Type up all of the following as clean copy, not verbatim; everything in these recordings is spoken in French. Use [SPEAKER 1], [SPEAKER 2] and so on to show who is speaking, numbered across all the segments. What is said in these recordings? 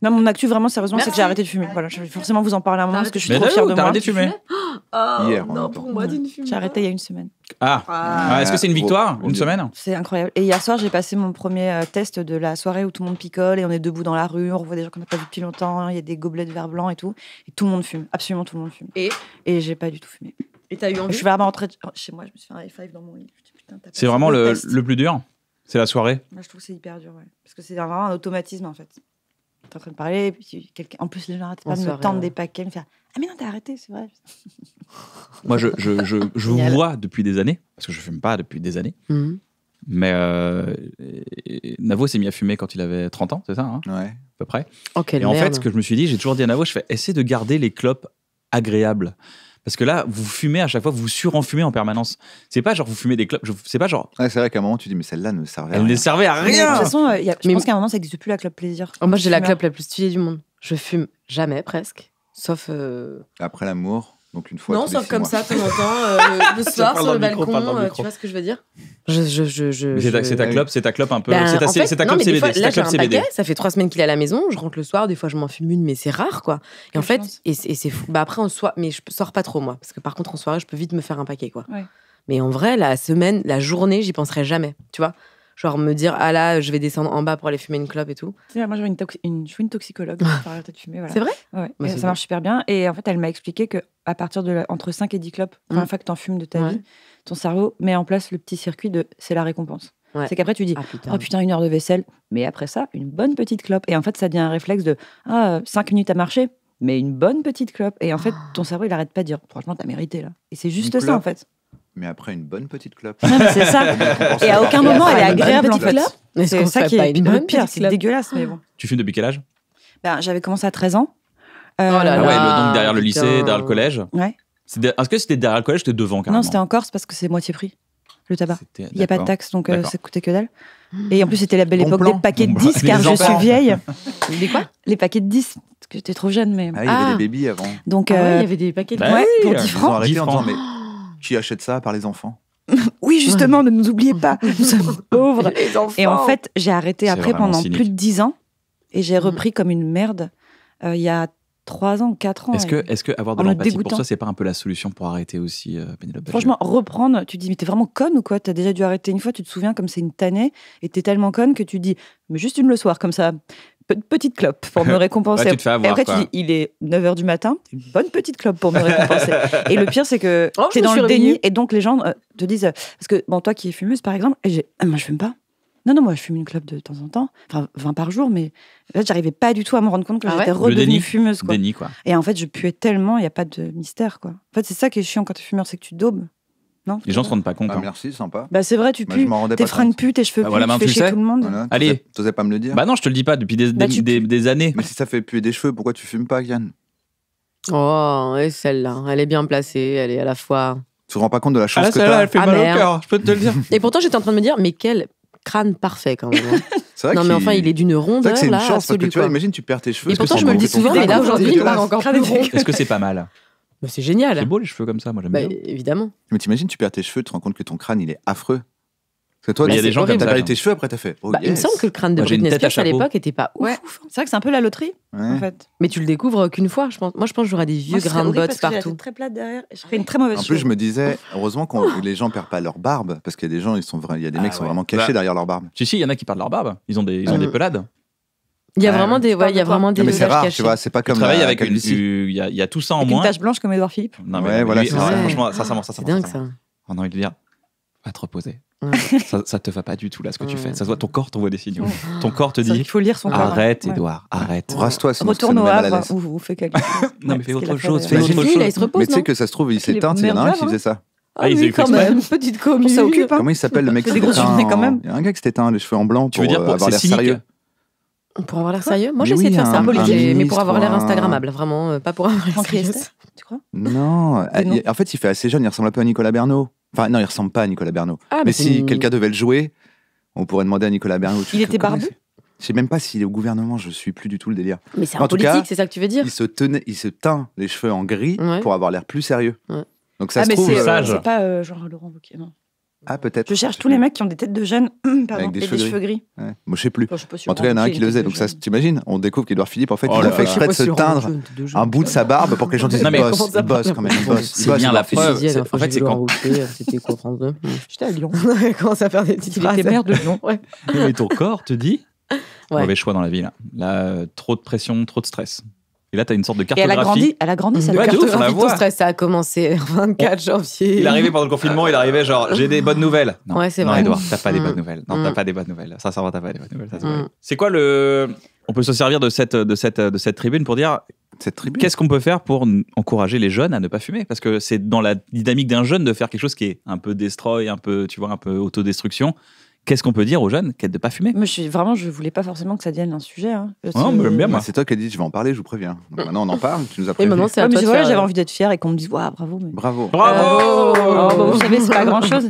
[SPEAKER 1] Non, mon actu, vraiment, sérieusement, c'est que j'ai arrêté de fumer. Voilà, je vais forcément vous en parler à un moment parce que je suis trop fière de
[SPEAKER 2] T'as
[SPEAKER 1] moi.
[SPEAKER 2] arrêté de fumer?
[SPEAKER 3] Hier,
[SPEAKER 4] non, pour moi, d'une fumée.
[SPEAKER 1] J'ai arrêté il y a une semaine.
[SPEAKER 2] Est-ce que c'est une victoire? Une semaine?
[SPEAKER 1] C'est incroyable. Et hier soir, j'ai passé mon premier test de la soirée où tout le monde picole et on est debout dans la rue, on revoit des gens qu'on n'a pas vus depuis longtemps, il y a des gobelets de verre blanc et tout. Et tout le monde fume, absolument tout le monde fume. Et j'ai pas du tout fumé.
[SPEAKER 4] Et t'as eu envie?
[SPEAKER 1] Je suis vraiment rentrée chez moi, je me suis fait un high five dans mon lit. Putain,
[SPEAKER 2] c'est vraiment le plus dur? C'est la soirée?
[SPEAKER 1] Moi, je trouve que c'est hyper dur, ouais. Parce que c'est vraiment un automatisme, en fait. T'es en train de parler, et puis en plus, les gens n'arrêtent pas de me tendre des paquets, me faire « Ah mais non, t'as arrêté, c'est vrai. »
[SPEAKER 2] Moi, je vous vois depuis des années, parce que je fume pas depuis des années. Mais Navo s'est mis à fumer quand il avait 30 ans, c'est ça, hein?
[SPEAKER 3] Ouais.
[SPEAKER 2] À peu près.
[SPEAKER 4] Oh, quelle
[SPEAKER 2] Et en
[SPEAKER 4] merde.
[SPEAKER 2] fait, ce que je me suis dit, j'ai toujours dit à Navo, je fais essayer de garder les clopes agréables. Parce que là, vous fumez à chaque fois, vous surenfumez en permanence. C'est pas genre vous fumez des clopes, c'est pas genre.
[SPEAKER 3] Ouais, c'est vrai qu'à un moment, tu dis, mais celle-là ne servait à
[SPEAKER 2] Elle
[SPEAKER 3] rien.
[SPEAKER 2] ne servait à
[SPEAKER 1] Mais de
[SPEAKER 2] rien!
[SPEAKER 1] toute façon, je pense qu'à un moment, ça n'existe plus, la clope plaisir.
[SPEAKER 4] Moi, j'ai la clope la plus stylée du monde. Je fume jamais, presque. Sauf.
[SPEAKER 3] Après l'amour, donc une fois.
[SPEAKER 4] Non,
[SPEAKER 3] tous les
[SPEAKER 4] sauf
[SPEAKER 3] 6
[SPEAKER 4] comme
[SPEAKER 3] mois.
[SPEAKER 4] ça, de temps en temps, le soir,
[SPEAKER 2] parle
[SPEAKER 4] sur
[SPEAKER 2] dans
[SPEAKER 4] le
[SPEAKER 2] le micro, parle dans
[SPEAKER 4] balcon.
[SPEAKER 2] le micro.
[SPEAKER 4] Tu vois ce que je veux dire?
[SPEAKER 2] Mais c'est ta clope un peu.
[SPEAKER 4] Ben,
[SPEAKER 2] c'est
[SPEAKER 4] en fait,
[SPEAKER 2] ta
[SPEAKER 4] non,
[SPEAKER 2] clope
[SPEAKER 4] mais des
[SPEAKER 2] CBD.
[SPEAKER 4] fois,
[SPEAKER 2] C'est
[SPEAKER 4] là,
[SPEAKER 2] ta
[SPEAKER 4] j'ai
[SPEAKER 2] clope
[SPEAKER 4] un
[SPEAKER 2] CBD.
[SPEAKER 4] paquet, ça fait 3 semaines qu'il est à la maison, je rentre le soir, des fois je m'en fume une, mais c'est rare, quoi. Et en fait, et c'est fou. Bah après, mais je sors pas trop, moi, parce que par contre, en soirée, je peux vite me faire un paquet, quoi.
[SPEAKER 1] Ouais.
[SPEAKER 4] Mais en vrai, la semaine, la journée, j'y penserais jamais, tu vois. Genre me dire, ah là, je vais descendre en bas pour aller fumer une clope et tout.
[SPEAKER 1] Moi, je suis une toxicologue pour arrêter de fumer. Voilà.
[SPEAKER 4] C'est vrai?
[SPEAKER 1] Ouais.
[SPEAKER 4] Bah,
[SPEAKER 1] Et
[SPEAKER 4] c'est
[SPEAKER 1] ça marche super bien. Et en fait, elle m'a expliqué qu'à partir de entre 5 et 10 clopes, première fois que tu en fumes de ta vie, ton cerveau met en place le petit circuit de c'est la récompense.
[SPEAKER 4] Ouais.
[SPEAKER 1] C'est qu'après, tu dis,
[SPEAKER 4] putain.
[SPEAKER 1] oh putain, 1 heure de vaisselle. Mais après ça, une bonne petite clope. Et en fait, ça devient un réflexe de 5 minutes à marcher, mais une bonne petite clope. Et en fait, ton cerveau, il arrête pas de dire, franchement, t'as mérité là. Et c'est juste
[SPEAKER 3] Une
[SPEAKER 1] ça, en
[SPEAKER 3] clope.
[SPEAKER 1] fait.
[SPEAKER 3] Mais après une bonne petite clope.
[SPEAKER 1] Non, mais c'est ça. Et à aucun moment, elle est agréable, en fait.
[SPEAKER 4] Est-ce
[SPEAKER 1] C'est
[SPEAKER 4] qu'on
[SPEAKER 1] ça
[SPEAKER 4] ferait
[SPEAKER 1] qui
[SPEAKER 4] pas
[SPEAKER 1] est
[SPEAKER 4] une bonne
[SPEAKER 1] le pire,
[SPEAKER 4] petite
[SPEAKER 1] c'est
[SPEAKER 4] clope?
[SPEAKER 1] dégueulasse, mais bon.
[SPEAKER 2] Tu fumes depuis quel âge?
[SPEAKER 1] J'avais commencé à 13 ans.
[SPEAKER 4] là
[SPEAKER 2] Ah
[SPEAKER 4] là.
[SPEAKER 2] ouais, donc derrière le lycée,
[SPEAKER 4] putain.
[SPEAKER 2] derrière le collège.
[SPEAKER 1] Ouais.
[SPEAKER 2] Est-ce que c'était derrière le collège, c'était devant carrément?
[SPEAKER 1] Non, c'était en Corse parce que c'est moitié prix, le tabac. Il n'y a pas de
[SPEAKER 2] D'accord.
[SPEAKER 1] taxe, donc
[SPEAKER 2] D'accord.
[SPEAKER 1] ça coûtait que dalle. Et en plus, c'était la belle
[SPEAKER 3] Bon
[SPEAKER 1] époque
[SPEAKER 3] plan.
[SPEAKER 1] des paquets de
[SPEAKER 2] Bon
[SPEAKER 1] 10,
[SPEAKER 2] plan.
[SPEAKER 1] car
[SPEAKER 2] Les
[SPEAKER 1] je suis
[SPEAKER 2] enfants.
[SPEAKER 1] vieille.
[SPEAKER 4] Des quoi?
[SPEAKER 1] Les paquets de 10, parce que j'étais trop jeune, mais...
[SPEAKER 3] Ah, il y avait des bébés avant.
[SPEAKER 1] Donc,
[SPEAKER 4] Ah ouais, il y avait des paquets de.
[SPEAKER 2] Bah
[SPEAKER 1] ouais,
[SPEAKER 2] oui,
[SPEAKER 1] pour
[SPEAKER 2] ils
[SPEAKER 1] 10
[SPEAKER 3] Ils ont
[SPEAKER 1] francs.
[SPEAKER 3] arrêté
[SPEAKER 2] 10
[SPEAKER 3] en disant,
[SPEAKER 2] francs.
[SPEAKER 3] mais qui achète ça par les enfants?
[SPEAKER 1] Oui, justement, ne nous oubliez pas, nous sommes pauvres.
[SPEAKER 4] Les enfants.
[SPEAKER 1] Et en fait, j'ai arrêté
[SPEAKER 2] C'est
[SPEAKER 1] après
[SPEAKER 2] vraiment
[SPEAKER 1] pendant
[SPEAKER 2] cynique.
[SPEAKER 1] plus de 10 ans, et j'ai repris comme une merde il y a 3 ans ou 4 ans.
[SPEAKER 2] Est-ce que avoir de
[SPEAKER 1] en me
[SPEAKER 2] l'empathie pour
[SPEAKER 1] dégoûtant.
[SPEAKER 2] toi, c'est pas un peu la solution pour arrêter aussi, Pénélope Bagieux?
[SPEAKER 1] Franchement, reprendre, tu te dis, mais t'es vraiment conne ou quoi? T'as déjà dû arrêter une fois, tu te souviens comme c'est une tannée, et t'es tellement conne que tu dis, mais juste une le soir, comme ça, petite clope pour me récompenser.
[SPEAKER 2] Ouais, tu te fais avoir,
[SPEAKER 1] et après,
[SPEAKER 2] quoi.
[SPEAKER 1] tu dis, il est 9h du matin, une bonne petite clope pour me récompenser. Et le pire, c'est que
[SPEAKER 4] Oh, je
[SPEAKER 1] t'es
[SPEAKER 4] me
[SPEAKER 1] dans
[SPEAKER 4] suis
[SPEAKER 1] le déni,
[SPEAKER 4] réveillée.
[SPEAKER 1] et donc les gens te disent, parce que, bon, toi qui es fumeuse, par exemple, et moi, je fume pas. Non, moi, je fume une clope de temps en temps, enfin 20 par jour, mais en fait, j'arrivais pas du tout à me rendre compte que
[SPEAKER 4] Ah
[SPEAKER 1] j'étais
[SPEAKER 4] ouais
[SPEAKER 2] Le
[SPEAKER 1] redevenue
[SPEAKER 2] déni.
[SPEAKER 1] fumeuse, quoi.
[SPEAKER 2] Déni, quoi.
[SPEAKER 1] Et en fait, je puais tellement, il n'y a pas de mystère, quoi. En fait, c'est ça qui est chiant quand t'es fumeur, c'est que tu daubes. Non?
[SPEAKER 2] Les gens se rendent pas compte.
[SPEAKER 3] Ah,
[SPEAKER 2] hein.
[SPEAKER 3] merci, sympa.
[SPEAKER 1] Bah, c'est vrai, tu
[SPEAKER 3] Moi, je
[SPEAKER 1] pues.
[SPEAKER 3] m'en rendais
[SPEAKER 1] Tes
[SPEAKER 3] pas
[SPEAKER 1] fringues
[SPEAKER 3] compte.
[SPEAKER 1] puent, tes cheveux
[SPEAKER 2] Ah,
[SPEAKER 1] puent,
[SPEAKER 2] voilà,
[SPEAKER 1] tu
[SPEAKER 2] maintenant,
[SPEAKER 1] fais
[SPEAKER 2] tu
[SPEAKER 1] chier
[SPEAKER 2] sais.
[SPEAKER 1] tout le monde.
[SPEAKER 3] Voilà,
[SPEAKER 2] Allez.
[SPEAKER 3] t'osais pas me le dire.
[SPEAKER 2] Bah non, je te le dis pas depuis
[SPEAKER 1] Bah, tu pues.
[SPEAKER 2] des années.
[SPEAKER 3] Mais si ça fait puer des cheveux, pourquoi tu fumes pas, Yann?
[SPEAKER 4] Oh, et celle-là, elle est bien placée, elle est à la fois.
[SPEAKER 3] Tu te rends pas compte de la
[SPEAKER 2] Ah
[SPEAKER 3] chance
[SPEAKER 2] là,
[SPEAKER 3] que
[SPEAKER 2] celle-là,
[SPEAKER 3] t'as?
[SPEAKER 2] elle fait
[SPEAKER 4] Ah,
[SPEAKER 2] mal au
[SPEAKER 4] merde.
[SPEAKER 2] cœur, je peux te le dire.
[SPEAKER 4] Et pourtant, j'étais en train de me dire, mais quel crâne parfait quand même. hein.
[SPEAKER 3] C'est vrai
[SPEAKER 4] Non, mais enfin, il est d'une
[SPEAKER 3] C'est
[SPEAKER 4] rondeur
[SPEAKER 3] vrai que c'est une
[SPEAKER 4] là,
[SPEAKER 3] chance, parce que
[SPEAKER 4] absolue.
[SPEAKER 3] tu vois,
[SPEAKER 4] quoi.
[SPEAKER 3] imagine, tu perds tes cheveux.
[SPEAKER 4] Et
[SPEAKER 3] est-ce que
[SPEAKER 4] pourtant,
[SPEAKER 3] tu
[SPEAKER 4] je
[SPEAKER 3] te
[SPEAKER 4] me le
[SPEAKER 3] rends
[SPEAKER 4] dis
[SPEAKER 3] compte que
[SPEAKER 4] souvent,
[SPEAKER 3] ton
[SPEAKER 4] mais là
[SPEAKER 3] crâne,
[SPEAKER 4] aujourd'hui,
[SPEAKER 3] c'est
[SPEAKER 4] il part
[SPEAKER 3] dégueulasse.
[SPEAKER 4] encore plus rond.
[SPEAKER 2] Est-ce que c'est pas mal?
[SPEAKER 4] Bah, c'est génial.
[SPEAKER 2] C'est beau les cheveux comme ça, moi j'aime
[SPEAKER 4] Bah,
[SPEAKER 2] bien.
[SPEAKER 4] évidemment.
[SPEAKER 3] Mais t'imagines, tu perds tes cheveux, tu te rends compte que ton crâne, il est affreux. Parce que toi,
[SPEAKER 2] Mais il y a
[SPEAKER 3] t'as
[SPEAKER 2] des gens comme
[SPEAKER 3] t'as
[SPEAKER 2] ça,
[SPEAKER 3] perdu
[SPEAKER 2] hein.
[SPEAKER 3] tes cheveux, après t'as fait. Oh,
[SPEAKER 4] Bah, il me
[SPEAKER 3] yes.
[SPEAKER 4] semble que le crâne de
[SPEAKER 2] Moi, j'ai une
[SPEAKER 4] Britney
[SPEAKER 2] tête à
[SPEAKER 4] Spears à
[SPEAKER 2] chapeau.
[SPEAKER 4] l'époque était pas ouf.
[SPEAKER 1] Ouais. C'est vrai que c'est un peu la loterie,
[SPEAKER 3] Ouais.
[SPEAKER 1] en fait.
[SPEAKER 4] Mais tu le découvres qu'une fois, je pense. Moi, je pense que j'aurais des vieux grains de bottes partout.
[SPEAKER 1] très plate derrière. Je ferais une très mauvaise
[SPEAKER 3] En plus, je me disais, heureusement que les gens perdent pas leur barbe, parce qu'il y a des gens, il y a des mecs qui sont vraiment cachés
[SPEAKER 2] Bah.
[SPEAKER 3] derrière leur barbe.
[SPEAKER 2] Si, il y en a qui perdent leur barbe. Ils ont des pelades.
[SPEAKER 4] Il y a
[SPEAKER 3] Ouais,
[SPEAKER 4] vraiment
[SPEAKER 3] ouais.
[SPEAKER 4] des, ouais, il y a vraiment des
[SPEAKER 3] Non, mais c'est
[SPEAKER 4] visages
[SPEAKER 3] rare,
[SPEAKER 4] cachés.
[SPEAKER 3] tu vois, c'est pas
[SPEAKER 2] Tu
[SPEAKER 3] comme
[SPEAKER 2] travailles
[SPEAKER 3] la
[SPEAKER 2] avec
[SPEAKER 3] calvitie.
[SPEAKER 2] il y a tout ça en
[SPEAKER 1] Avec une
[SPEAKER 2] moins.
[SPEAKER 1] tache blanche comme Edouard Philippe.
[SPEAKER 2] Non,
[SPEAKER 3] Ouais, voilà, c'est ça.
[SPEAKER 2] franchement, ça
[SPEAKER 4] C'est dingue ça.
[SPEAKER 2] On a envie de dire, va te reposer.
[SPEAKER 4] Ouais.
[SPEAKER 2] Ça te va pas du tout là ce que tu
[SPEAKER 4] Ouais.
[SPEAKER 2] fais. Ça se voit, ton corps t'envoie des signaux. Ton corps te
[SPEAKER 1] C'est vrai
[SPEAKER 2] dit,
[SPEAKER 1] qu'il faut lire son corps.
[SPEAKER 2] arrête
[SPEAKER 1] Ouais.
[SPEAKER 2] Edouard, arrête.
[SPEAKER 3] Rase-toi, sinon ça
[SPEAKER 1] Retourne
[SPEAKER 3] nous
[SPEAKER 1] au
[SPEAKER 3] met mal à
[SPEAKER 1] Havre
[SPEAKER 3] l'aise.
[SPEAKER 1] ou fais quelque chose.
[SPEAKER 2] Non, mais fais
[SPEAKER 1] Ouais,
[SPEAKER 2] autre
[SPEAKER 1] ce qu'il a
[SPEAKER 2] chose,
[SPEAKER 1] fait,
[SPEAKER 2] fais
[SPEAKER 4] Mais
[SPEAKER 2] autre
[SPEAKER 4] lui,
[SPEAKER 2] chose.
[SPEAKER 4] là, il se repose,
[SPEAKER 3] Mais tu sais
[SPEAKER 4] non
[SPEAKER 3] que ça se trouve, il s'éteint, il y en a un
[SPEAKER 1] merde,
[SPEAKER 3] qui faisait ça.
[SPEAKER 2] Ah, ils
[SPEAKER 4] oui,
[SPEAKER 2] avaient
[SPEAKER 4] quand
[SPEAKER 2] fait
[SPEAKER 4] même. Petite commune.
[SPEAKER 1] Ça occupe, hein.
[SPEAKER 3] Comment il s'appelle le mec
[SPEAKER 1] C'est
[SPEAKER 3] qui
[SPEAKER 1] des grosses
[SPEAKER 3] s'éteint
[SPEAKER 1] journées, quand même.
[SPEAKER 3] Il y a un gars qui s'éteint les cheveux en blanc
[SPEAKER 2] Tu
[SPEAKER 3] pour
[SPEAKER 2] veux dire pour
[SPEAKER 3] avoir
[SPEAKER 2] c'est
[SPEAKER 3] l'air
[SPEAKER 2] cynique?
[SPEAKER 3] sérieux.
[SPEAKER 4] Pour avoir l'air sérieux. Moi,
[SPEAKER 3] Mais
[SPEAKER 4] j'essaie
[SPEAKER 3] oui,
[SPEAKER 4] de faire ça.
[SPEAKER 3] un
[SPEAKER 4] Mais
[SPEAKER 3] ministre
[SPEAKER 4] pour avoir
[SPEAKER 3] ou
[SPEAKER 4] l'air
[SPEAKER 3] un-
[SPEAKER 4] instagrammable, vraiment, pas pour avoir l'air
[SPEAKER 1] Franck
[SPEAKER 4] sérieux.
[SPEAKER 1] Riester, tu crois?
[SPEAKER 3] Non,
[SPEAKER 1] Mais non.
[SPEAKER 3] en fait, il fait assez jeune, il ressemble un peu à Nicolas Bernot. Enfin, non, il ressemble pas à Nicolas Bernot.
[SPEAKER 4] Ah,
[SPEAKER 3] Mais
[SPEAKER 4] c'est
[SPEAKER 3] si
[SPEAKER 4] une-
[SPEAKER 3] quelqu'un devait le jouer, on pourrait demander à Nicolas Bernot.
[SPEAKER 1] Il était
[SPEAKER 3] Comment
[SPEAKER 1] barbu?
[SPEAKER 3] Je sais même pas s'il est au gouvernement, je suis plus du tout le délire.
[SPEAKER 4] Mais c'est
[SPEAKER 3] En
[SPEAKER 4] un
[SPEAKER 3] tout
[SPEAKER 4] politique,
[SPEAKER 3] cas,
[SPEAKER 4] c'est ça que tu veux dire?
[SPEAKER 3] Il se teint les cheveux en gris
[SPEAKER 4] Ouais.
[SPEAKER 3] pour avoir l'air plus sérieux.
[SPEAKER 4] Ouais.
[SPEAKER 3] Donc ça
[SPEAKER 1] Ah,
[SPEAKER 3] se
[SPEAKER 1] mais
[SPEAKER 3] trouve.
[SPEAKER 2] sage.
[SPEAKER 1] c'est pas genre Laurent Wauquiez, non.
[SPEAKER 3] Ah, peut-être.
[SPEAKER 1] Je cherche tous les mecs qui ont des têtes de jeunes
[SPEAKER 3] Avec des
[SPEAKER 1] et des cheveux gris.
[SPEAKER 3] Ouais. Moi, je sais plus.
[SPEAKER 1] Enfin, je sais pas si
[SPEAKER 3] En tout cas, il y en a un qui le faisait. Donc, ça, t'imagines, on découvre qu'Édouard Philippe, en fait, il a fait exprès de se teindre un bout de sa barbe pour que les gens disent il bosse quand même.
[SPEAKER 2] C'est bien la preuve. En fait, c'est quand.
[SPEAKER 4] C'était quoi, France 2
[SPEAKER 1] J'étais à Lyon.
[SPEAKER 4] Commence à faire des petites phrases.
[SPEAKER 1] Il était maire de Lyon.
[SPEAKER 2] Ouais. Mais ton corps te dit mauvais choix dans la vie, là. Là, trop de pression, trop de stress. Et là, tu as une sorte de cartographie.
[SPEAKER 1] Elle a grandi, ça.
[SPEAKER 4] Ouais,
[SPEAKER 1] La
[SPEAKER 4] cartographie, tout stress, ça a commencé le 24 janvier.
[SPEAKER 2] Il est arrivé pendant le confinement, il arrivait genre, j'ai des bonnes nouvelles. Non,
[SPEAKER 4] ouais, c'est
[SPEAKER 2] non,
[SPEAKER 4] vrai.
[SPEAKER 2] Edouard, t'as pas des bonnes nouvelles. Non, t'as pas des bonnes nouvelles. Ça va, t'as pas des bonnes nouvelles. C'est quoi on peut se servir de cette tribune pour dire, qu'est-ce qu'on peut faire pour encourager les jeunes à ne pas fumer? Parce que c'est dans la dynamique d'un jeune de faire quelque chose qui est un peu destroy, un peu autodestruction. Qu'est-ce qu'on peut dire aux jeunes de ne pas fumer?
[SPEAKER 1] Moi, je voulais pas forcément que ça devienne un sujet. Hein,
[SPEAKER 2] non, mais j'aime bien, moi.
[SPEAKER 3] C'est toi qui as dit, je vais en parler, je vous préviens. Donc maintenant, on en parle, tu nous as
[SPEAKER 4] Et
[SPEAKER 3] prévenu.
[SPEAKER 4] maintenant, c'est à toi de
[SPEAKER 1] voilà,
[SPEAKER 4] faire...
[SPEAKER 1] j'avais envie d'être fière et qu'on me dise, waouh, bravo. Mais...
[SPEAKER 3] Bravo.
[SPEAKER 1] Vous savez, c'est pas grand-chose.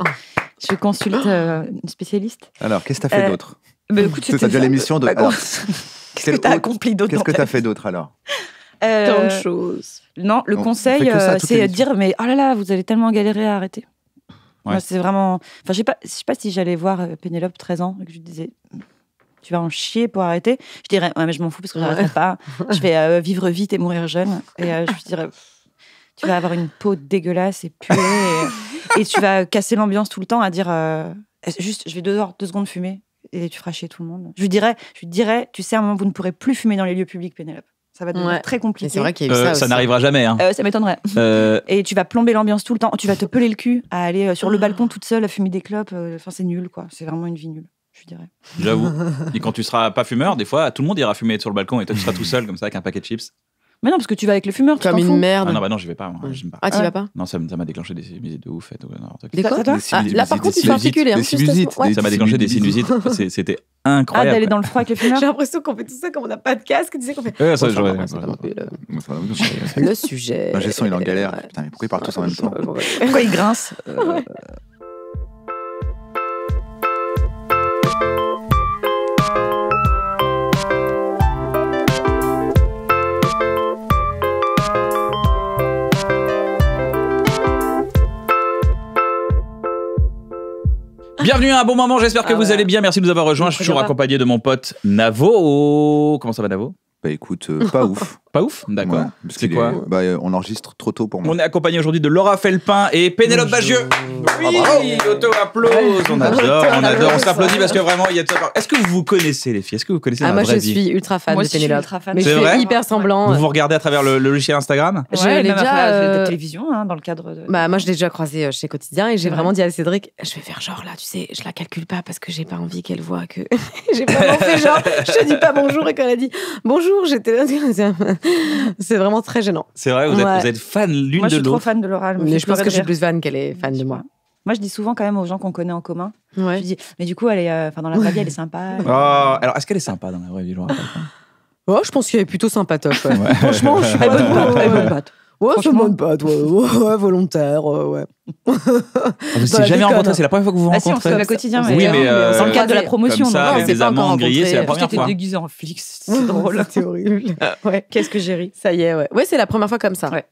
[SPEAKER 1] Je consulte une spécialiste.
[SPEAKER 3] Alors, qu'est-ce que tu as fait d'autre?
[SPEAKER 1] Écoute,
[SPEAKER 3] c'est déjà l'émission de...
[SPEAKER 1] Qu'est-ce que tu as accompli d'autre?
[SPEAKER 3] Qu'est-ce que tu as fait d'autre, alors?
[SPEAKER 4] Tant de choses.
[SPEAKER 1] Non, le conseil, c'est de dire, mais oh là là, vous allez tellement galérer à arrêter. Ouais. Moi, c'est vraiment... Enfin, je sais pas si j'allais voir Pénélope, 13 ans, et que je lui disais, tu vas en chier pour arrêter. Je dirais, ouais, mais je m'en fous parce que j'arrêterai pas. Je vais vivre vite et mourir jeune. Et je lui dirais, tu vas avoir une peau dégueulasse et puée. Et tu vas casser l'ambiance tout le temps à dire, juste, je vais 2 secondes fumer et tu feras chier tout le monde. Je lui dirais, tu sais, à un moment, vous ne pourrez plus fumer dans les lieux publics, Pénélope. Ça va devenir très compliqué.
[SPEAKER 4] Et c'est vrai qu'il y a eu ça aussi.
[SPEAKER 2] Ça n'arrivera jamais. Hein.
[SPEAKER 1] Ça m'étonnerait. Et tu vas plomber l'ambiance tout le temps. Tu vas te peler le cul à aller sur le balcon toute seule à fumer des clopes. Enfin, c'est nul, quoi. C'est vraiment une vie nulle, je dirais.
[SPEAKER 2] J'avoue. Et quand tu seras pas fumeur, des fois, tout le monde ira fumer sur le balcon et toi, tu seras tout seul, comme ça, avec un paquet de chips.
[SPEAKER 1] Mais non, parce que tu vas avec les fumeurs,
[SPEAKER 4] comme une merde.
[SPEAKER 2] Ah non, bah non, j'y vais pas. Moi, j'aime pas.
[SPEAKER 4] Ah, t'y vas pas?
[SPEAKER 2] Non, ça m'a déclenché des sinusites de ouf.
[SPEAKER 4] Des quoi? Là, par contre, il faut articuler.
[SPEAKER 3] Des sinusites.
[SPEAKER 2] Ça m'a déclenché des sinusites. C'était incroyable.
[SPEAKER 1] Ah, d'aller dans le froid avec les fumeurs?
[SPEAKER 4] J'ai l'impression qu'on fait tout ça comme on n'a pas de casque. Tu sais qu'on fait.
[SPEAKER 2] Ouais, ça,
[SPEAKER 4] le sujet.
[SPEAKER 3] J'ai son, il est en galère. Putain, mais pourquoi ils parlent tous en même temps?
[SPEAKER 1] Pourquoi ils grincent?
[SPEAKER 2] Bienvenue à un bon moment, j'espère que vous allez bien. Merci de nous avoir rejoints. Je suis toujours accompagné de mon pote Navo. Comment ça va, Navo?
[SPEAKER 3] Bah écoute, pas ouf.
[SPEAKER 2] Pas ouf? D'accord.
[SPEAKER 3] Ouais, c'est quoi? On enregistre trop tôt pour moi.
[SPEAKER 2] On est accompagné aujourd'hui de Laura Felpin et Pénélope Bagieux. Oui, auto-applause. On adore. On s'applaudit parce que vraiment, il y a de ça. Est-ce que vous vous connaissez, les filles? Est-ce que vous connaissez la vraie vie?
[SPEAKER 4] Moi, je suis ultra fan de Pénélope. Mais je fais hyper semblant.
[SPEAKER 2] Vous regardez à travers le logiciel Instagram?
[SPEAKER 1] Je l'ai déjà de télévision, dans le cadre de...
[SPEAKER 4] Moi, je l'ai déjà croisée chez Quotidien et j'ai vraiment dit à Cédric, je vais faire genre là, tu sais, je la calcule pas parce que j'ai pas envie qu'elle voit que... J'ai vraiment fait genre, je te dis pas bonjour et quand elle a dit bonjour, j'étais là... C'est vraiment très gênant.
[SPEAKER 2] C'est vrai, vous êtes fan l'une de l'autre.
[SPEAKER 1] Moi, je suis trop fan de Laura.
[SPEAKER 4] Mais je pense que je suis plus fan qu'elle est fan de moi.
[SPEAKER 1] Moi, je dis souvent quand même aux gens qu'on connaît en commun. Ouais. Je dis, mais du coup, elle est, dans la vraie vie, elle est sympa.
[SPEAKER 2] Alors, est-ce qu'elle est sympa dans la vraie vie, Laura?
[SPEAKER 4] Oh, je pense qu'elle est plutôt sympatoche. Ouais. Franchement, je suis pas bonne patte. Ouais, c'est bonne patte, ouais, volontaire, ouais.
[SPEAKER 2] Vous n'êtes jamais rencontré, c'est la première fois que vous vous rencontrez.
[SPEAKER 1] Si, on se fait au quotidien, mais
[SPEAKER 2] oui, mais
[SPEAKER 1] dans le cadre de la promotion.
[SPEAKER 2] Comme ça, avec des amandes grillées, c'est la première fois.
[SPEAKER 1] J'étais déguisée en flic, c'est drôle.
[SPEAKER 4] C'est horrible.
[SPEAKER 1] Ouais. Qu'est-ce que j'ai ri.
[SPEAKER 4] Ça y est, ouais. Ouais, c'est la première fois comme ça. Ouais.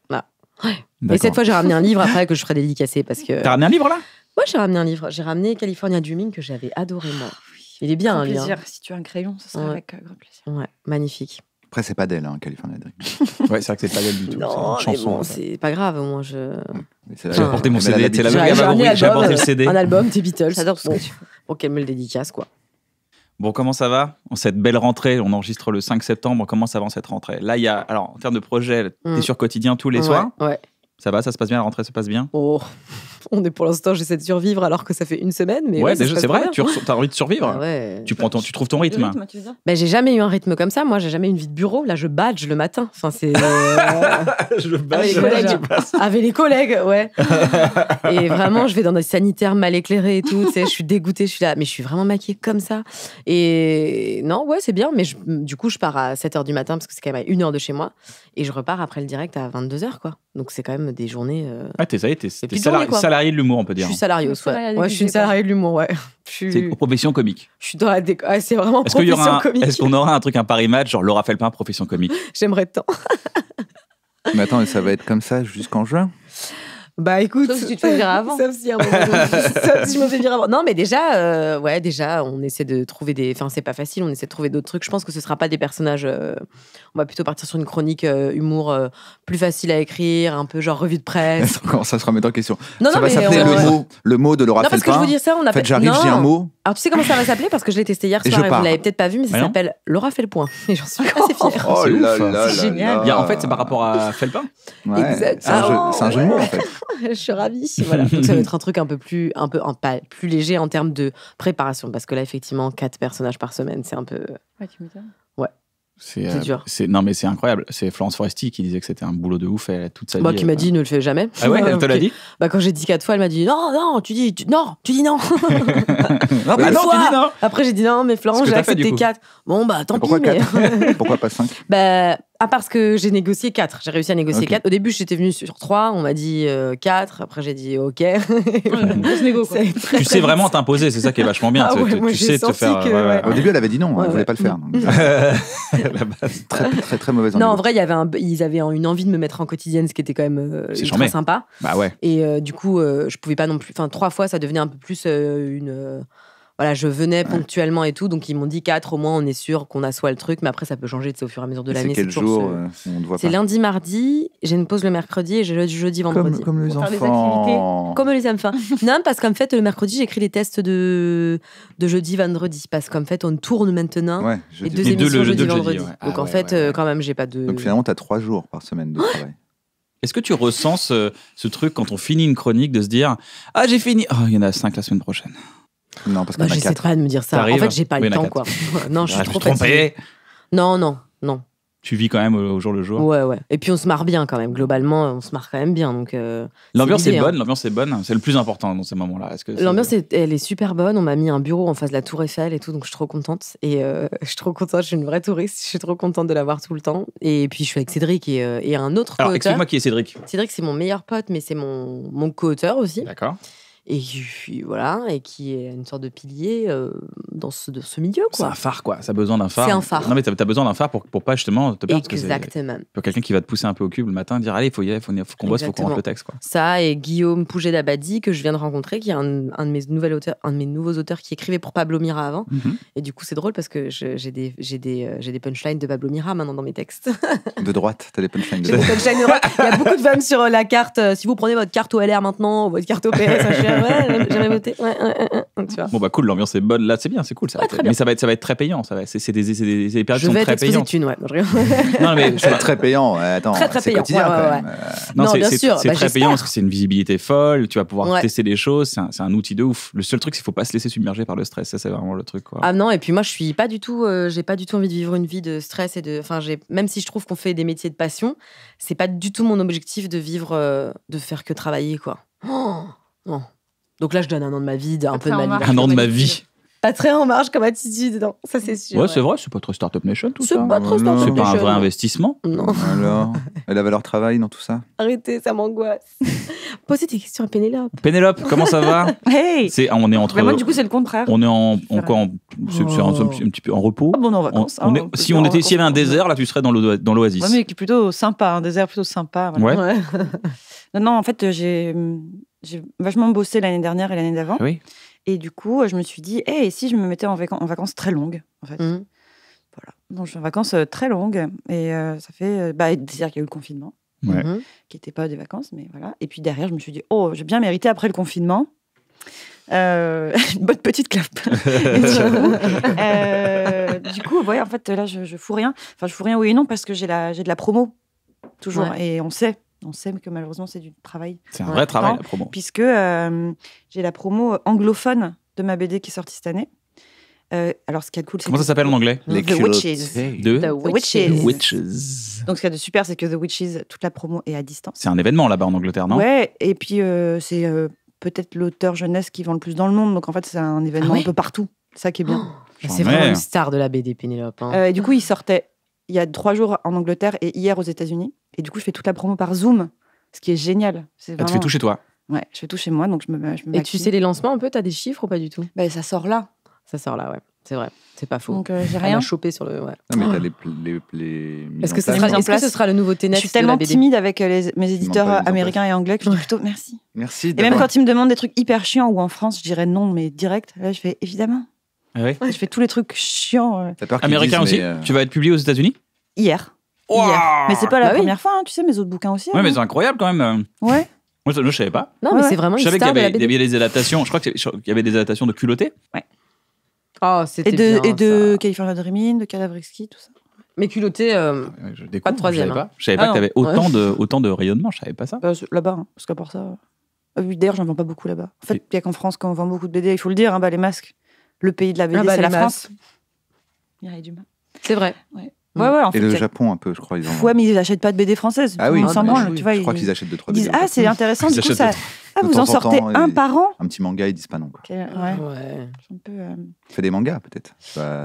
[SPEAKER 4] Et cette fois, j'ai ramené un livre après que je ferai dédicacer parce que.
[SPEAKER 2] T'as ramené un livre là?
[SPEAKER 4] Ouais, j'ai ramené un livre. J'ai ramené California Dreaming que j'avais adoré moi. Il est bien un livre.
[SPEAKER 1] Si tu as un crayon, ce sera avec grand plaisir.
[SPEAKER 4] Ouais, magnifique.
[SPEAKER 3] Après, c'est pas d'elle, California Dreaming.
[SPEAKER 2] Ouais, c'est vrai que c'est pas d'elle du tout.
[SPEAKER 4] Non,
[SPEAKER 2] c'est une chanson.
[SPEAKER 4] Bon, c'est pas grave, moi je.
[SPEAKER 2] J'ai apporté mon CD, c'est la même gamme. J'ai apporté le CD.
[SPEAKER 4] Un album, des Beatles.
[SPEAKER 1] J'adore ce que tu fais.
[SPEAKER 4] Pour qu'elle me le dédicace, quoi.
[SPEAKER 2] Bon, comment ça va? En cette belle rentrée, on enregistre le 5 septembre. Comment ça va en cette rentrée? Là, il y a. Alors, en termes de projet, t'es sur Quotidien tous les soirs?
[SPEAKER 4] Ouais.
[SPEAKER 2] Ça va, ça se passe bien, la rentrée se passe bien?
[SPEAKER 4] Oh, on est pour l'instant, j'essaie de survivre alors que ça fait une semaine. Mais
[SPEAKER 2] ouais, déjà, c'est vrai, tu as envie de survivre.
[SPEAKER 4] Ah ouais.
[SPEAKER 2] Tu trouves ton rythme.
[SPEAKER 4] J'ai jamais eu un rythme comme ça. Moi, j'ai jamais eu une vie de bureau. Là, je badge le matin. Enfin, c'est.
[SPEAKER 2] Je badge
[SPEAKER 4] avec les collègues, ouais. Et vraiment, je vais dans des sanitaires mal éclairés et tout. Tu sais, je suis dégoûtée. Je suis là, mais je suis vraiment maquillée comme ça. Et non, ouais, c'est bien. Mais du coup, je pars à 7h du matin parce que c'est quand même à 1h de chez moi. Et je repars après le direct à 22h, quoi. Donc, c'est quand même des journées.
[SPEAKER 2] Ah, t'es salarié de l'humour, on peut dire.
[SPEAKER 4] Je suis salarié aussi. Ouais, je suis une salariée de l'humour, ouais.
[SPEAKER 2] C'est profession comique.
[SPEAKER 4] Je suis dans la déco. Ah, c'est vraiment profession comique.
[SPEAKER 2] Est-ce qu'on aura un truc, un Paris Match, genre Laura Felpin, profession comique?
[SPEAKER 4] J'aimerais tant.
[SPEAKER 3] Mais attends, ça va être comme ça jusqu'en juin?
[SPEAKER 4] Bah écoute,
[SPEAKER 1] sauf si tu te fais virer avant.
[SPEAKER 4] Sauf si je me fais virer avant. Non, mais déjà, on essaie de trouver des. Enfin, c'est pas facile. On essaie de trouver d'autres trucs. Je pense que ce sera pas des personnages. On va plutôt partir sur une chronique humour plus facile à écrire, un peu genre revue de presse.
[SPEAKER 3] Ça se remet en question.
[SPEAKER 4] Non,
[SPEAKER 3] ça va s'appeler le mot de Laura Felpin.
[SPEAKER 4] Non, parce que je veux dire ça, on appelle.
[SPEAKER 3] En fait, j'arrive, j'ai un mot.
[SPEAKER 4] Alors tu sais comment ça va s'appeler parce que je l'ai testé hier soir et vous l'avez peut-être pas vu, mais ça s'appelle Laura fait le point. Et j'en suis assez fière.
[SPEAKER 3] Oh là là,
[SPEAKER 1] c'est génial.
[SPEAKER 2] En fait, c'est par rapport à Felpin.
[SPEAKER 4] Exactement.
[SPEAKER 3] C'est un jeu de mots en fait.
[SPEAKER 4] Je suis ravie. Voilà. Donc ça va être un truc un peu plus léger en termes de préparation, parce que là effectivement 4 personnages par semaine, c'est un peu.
[SPEAKER 1] Ouais, tu m'étonnes.
[SPEAKER 4] Ouais.
[SPEAKER 2] C'est dur. Non, mais c'est incroyable. C'est Florence Foresti qui disait que c'était un boulot de ouf toute sa vie.
[SPEAKER 4] Qui m'a dit ne le fais jamais.
[SPEAKER 2] Ah ouais, elle te l'a dit?
[SPEAKER 4] Quand j'ai dit 4 fois, elle m'a dit non, tu dis non.
[SPEAKER 2] Tu dis non.
[SPEAKER 4] Après j'ai dit non, mais Florence, j'ai accepté 4. Bon tant pis.
[SPEAKER 3] Pourquoi pas 5?
[SPEAKER 4] Parce que j'ai négocié 4. J'ai réussi à négocier 4. Au début, j'étais venue sur 3. On m'a dit 4. Après, j'ai dit OK.
[SPEAKER 2] Tu sais vraiment t'imposer, c'est ça qui est vachement bien. Tu sais te faire.
[SPEAKER 3] Au début, elle avait dit non, elle voulait pas le faire. Très, très, très mauvaise.
[SPEAKER 4] Non, en vrai, ils avaient une envie de me mettre en quotidienne, ce qui était quand même ultra sympa.
[SPEAKER 2] Bah ouais.
[SPEAKER 4] Et du coup, je pouvais pas non plus. Enfin, 3 fois, ça devenait un peu plus une. Voilà, je venais ponctuellement et tout, donc ils m'ont dit 4, au moins on est sûr qu'on assoit le truc, mais après ça peut changer au fur et à mesure de l'année.
[SPEAKER 3] C'est quel jour on te voit
[SPEAKER 4] C'est lundi, mardi, j'ai une pause le mercredi et j'ai le jeudi, vendredi.
[SPEAKER 3] Comme les enfants.
[SPEAKER 4] Comme les enfants. Non, parce qu'en fait, le mercredi, j'écris les tests de jeudi, vendredi, parce qu'en fait, on tourne maintenant les 2 émissions jeudi, vendredi. Donc en fait, quand même, j'ai pas de...
[SPEAKER 3] Donc finalement, tu as 3 jours par semaine de travail.
[SPEAKER 2] Est-ce que tu ressens ce truc quand on finit une chronique de se dire « Ah, j'ai fini. Il y en a 5 la semaine prochaine. »
[SPEAKER 3] Non, parce que
[SPEAKER 4] j'essaie pas de me dire ça. En fait, j'ai pas le temps, quoi. Non, je suis trop fatiguée. Non.
[SPEAKER 2] Tu vis quand même au jour le jour.
[SPEAKER 4] Ouais. Et puis on se marre bien quand même. Globalement, on se marre quand même bien. Donc
[SPEAKER 2] l'ambiance est bonne. L'ambiance est bonne. C'est le plus important dans ces moments-là.
[SPEAKER 4] L'ambiance, elle est super bonne. On m'a mis un bureau en face de la Tour Eiffel et tout, donc je suis trop contente. Et je suis trop contente. Je suis une vraie touriste. Je suis trop contente de l'avoir tout le temps. Et puis je suis avec Cédric et un autre co-auteur.
[SPEAKER 2] Alors explique-moi qui est Cédric.
[SPEAKER 4] Cédric, c'est mon meilleur pote, mais c'est mon co-auteur aussi.
[SPEAKER 2] D'accord.
[SPEAKER 4] Et voilà, et qui est une sorte de pilier dans ce milieu, quoi.
[SPEAKER 2] C'est un phare, quoi. Ça a besoin d'un phare.
[SPEAKER 4] C'est un phare.
[SPEAKER 2] Non, mais t'as besoin d'un phare pour pas justement te perdre.
[SPEAKER 4] Exactement.
[SPEAKER 2] Pour quelqu'un qui va te pousser un peu au cul le matin, dire allez, il faut y aller, faut qu'on bosse, faut qu'on rentre le texte, quoi.
[SPEAKER 4] Ça, et Guillaume Pouget-Dabadi, que je viens de rencontrer, qui est un de mes nouveaux auteurs qui écrivait pour Pablo Mira avant. Mm-hmm. Et du coup, c'est drôle parce que j'ai des punchlines de Pablo Mira maintenant dans mes textes.
[SPEAKER 3] De droite, t'as des punchlines
[SPEAKER 4] de droite. Il y a beaucoup de vannes sur la carte. Si vous prenez votre carte au LR maintenant, ou votre carte au PS, jamais voté. Tu vois.
[SPEAKER 2] Bon, cool, l'ambiance est bonne. Là, c'est bien, c'est cool. Mais ça va être très payant. C'est des périodes qui sont très payantes.
[SPEAKER 3] Non, mais c'est très payant. Attends,
[SPEAKER 4] très payant.
[SPEAKER 2] Non, bien sûr. C'est très payant parce que c'est une visibilité folle. Tu vas pouvoir tester des choses. C'est un outil de ouf. Le seul truc, c'est qu'il faut pas se laisser submerger par le stress. Ça, c'est vraiment le truc, quoi.
[SPEAKER 4] Ah non, et puis moi, je suis pas du tout. J'ai pas du tout envie de vivre une vie de stress et de. Enfin, même si je trouve qu'on fait des métiers de passion, c'est pas du tout mon objectif de vivre, de faire que travailler, quoi. Non. Donc là, je donne un an de ma vie, un peu de ma vie.
[SPEAKER 2] Un an de ma vie.
[SPEAKER 4] Pas très en marge comme attitude, non, ça c'est sûr.
[SPEAKER 2] Ouais, c'est vrai, c'est pas trop Startup Nation tout ça.
[SPEAKER 4] C'est pas trop Startup Nation.
[SPEAKER 2] C'est pas un vrai investissement.
[SPEAKER 4] Non.
[SPEAKER 3] Alors, et la valeur travail dans tout ça?
[SPEAKER 4] Arrêtez, ça m'angoisse. Posez des questions à Pénélope.
[SPEAKER 2] Pénélope, comment ça va?
[SPEAKER 1] Hey.
[SPEAKER 2] On est entre.
[SPEAKER 1] Mais moi, du coup, c'est le contraire.
[SPEAKER 2] On est en quoi? C'est un petit peu en repos.
[SPEAKER 1] Ah bon, on est en vacances.
[SPEAKER 2] S'il y avait un désert, là, tu serais dans l'oasis.
[SPEAKER 1] Ouais, mais qui est plutôt sympa, un désert plutôt sympa.
[SPEAKER 2] Voilà.
[SPEAKER 1] Ouais. Non, en fait, j'ai vachement bossé l'année dernière et l'année d'avant.
[SPEAKER 2] Oui.
[SPEAKER 1] Et du coup, je me suis dit, et si je me mettais en vacances très longues, en fait. Voilà. Donc, je suis en vacances très longues. Et ça fait... c'est-à-dire qu'il y a eu le confinement, qui n'était pas des vacances, mais voilà. Et puis derrière, je me suis dit, j'ai bien mérité après le confinement. Une bonne petite clap. Du coup, en fait, là, je fous rien. Enfin, je fous rien, oui et non, parce que j'ai de la promo, toujours. Ouais. Et on sait que malheureusement, c'est du travail.
[SPEAKER 2] C'est un vrai travail, la promo.
[SPEAKER 1] Puisque j'ai la promo anglophone de ma BD qui est sortie cette année. Alors, ce qui est cool, c'est
[SPEAKER 2] comment ça s'appelle en anglais?
[SPEAKER 1] The Witches.
[SPEAKER 2] The
[SPEAKER 1] Witches. Donc, ce qui est super, c'est que The Witches, toute la promo est à distance.
[SPEAKER 2] C'est un événement là-bas en Angleterre, non?
[SPEAKER 1] Ouais, et puis c'est peut-être l'auteur jeunesse qui vend le plus dans le monde. Donc, en fait, c'est un événement un peu partout. C'est ça qui est bien.
[SPEAKER 4] C'est vraiment une star de la BD, Pénélope.
[SPEAKER 1] Et du coup, il sortait il y a 3 jours en Angleterre et hier aux États-Unis. Et du coup, je fais toute la promo par Zoom, ce qui est génial. Vraiment...
[SPEAKER 2] Tu fais tout chez toi? Ouais,
[SPEAKER 1] je fais tout chez moi, donc je me
[SPEAKER 4] Et tu sais les lancements un peu? T'as des chiffres ou pas du tout?
[SPEAKER 1] Ça sort là.
[SPEAKER 4] Ça sort là, ouais. C'est vrai. C'est pas faux.
[SPEAKER 1] Donc, j'ai rien.
[SPEAKER 4] Chopé sur le. Ouais.
[SPEAKER 3] Non, mais t'as les
[SPEAKER 4] Est-ce que ce sera le nouveau Tenet?
[SPEAKER 1] Je suis tellement timide avec mes éditeurs américains et anglais que je dis plutôt merci.
[SPEAKER 3] Merci.
[SPEAKER 1] Et même quand ils me demandent des trucs hyper chiants ou en France, je dirais non, mais direct. Là, je fais évidemment.
[SPEAKER 2] Ah oui.
[SPEAKER 1] Je fais tous les trucs chiants.
[SPEAKER 2] Américain aussi. Tu vas être publié aux États-Unis?
[SPEAKER 1] Hier. Mais c'est pas la première fois, tu sais, mes autres bouquins aussi.
[SPEAKER 2] Ouais, mais c'est incroyable quand même.
[SPEAKER 1] Ouais.
[SPEAKER 2] Moi, je savais pas.
[SPEAKER 4] Non, mais c'est vraiment une star de la BD.
[SPEAKER 2] Je savais qu'il y avait des adaptations. Je crois qu'il y avait des adaptations de Culotté.
[SPEAKER 1] Ouais.
[SPEAKER 4] Oh, c'était bien.
[SPEAKER 1] Et de California Dreaming, de Cadavreski, tout ça.
[SPEAKER 4] Mais Culotté, pas de troisième.
[SPEAKER 2] Je savais pas que t'avais autant de rayonnement. Je savais pas ça.
[SPEAKER 1] Là-bas, parce qu'à part ça. D'ailleurs, j'en vends pas beaucoup là-bas. En fait, il y a qu'en France qu'on vend beaucoup de BD. Il faut le dire, les masques. Le pays de la BD, c'est la France. Mireille Dumas.
[SPEAKER 4] C'est vrai.
[SPEAKER 1] Ouais.
[SPEAKER 3] En fait, et le Japon un peu, je crois.
[SPEAKER 1] Ouais, mais ils n'achètent pas de BD française.
[SPEAKER 3] Ah oui,
[SPEAKER 1] tu vois,
[SPEAKER 3] je crois qu'ils achètent 2-3 BD.
[SPEAKER 1] Ils disent, c'est intéressant, du coup, ça. Vous en sortez un par an?
[SPEAKER 3] Un petit manga, ils disent pas non. Quoi.
[SPEAKER 1] Ouais.
[SPEAKER 3] Fais des mangas, peut-être.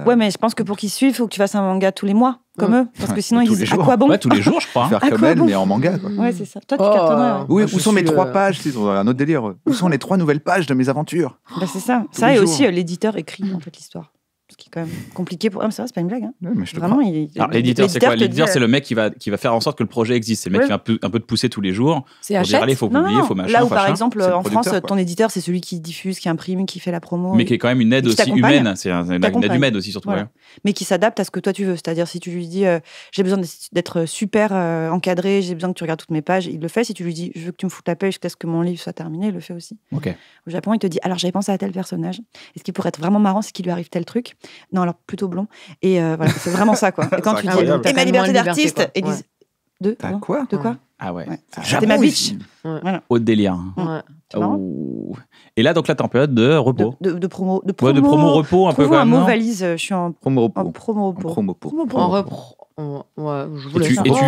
[SPEAKER 1] Ouais, mais je pense que pour qu'ils suivent, il faut que tu fasses un manga tous les mois, comme eux. Parce que sinon, ils disent, à quoi bon?
[SPEAKER 2] Ouais, tous les jours, je crois.
[SPEAKER 3] Faire comme elle, mais en manga, quoi.
[SPEAKER 1] Ouais, c'est ça. Toi, tu cartonnes.
[SPEAKER 3] Oui, où sont mes 3 pages? C'est un autre délire. Où sont les 3 nouvelles pages de mes aventures?
[SPEAKER 1] C'est ça. Ça, et aussi, l'éditeur écrit, en fait, l'histoire. Ce qui est quand même compliqué pour eux, ça, c'est pas une blague. Hein.
[SPEAKER 3] Ouais, mais je te
[SPEAKER 1] Vraiment,
[SPEAKER 2] l'éditeur, c'est quoi? L'éditeur, c'est le mec qui va faire en sorte que le projet existe. C'est le mec qui va un peu te pousser tous les jours.
[SPEAKER 4] C'est Hachette.
[SPEAKER 2] Il faut publier, il faut machin.
[SPEAKER 1] Là où, par exemple, en France, ton éditeur, c'est celui qui diffuse, qui imprime, qui fait la promo.
[SPEAKER 2] Mais qui est quand même une aide aussi humaine. C'est une aide humaine aussi, surtout.
[SPEAKER 1] Voilà. Mais qui s'adapte à ce que toi tu veux. C'est-à-dire, si tu lui dis, j'ai besoin d'être super encadré, j'ai besoin que tu regardes toutes mes pages, il le fait. Si tu lui dis, je veux que tu me foutes la paix jusqu'à ce que mon livre soit terminé, il le fait aussi.
[SPEAKER 2] Okay.
[SPEAKER 1] Au Japon, il te dit, alors j'avais pensé à tel personnage. Et ce qui pourrait être vraiment marrant, c'est qu'il lui arrive tel truc. Non, alors plutôt blond. Et voilà, c'est vraiment ça, quoi. Et quand tu dis, et ma liberté d'artiste, ils disent, de quoi?
[SPEAKER 2] Ah ouais.
[SPEAKER 1] C'était ma bitch.
[SPEAKER 2] Au délire. Et là, donc là, t'es en période de repos.
[SPEAKER 1] De promo
[SPEAKER 2] repos, un peu quand même.
[SPEAKER 1] Un mot valise, je suis en promo repos.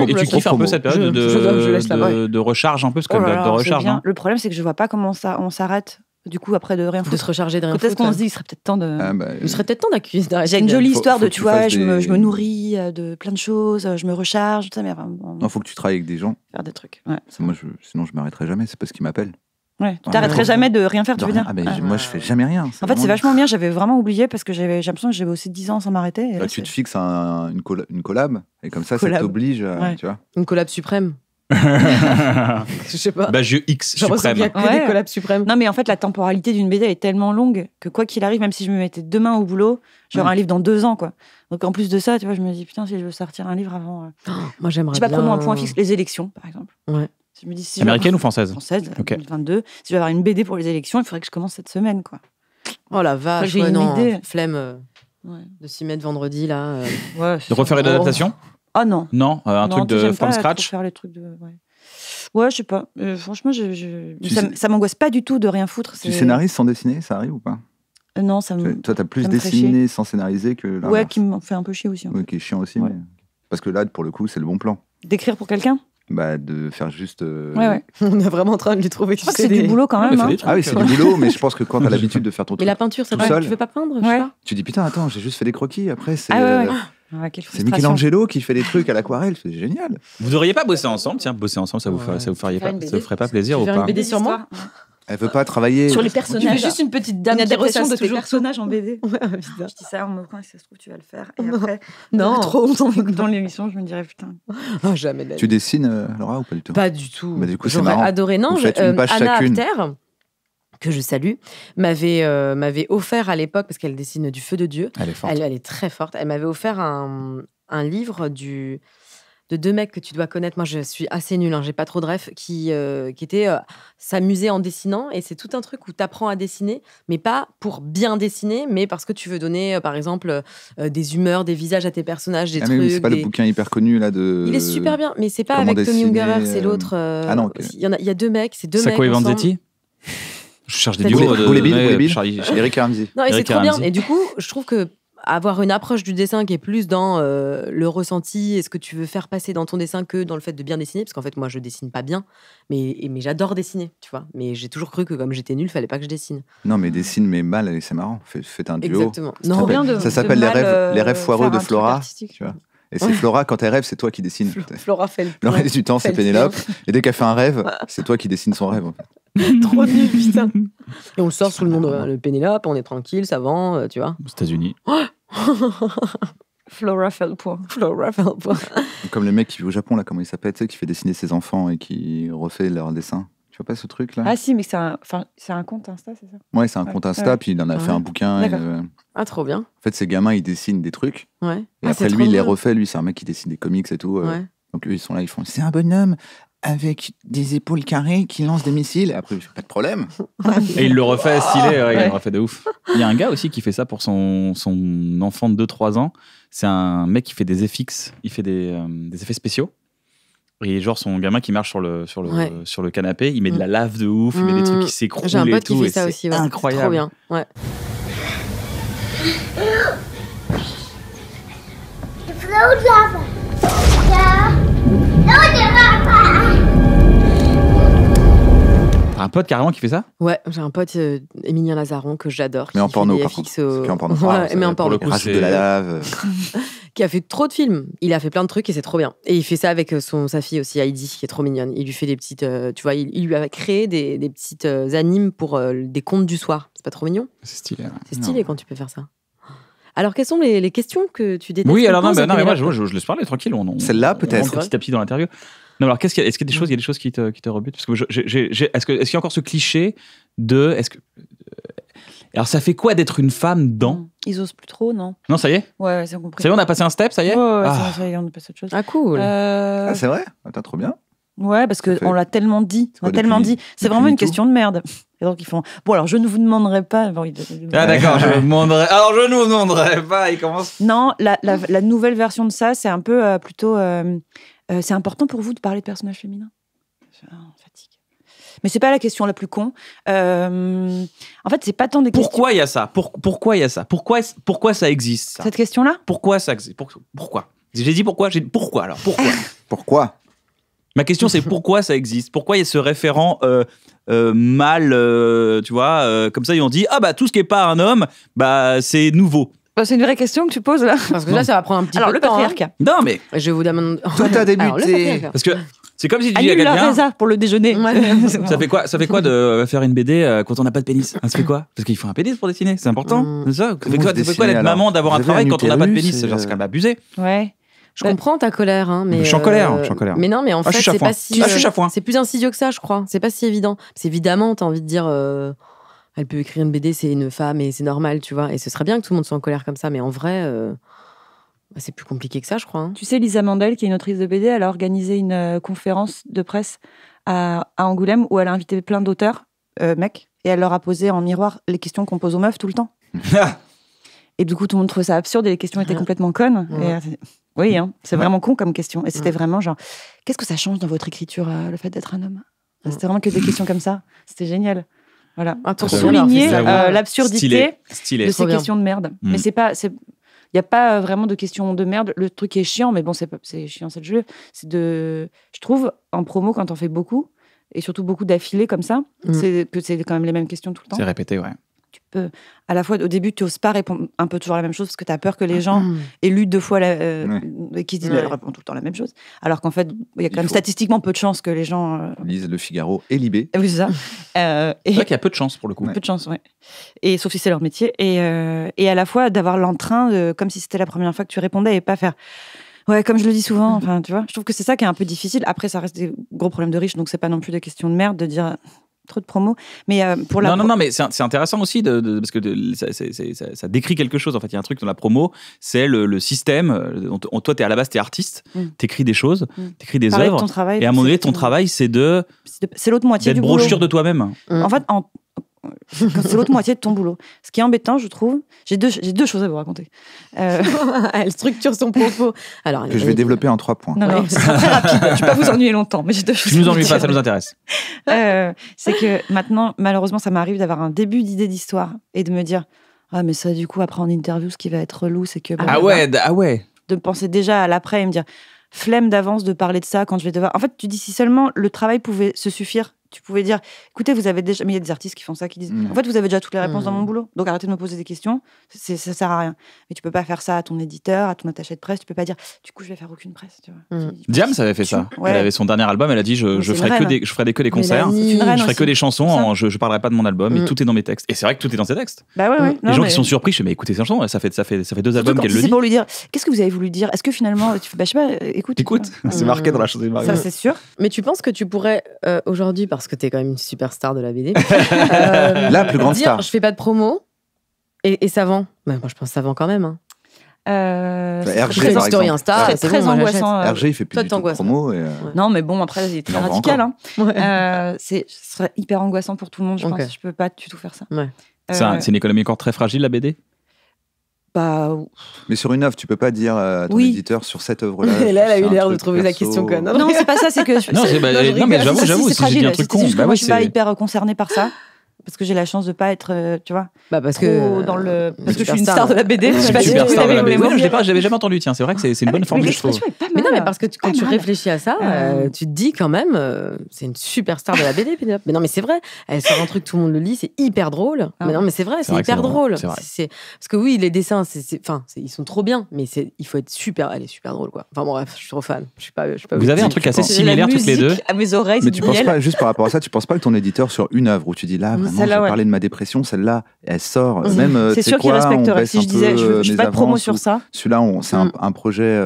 [SPEAKER 2] Et tu kiffes un peu cette période de recharge, un peu, de recharge.
[SPEAKER 1] Le problème, c'est que je vois pas comment on s'arrête. Du coup, après de rien foutre.
[SPEAKER 4] De se recharger de rien
[SPEAKER 1] foutre. Peut-être qu'on se dit, il serait peut-être temps de.
[SPEAKER 4] Il serait peut-être temps d'accuser.
[SPEAKER 1] J'ai une jolie histoire de, tu vois, je me nourris de plein de choses, je me recharge, tout ça, mais vraiment.
[SPEAKER 3] Non, faut que tu travailles avec des gens.
[SPEAKER 1] Faire des trucs. Ouais.
[SPEAKER 3] Moi, sinon, je m'arrêterai jamais. C'est parce qu'ils m'appellent.
[SPEAKER 1] Ouais. Tu t'arrêterais jamais de rien faire, tu veux dire?
[SPEAKER 3] Moi, je fais jamais rien.
[SPEAKER 1] En fait, c'est vachement bien. J'avais vraiment oublié parce que j'ai l'impression que j'avais aussi 10 ans sans m'arrêter.
[SPEAKER 3] Tu te fixes une collab et comme ça t'oblige, tu vois.
[SPEAKER 4] Une collab suprême. Je sais pas.
[SPEAKER 2] Jeu X suprême.
[SPEAKER 4] Des collabs suprêmes.
[SPEAKER 1] Non, mais en fait, la temporalité d'une BD est tellement longue que quoi qu'il arrive, même si je me mettais demain au boulot, j'aurai un livre dans 2 ans, quoi. Donc en plus de ça, tu vois, je me dis putain, si je veux sortir un livre avant.
[SPEAKER 4] Moi, j'aimerais.
[SPEAKER 1] J'ai pas promo un point fixe, les élections, par exemple.
[SPEAKER 4] Ouais.
[SPEAKER 1] Je me dis,
[SPEAKER 2] américaine ou française?
[SPEAKER 1] Française, 2022. Si je veux avoir une BD pour les élections, il faudrait que je commence cette semaine, quoi.
[SPEAKER 4] Oh la vache, j'ai une idée. Flemme de s'y mettre vendredi là.
[SPEAKER 2] De refaire une adaptation?
[SPEAKER 1] Ah non.
[SPEAKER 2] Non, un truc de from scratch.
[SPEAKER 1] Faire les trucs de. Ouais, je sais pas. Franchement, ça m'angoisse pas du tout de rien foutre.
[SPEAKER 3] Tu scénarises sans dessiner, ça arrive ou pas?
[SPEAKER 1] Non, ça me.
[SPEAKER 3] Toi, t'as plus dessiné sans scénariser que là.
[SPEAKER 1] Ouais, qui me fait un peu chier aussi.
[SPEAKER 3] Qui est chiant aussi. Mais... Parce que là, pour le coup, c'est le bon plan.
[SPEAKER 1] D'écrire pour quelqu'un?
[SPEAKER 3] De faire juste.
[SPEAKER 1] Ouais.
[SPEAKER 4] On est vraiment en train de lui trouver.
[SPEAKER 1] Je crois que c'est du boulot quand même.
[SPEAKER 3] Ah oui, c'est du boulot, mais je pense que quand t'as l'habitude de faire ton truc.
[SPEAKER 4] Mais la peinture, ça tu veux pas peindre?
[SPEAKER 3] Tu dis putain, attends, j'ai juste fait des croquis. Après, c'est. C'est Michelangelo qui fait des trucs à l'aquarelle, c'est génial.
[SPEAKER 2] Vous devriez pas bosser ensemble? Tiens, bosser ensemble, ça vous ferait pas plaisir ou pas?
[SPEAKER 4] Une BD sur moi?
[SPEAKER 3] Elle veut pas travailler
[SPEAKER 1] sur les personnages. Tu
[SPEAKER 4] fais juste une petite adaptation
[SPEAKER 1] de tes personnages en BD. Je dis ça en me disant, si ça se trouve, tu vas le faire. Et après,
[SPEAKER 4] non,
[SPEAKER 1] trop longtemps dans l'émission, je me dirais putain.
[SPEAKER 4] Oh, jamais.
[SPEAKER 3] Tu dessines, Laura, ou pas du tout?
[SPEAKER 4] Pas du tout.
[SPEAKER 3] Du coup,
[SPEAKER 4] j'aurais adoré. Non, Anna
[SPEAKER 3] chacune.
[SPEAKER 4] After, que je salue, m'avait offert à l'époque, parce qu'elle dessine du feu de Dieu.
[SPEAKER 2] Elle est forte.
[SPEAKER 4] Elle est très forte. Elle m'avait offert un livre de 2 mecs que tu dois connaître. Moi, je suis assez nulle, j'ai pas trop de ref, qui était s'amuser en dessinant. Et c'est tout un truc où tu apprends à dessiner, mais pas pour bien dessiner, mais parce que tu veux donner, par exemple, des humeurs, des visages à tes personnages, des trucs.
[SPEAKER 3] Mais c'est pas le bouquin hyper connu là de.
[SPEAKER 4] Il est super bien, mais c'est pas avec Tommy Ungerer, c'est l'autre.
[SPEAKER 3] Ah non. Okay.
[SPEAKER 4] Il y a 2 mecs, c'est 2 mecs.
[SPEAKER 2] Sacco et Vanzetti. Je cherche des
[SPEAKER 3] duos de Eric Ramsey.
[SPEAKER 4] Non, et c'est trop bien. Et du coup, je trouve que avoir une approche du dessin qui est plus dans le ressenti et ce que tu veux faire passer dans ton dessin que dans le fait de bien dessiner, parce qu'en fait moi je dessine pas bien, mais j'adore dessiner, tu vois, mais j'ai toujours cru que comme j'étais nulle, fallait pas que je dessine.
[SPEAKER 3] Non, mais dessine mais mal, et c'est marrant, faites un duo.
[SPEAKER 4] Exactement.
[SPEAKER 3] Ça s'appelle les rêves foireux de Flora, tu vois. Et c'est Flora, quand elle rêve, c'est toi qui dessines.
[SPEAKER 4] Flora fait
[SPEAKER 3] le reste du temps, c'est Pénélope. Et dès qu'elle fait un rêve, c'est toi qui dessines son rêve.
[SPEAKER 4] Trop nul, putain. Et on le sort sous le nom de Pénélope, on est tranquille, ça vend, tu vois.
[SPEAKER 2] Aux États-Unis.
[SPEAKER 1] Flora fait le point.
[SPEAKER 3] Comme le mec qui vit au Japon, là, comment il s'appelle, tu sais, qui fait dessiner ses enfants et qui refait leurs dessins. Tu vois pas ce truc là?
[SPEAKER 1] Ah si, mais c'est un compte Insta, c'est ça?
[SPEAKER 3] Ouais, c'est un compte Insta, puis il en a fait un bouquin.
[SPEAKER 4] Ah, trop bien.
[SPEAKER 3] En fait, ces gamins, ils dessinent des trucs.
[SPEAKER 4] Ouais.
[SPEAKER 3] Et après, lui, il les refait. Lui, c'est un mec qui dessine des comics et tout. Donc, eux, ils sont là, ils font c'est un bonhomme avec des épaules carrées qui lance des missiles. Et après, pas de problème.
[SPEAKER 2] Et il le refait stylé, il le refait de ouf. Il y a un gars aussi qui fait ça pour son enfant de 2-3 ans. C'est un mec qui fait des FX, il fait des effets spéciaux. Et genre son gamin qui marche sur le canapé, il met de la lave de ouf, il met des trucs qui s'écroulent et tout.
[SPEAKER 4] J'ai un pote qui fait ça aussi,
[SPEAKER 2] incroyable.
[SPEAKER 4] Trop bien, ouais.
[SPEAKER 2] T'as un pote carrément qui fait ça?
[SPEAKER 4] Ouais, j'ai un pote, Émilien Lazaron, que j'adore.
[SPEAKER 3] Mais en porno, par contre.
[SPEAKER 4] C'est
[SPEAKER 3] en porno.
[SPEAKER 4] Mais en porno.
[SPEAKER 3] Rajoute de la lave.
[SPEAKER 4] Qui a fait trop de films. Il a fait plein de trucs et c'est trop bien. Et il fait ça avec sa fille aussi, Heidi, qui est trop mignonne. Il lui fait des petites... tu vois, il lui a créé des petites animes pour des contes du soir. C'est pas trop mignon?
[SPEAKER 2] C'est stylé. Ouais.
[SPEAKER 4] C'est stylé quand tu peux faire ça. Alors, quelles sont les questions que tu détestes?
[SPEAKER 2] Oui, alors non, mais moi, je laisse parler, tranquille.
[SPEAKER 3] Celle-là, peut-être.
[SPEAKER 2] Petit à petit dans l'interview. Non, alors, est-ce qu'il y a des choses qui te rebutent? Parce que est-ce qu'il y a encore ce cliché de... Alors, ça fait quoi d'être une femme dans...
[SPEAKER 1] Ils osent plus trop, non?
[SPEAKER 2] Non, ça y est?
[SPEAKER 1] Ouais, c'est compris.
[SPEAKER 2] Ça y est, on a passé un step, ça y est?
[SPEAKER 1] Ouais, ça y est, on a passé autre chose.
[SPEAKER 4] Ah, cool.
[SPEAKER 3] C'est vrai? Attends, trop bien.
[SPEAKER 1] Ouais, parce qu'on l'a tellement dit. C'est vraiment une question de merde. Et donc, ils font... Bon, alors, je ne vous demanderai pas...
[SPEAKER 2] Ah, d'accord, je demanderai... Alors, je ne vous demanderai pas, il commence...
[SPEAKER 1] Non, la nouvelle version de ça, c'est un peu plutôt... c'est important pour vous de parler de personnages féminins? Fatigue. Mais c'est pas la question la plus con. En fait, c'est pas tant des questions...
[SPEAKER 2] Pourquoi il y a ça? Pourquoi il y a ça? Pourquoi ça existe, ça?
[SPEAKER 1] Cette question-là?
[SPEAKER 2] Pourquoi ça existe? Pourquoi? J'ai dit pourquoi? J'ai dit pourquoi, alors? Pourquoi?
[SPEAKER 3] Pourquoi?
[SPEAKER 2] Ma question, c'est pourquoi ça existe? Pourquoi il y a ce référent mâle, tu vois, comme ça, ils ont dit, ah bah, tout ce qui n'est pas un homme, bah, c'est nouveau.
[SPEAKER 1] C'est une vraie question que tu poses, là.
[SPEAKER 4] Parce que là, ça va prendre un petit peu de temps.
[SPEAKER 1] Alors, le patriarcat.
[SPEAKER 2] Non, mais...
[SPEAKER 4] Je vous demande...
[SPEAKER 3] Toi, t'as débuté.
[SPEAKER 2] Parce que c'est comme si tu dis à
[SPEAKER 1] Annule
[SPEAKER 2] quelqu'un...
[SPEAKER 1] la résa pour le déjeuner.
[SPEAKER 2] Ça fait quoi de faire une BD quand on n'a pas de pénis? Ça fait quoi? Parce qu'il faut un pénis pour dessiner, c'est important. C'est ça? Ça fait quoi d'être maman, d'avoir un travail quand on n'a pas de pénis? C'est quand même abusé.
[SPEAKER 1] Ouais.
[SPEAKER 4] Je comprends ta colère, hein, mais...
[SPEAKER 2] Je suis en colère, Mais
[SPEAKER 4] non, mais en fait, c'est pas si...
[SPEAKER 2] je suis chafouin.
[SPEAKER 4] C'est plus insidieux que ça, je crois. C'est pas si évident. C'est évidemment, t'as envie de dire... elle peut écrire une BD, c'est une femme et c'est normal, tu vois. Et ce serait bien que tout le monde soit en colère comme ça, mais en vrai, c'est plus compliqué que ça, je crois. Hein.
[SPEAKER 1] Tu sais, Lisa Mandel, qui est une autrice de BD, elle a organisé une conférence de presse à Angoulême où elle a invité plein d'auteurs, mecs, et elle leur a posé en miroir les questions qu'on pose aux meufs tout le temps. Et du coup, tout le monde trouvait ça absurde et les questions étaient complètement connes. Et, oui, hein, c'est vraiment con comme question. Et c'était vraiment genre, qu'est-ce que ça change dans votre écriture, le fait d'être un homme? C'était vraiment que des questions comme ça. C'était génial. Voilà. Pour souligner l'absurdité de ces questions de merde. Mais c'est pas... Il n'y a pas vraiment de questions de merde. Le truc qui est chiant, mais bon, c'est chiant, c'est le jeu. Je trouve, en promo, quand on fait beaucoup, et surtout beaucoup d'affilés comme ça, c'est quand même les mêmes questions tout le temps.
[SPEAKER 2] C'est répété, ouais.
[SPEAKER 1] Tu peux, à la fois, au début, tu n'oses pas répondre un peu toujours la même chose parce que tu as peur que les gens aient lu 2 fois qui disent elle répond tout le temps la même chose. Alors qu'en fait, il y a quand même statistiquement peu de chances que les gens
[SPEAKER 3] lisent Le Figaro et Libé.
[SPEAKER 1] Oui, c'est ça.
[SPEAKER 2] C'est vrai qu'il y a peu de chance pour le coup.
[SPEAKER 1] Peu de chance, oui. Et sauf si c'est leur métier. Et à la fois d'avoir l'entrain, comme si c'était la première fois que tu répondais et pas faire. Ouais, comme je le dis souvent, enfin, tu vois. Je trouve que c'est ça qui est un peu difficile. Après, ça reste des gros problèmes de riches, donc c'est pas non plus des questions de merde de dire. Trop de promos, mais pour la
[SPEAKER 2] non, mais c'est intéressant aussi parce que ça décrit quelque chose. En fait, il y a un truc dans la promo, c'est le système. Toi, à la base, t'es artiste, t'écris des choses, t'écris des œuvres, et à un moment donné, ton travail, c'est
[SPEAKER 1] l'autre moitié
[SPEAKER 2] d'être
[SPEAKER 1] du boulot.
[SPEAKER 2] brochure de toi-même.
[SPEAKER 1] En fait, c'est l'autre moitié de ton boulot. Ce qui est embêtant, je trouve, j'ai deux choses à vous raconter.
[SPEAKER 4] Elle structure son propos. Alors,
[SPEAKER 3] que je vais développer en 3 points.
[SPEAKER 1] Non, c'est très rapide. Je ne vais pas vous ennuyer longtemps, mais j'ai 2 choses.
[SPEAKER 2] Tu nous ennuies pas, ça nous intéresse.
[SPEAKER 1] C'est que maintenant, malheureusement, ça m'arrive d'avoir un début d'idée d'histoire et de me dire ah mais ça, du coup, après en interview, ce qui va être relou, c'est que
[SPEAKER 2] ah ouais.
[SPEAKER 1] De me penser déjà à l'après et me dire flemme d'avance de parler de ça quand je vais devoir. En fait, tu dis si seulement le travail pouvait se suffire. tu pouvais dire, écoutez, vous avez déjà, mais il y a des artistes qui font ça, qui disent, en fait, vous avez déjà toutes les réponses dans mon boulot, donc arrêtez de me poser des questions, ça sert à rien. Mais tu peux pas faire ça à ton éditeur, à ton attaché de presse, tu peux pas dire, du coup, je vais faire aucune presse. Tu vois.
[SPEAKER 2] Diams avait fait ça. Elle avait son dernier album, elle a dit, je ferai que des concerts, je ferai que des chansons, je parlerai pas de mon album, et tout est dans mes textes. Et c'est vrai que tout est dans ses textes.
[SPEAKER 1] Bah ouais.
[SPEAKER 2] Les gens qui sont surpris, je fais, mais écoutez ces chansons, ça fait 2 albums qu'elle le dit.
[SPEAKER 1] C'est pour lui dire, qu'est-ce que vous avez voulu dire? Est-ce que finalement, tu fais, je sais pas, écoute.
[SPEAKER 2] C'est marqué dans la chanson de Mario.
[SPEAKER 1] Ça, c'est sûr.
[SPEAKER 4] Mais tu penses que tu pourrais, aujourd'hui, parce que t'es quand même une superstar de la BD,
[SPEAKER 3] la plus grande star.
[SPEAKER 4] Je fais pas de promo, et ça vend. Moi, je pense que ça vend quand même.
[SPEAKER 3] RG, par
[SPEAKER 4] story Insta,
[SPEAKER 1] c'est très angoissant.
[SPEAKER 3] RG, il fait plus du tout de promo.
[SPEAKER 1] Non, mais bon, après, il est très radical. Ce serait hyper angoissant pour tout le monde, je pense. Je peux pas du tout faire ça.
[SPEAKER 2] C'est une économie encore très fragile, la BD?
[SPEAKER 3] Mais sur une œuvre, tu peux pas dire à ton éditeur sur cette œuvre-là.
[SPEAKER 4] Et là, elle a eu l'air de trouver la question conne.
[SPEAKER 1] Non, c'est pas ça, c'est que.
[SPEAKER 2] Non, mais j'avoue, si j'ai dit un truc con.
[SPEAKER 1] Moi, je suis pas hyper concernée par ça. Parce que j'ai la chance de pas être, tu vois,
[SPEAKER 4] parce que
[SPEAKER 1] je suis une star de la BD. Je sais pas si vous
[SPEAKER 2] l'avez vu. J'avais jamais entendu. Tiens, c'est vrai que c'est une bonne formule, je trouve.
[SPEAKER 4] Mais non, mais parce que quand tu réfléchis à ça, tu te dis quand même, c'est une super star de la BD, Pénélope. Mais non, mais c'est vrai. Elle sort un truc, tout le monde le lit, c'est hyper drôle. Mais non, mais c'est vrai, c'est hyper drôle. Parce que oui, les dessins, ils sont trop bien, mais il faut être super. Elle est super drôle, quoi. Enfin bref, je suis trop fan. Je suis pas.
[SPEAKER 2] Vous avez un truc assez similaire toutes les deux.
[SPEAKER 1] À mes oreilles.
[SPEAKER 3] Mais tu penses pas juste par rapport à ça, tu penses pas que ton éditeur sur une œuvre où tu dis là. Je vais parler de ma dépression, celle-là, elle sort. Même,
[SPEAKER 1] c'est sûr qu'il respecterait. Si je disais, je fais pas de promo sur ça.
[SPEAKER 3] Celui-là, c'est un projet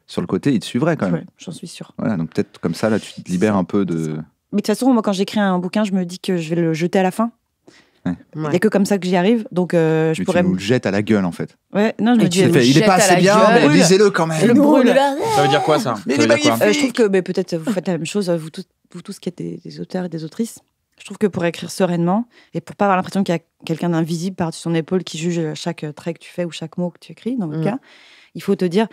[SPEAKER 3] sur le côté, il te suivrait quand même.
[SPEAKER 1] J'en suis sûre.
[SPEAKER 3] Voilà, donc peut-être comme ça, là, tu te libères un peu de.
[SPEAKER 1] Mais de toute façon, moi, quand j'écris un bouquin, je me dis que je vais le jeter à la fin. Il n'y a que comme ça que j'y arrive. Donc, je pourrais.
[SPEAKER 3] Tu nous le jettes à la gueule, en fait.
[SPEAKER 1] Ouais, non, je me dis.
[SPEAKER 3] Il est pas assez bien, mais lisez-le quand même.
[SPEAKER 2] Ça veut dire quoi, ça?
[SPEAKER 1] Je trouve que peut-être vous faites la même chose, vous tous qui êtes des auteurs et des autrices. Je trouve que pour écrire sereinement et pour pas avoir l'impression qu'il y a quelqu'un d'invisible par-dessus son épaule qui juge chaque trait que tu fais ou chaque mot que tu écris, dans votre cas, il faut te dire,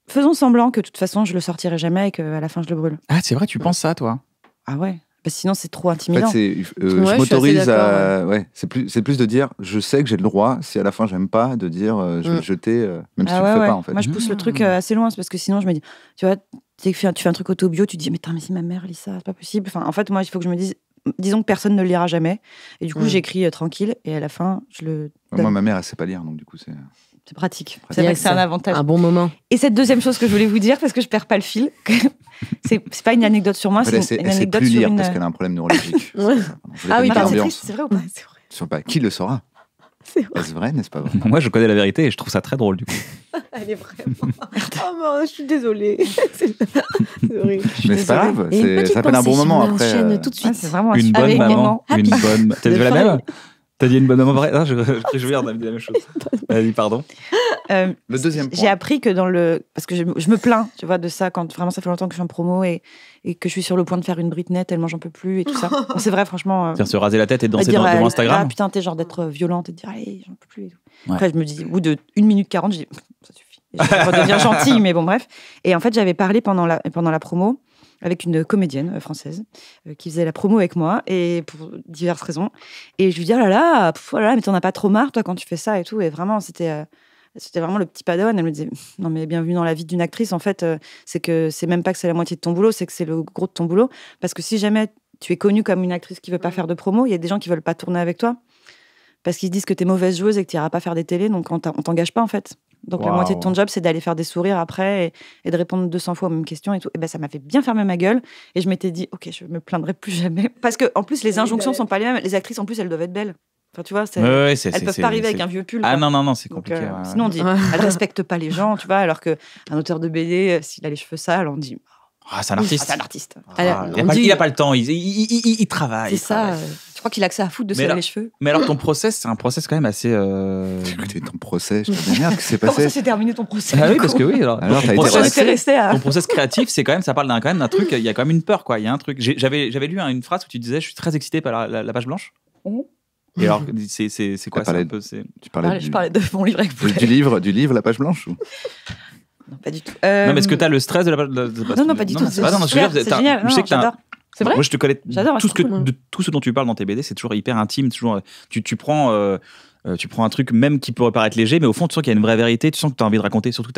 [SPEAKER 1] faisons semblant que de toute façon je le sortirai jamais et qu'à la fin je le brûle.
[SPEAKER 2] Ah, c'est vrai, tu penses ça, toi?
[SPEAKER 1] Ah ouais, sinon c'est trop intimidant.
[SPEAKER 3] En fait, je m'autorise à. Ouais, c'est plus de dire, je sais que j'ai le droit, si à la fin j'aime pas, de dire, je vais le jeter, même si tu le fais pas en fait.
[SPEAKER 1] Moi je pousse le truc assez loin, c'est parce que sinon je me dis, tu vois, tu fais un truc auto-bio, tu te dis, mais si ma mère lit ça, c'est pas possible. Enfin, en fait, moi il faut que je me dise, disons que personne ne le lira jamais. Et du coup, j'écris tranquille. Et à la fin, je le donne.
[SPEAKER 3] Moi, ma mère, elle sait pas lire. Donc, du coup, c'est
[SPEAKER 1] pratique. C'est vrai que c'est un avantage.
[SPEAKER 4] Un bon moment.
[SPEAKER 1] Et cette deuxième chose que je voulais vous dire, parce que je perds pas le fil, c'est pas une anecdote sur moi, c'est une anecdote
[SPEAKER 3] plus
[SPEAKER 1] sur
[SPEAKER 3] lire parce qu'elle a un problème neurologique.
[SPEAKER 1] Ah oui, c'est vrai ou pas?
[SPEAKER 3] C'est vrai. Qui le saura? Est-ce vrai, n'est-ce pas vrai?
[SPEAKER 2] Moi, je connais la vérité et je trouve ça très drôle, du coup.
[SPEAKER 4] Elle est vraiment. Oh non, je suis désolée. C'est horrible.
[SPEAKER 3] Mais c'est pas grave, ça fait un bon moment après.
[SPEAKER 4] Tout de suite.
[SPEAKER 1] C'est vraiment
[SPEAKER 2] une bonne maman. Une bonne. T'as dit la même? T'as dit une bonne maman? Non, je viens de dire la même chose. Vas-y, pardon.
[SPEAKER 3] Le deuxième point.
[SPEAKER 1] J'ai appris que parce que je me plains, tu vois, de ça quand vraiment ça fait longtemps que je suis en promo et que je suis sur le point de faire une Britney tellement j'en peux plus et tout ça. C'est vrai, franchement.
[SPEAKER 2] Se raser la tête et danser devant Instagram.
[SPEAKER 1] Ah putain, t'es genre d'être violente et de dire allez, j'en peux plus et tout. Après, je me dis, au bout de 1 minute 40, je dis ça suffit. Et je redeviens gentille, mais bon, bref. Et en fait, j'avais parlé pendant la promo avec une comédienne française qui faisait la promo avec moi et pour diverses raisons. Et je lui dis oh là là, mais t'en as pas trop marre toi quand tu fais ça et tout. Et vraiment, c'était vraiment le petit padawan. Elle me disait non mais bienvenue dans la vie d'une actrice. En fait, c'est que c'est même pas que c'est la moitié de ton boulot, c'est que c'est le gros de ton boulot. Parce que si jamais tu es connue comme une actrice qui veut pas faire de promo, il y a des gens qui veulent pas tourner avec toi parce qu'ils disent que t'es mauvaise joueuse et que t'iras pas faire des télés, donc on t'engage pas en fait. Donc la moitié de ton job, c'est d'aller faire des sourires après et de répondre 200 fois aux mêmes questions et tout. Et ben ça m'a fait bien fermer ma gueule et je m'étais dit ok, je me plaindrai plus jamais parce que en plus les injonctions sont pas les mêmes. Les actrices en plus elles doivent être belles. Enfin tu vois, elles peuvent pas arriver avec un vieux pull.
[SPEAKER 2] Ah non, c'est compliqué.
[SPEAKER 1] Donc, sinon on dit elles respectent pas les gens, tu vois, alors que un auteur de BD s'il a les cheveux sales, on dit
[SPEAKER 2] c'est un artiste.
[SPEAKER 1] C'est un artiste.
[SPEAKER 2] Il a pas le temps, il travaille.
[SPEAKER 1] C'est ça. Je crois qu'il a que ça à foutre de se laver les cheveux.
[SPEAKER 2] Mais alors ton process, c'est un process quand même assez.
[SPEAKER 3] Écoutez, ton procès, je te dis merde, qu'est-ce qui s'est passé?
[SPEAKER 1] Comment ça s'est terminé ton procès?
[SPEAKER 2] Ah oui, parce que oui. Alors
[SPEAKER 1] ton
[SPEAKER 2] process créatif, c'est quand même, ça parle quand même d'un truc. Il y a quand même une peur, quoi. Il y a un truc. J'avais lu une phrase où tu disais, je suis très excité par la page blanche. Et alors, c'est quoi ça un peu?
[SPEAKER 1] Je parlais de mon livre avec Poulet.
[SPEAKER 3] Du livre, la page blanche ou...
[SPEAKER 1] Non, pas du tout.
[SPEAKER 2] Non, mais est-ce que tu as le stress de la page
[SPEAKER 1] Non, pas du tout.
[SPEAKER 2] C'est
[SPEAKER 1] génial.
[SPEAKER 2] Je sais que
[SPEAKER 1] j'adore. C'est vrai.
[SPEAKER 2] Moi, je te connais.
[SPEAKER 1] J'adore.
[SPEAKER 2] Tout ce dont tu parles dans tes BD, c'est toujours hyper intime. Tu prends tu prends un truc même qui pourrait paraître léger, mais au fond, tu sens qu'il y a une vraie vérité, tu sens que tu as envie de raconter. Surtout,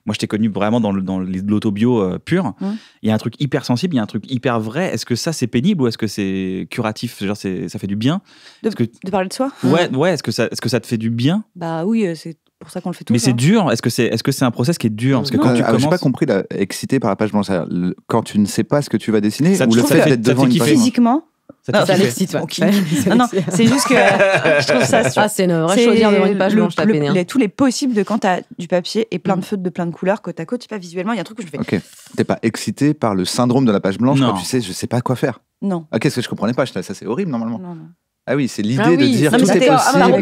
[SPEAKER 2] moi, je t'ai connu vraiment dans l'autobio pur. Il y a un truc hyper sensible, il y a un truc hyper vrai. Est-ce que ça, c'est pénible ou est-ce que c'est curatif? Genre, ça fait du bien
[SPEAKER 1] de parler de soi?
[SPEAKER 2] Ouais. Est-ce que ça te fait du bien?
[SPEAKER 1] Bah oui, c'est pour ça qu'on le fait tous.
[SPEAKER 2] Mais c'est dur. Est-ce que c'est un process qui est dur? Parce que quand tu commences...
[SPEAKER 3] J'ai pas compris, excité par la page blanche. Quand tu ne sais pas ce que tu vas dessiner,
[SPEAKER 2] ça
[SPEAKER 3] ou le fait d'être devant une page
[SPEAKER 1] physiquement.
[SPEAKER 4] Ça l'excite,
[SPEAKER 1] non, c'est juste que je trouve ça.
[SPEAKER 4] Ah, c'est une vraie chaudière devant une page blanche, t'as peiné.
[SPEAKER 1] Tous les possibles de quand t'as du papier et plein de feutres de plein de couleurs côte à côte, tu sais pas, visuellement, il y a un truc que je fais.
[SPEAKER 3] Ok. T'es pas excité par le syndrome de la page blanche quand tu sais, je sais pas quoi faire?
[SPEAKER 1] Non.
[SPEAKER 3] Ok, ce que je comprenais pas, ça c'est horrible normalement.
[SPEAKER 1] Non.
[SPEAKER 3] Ah oui, c'est l'idée de dire tout est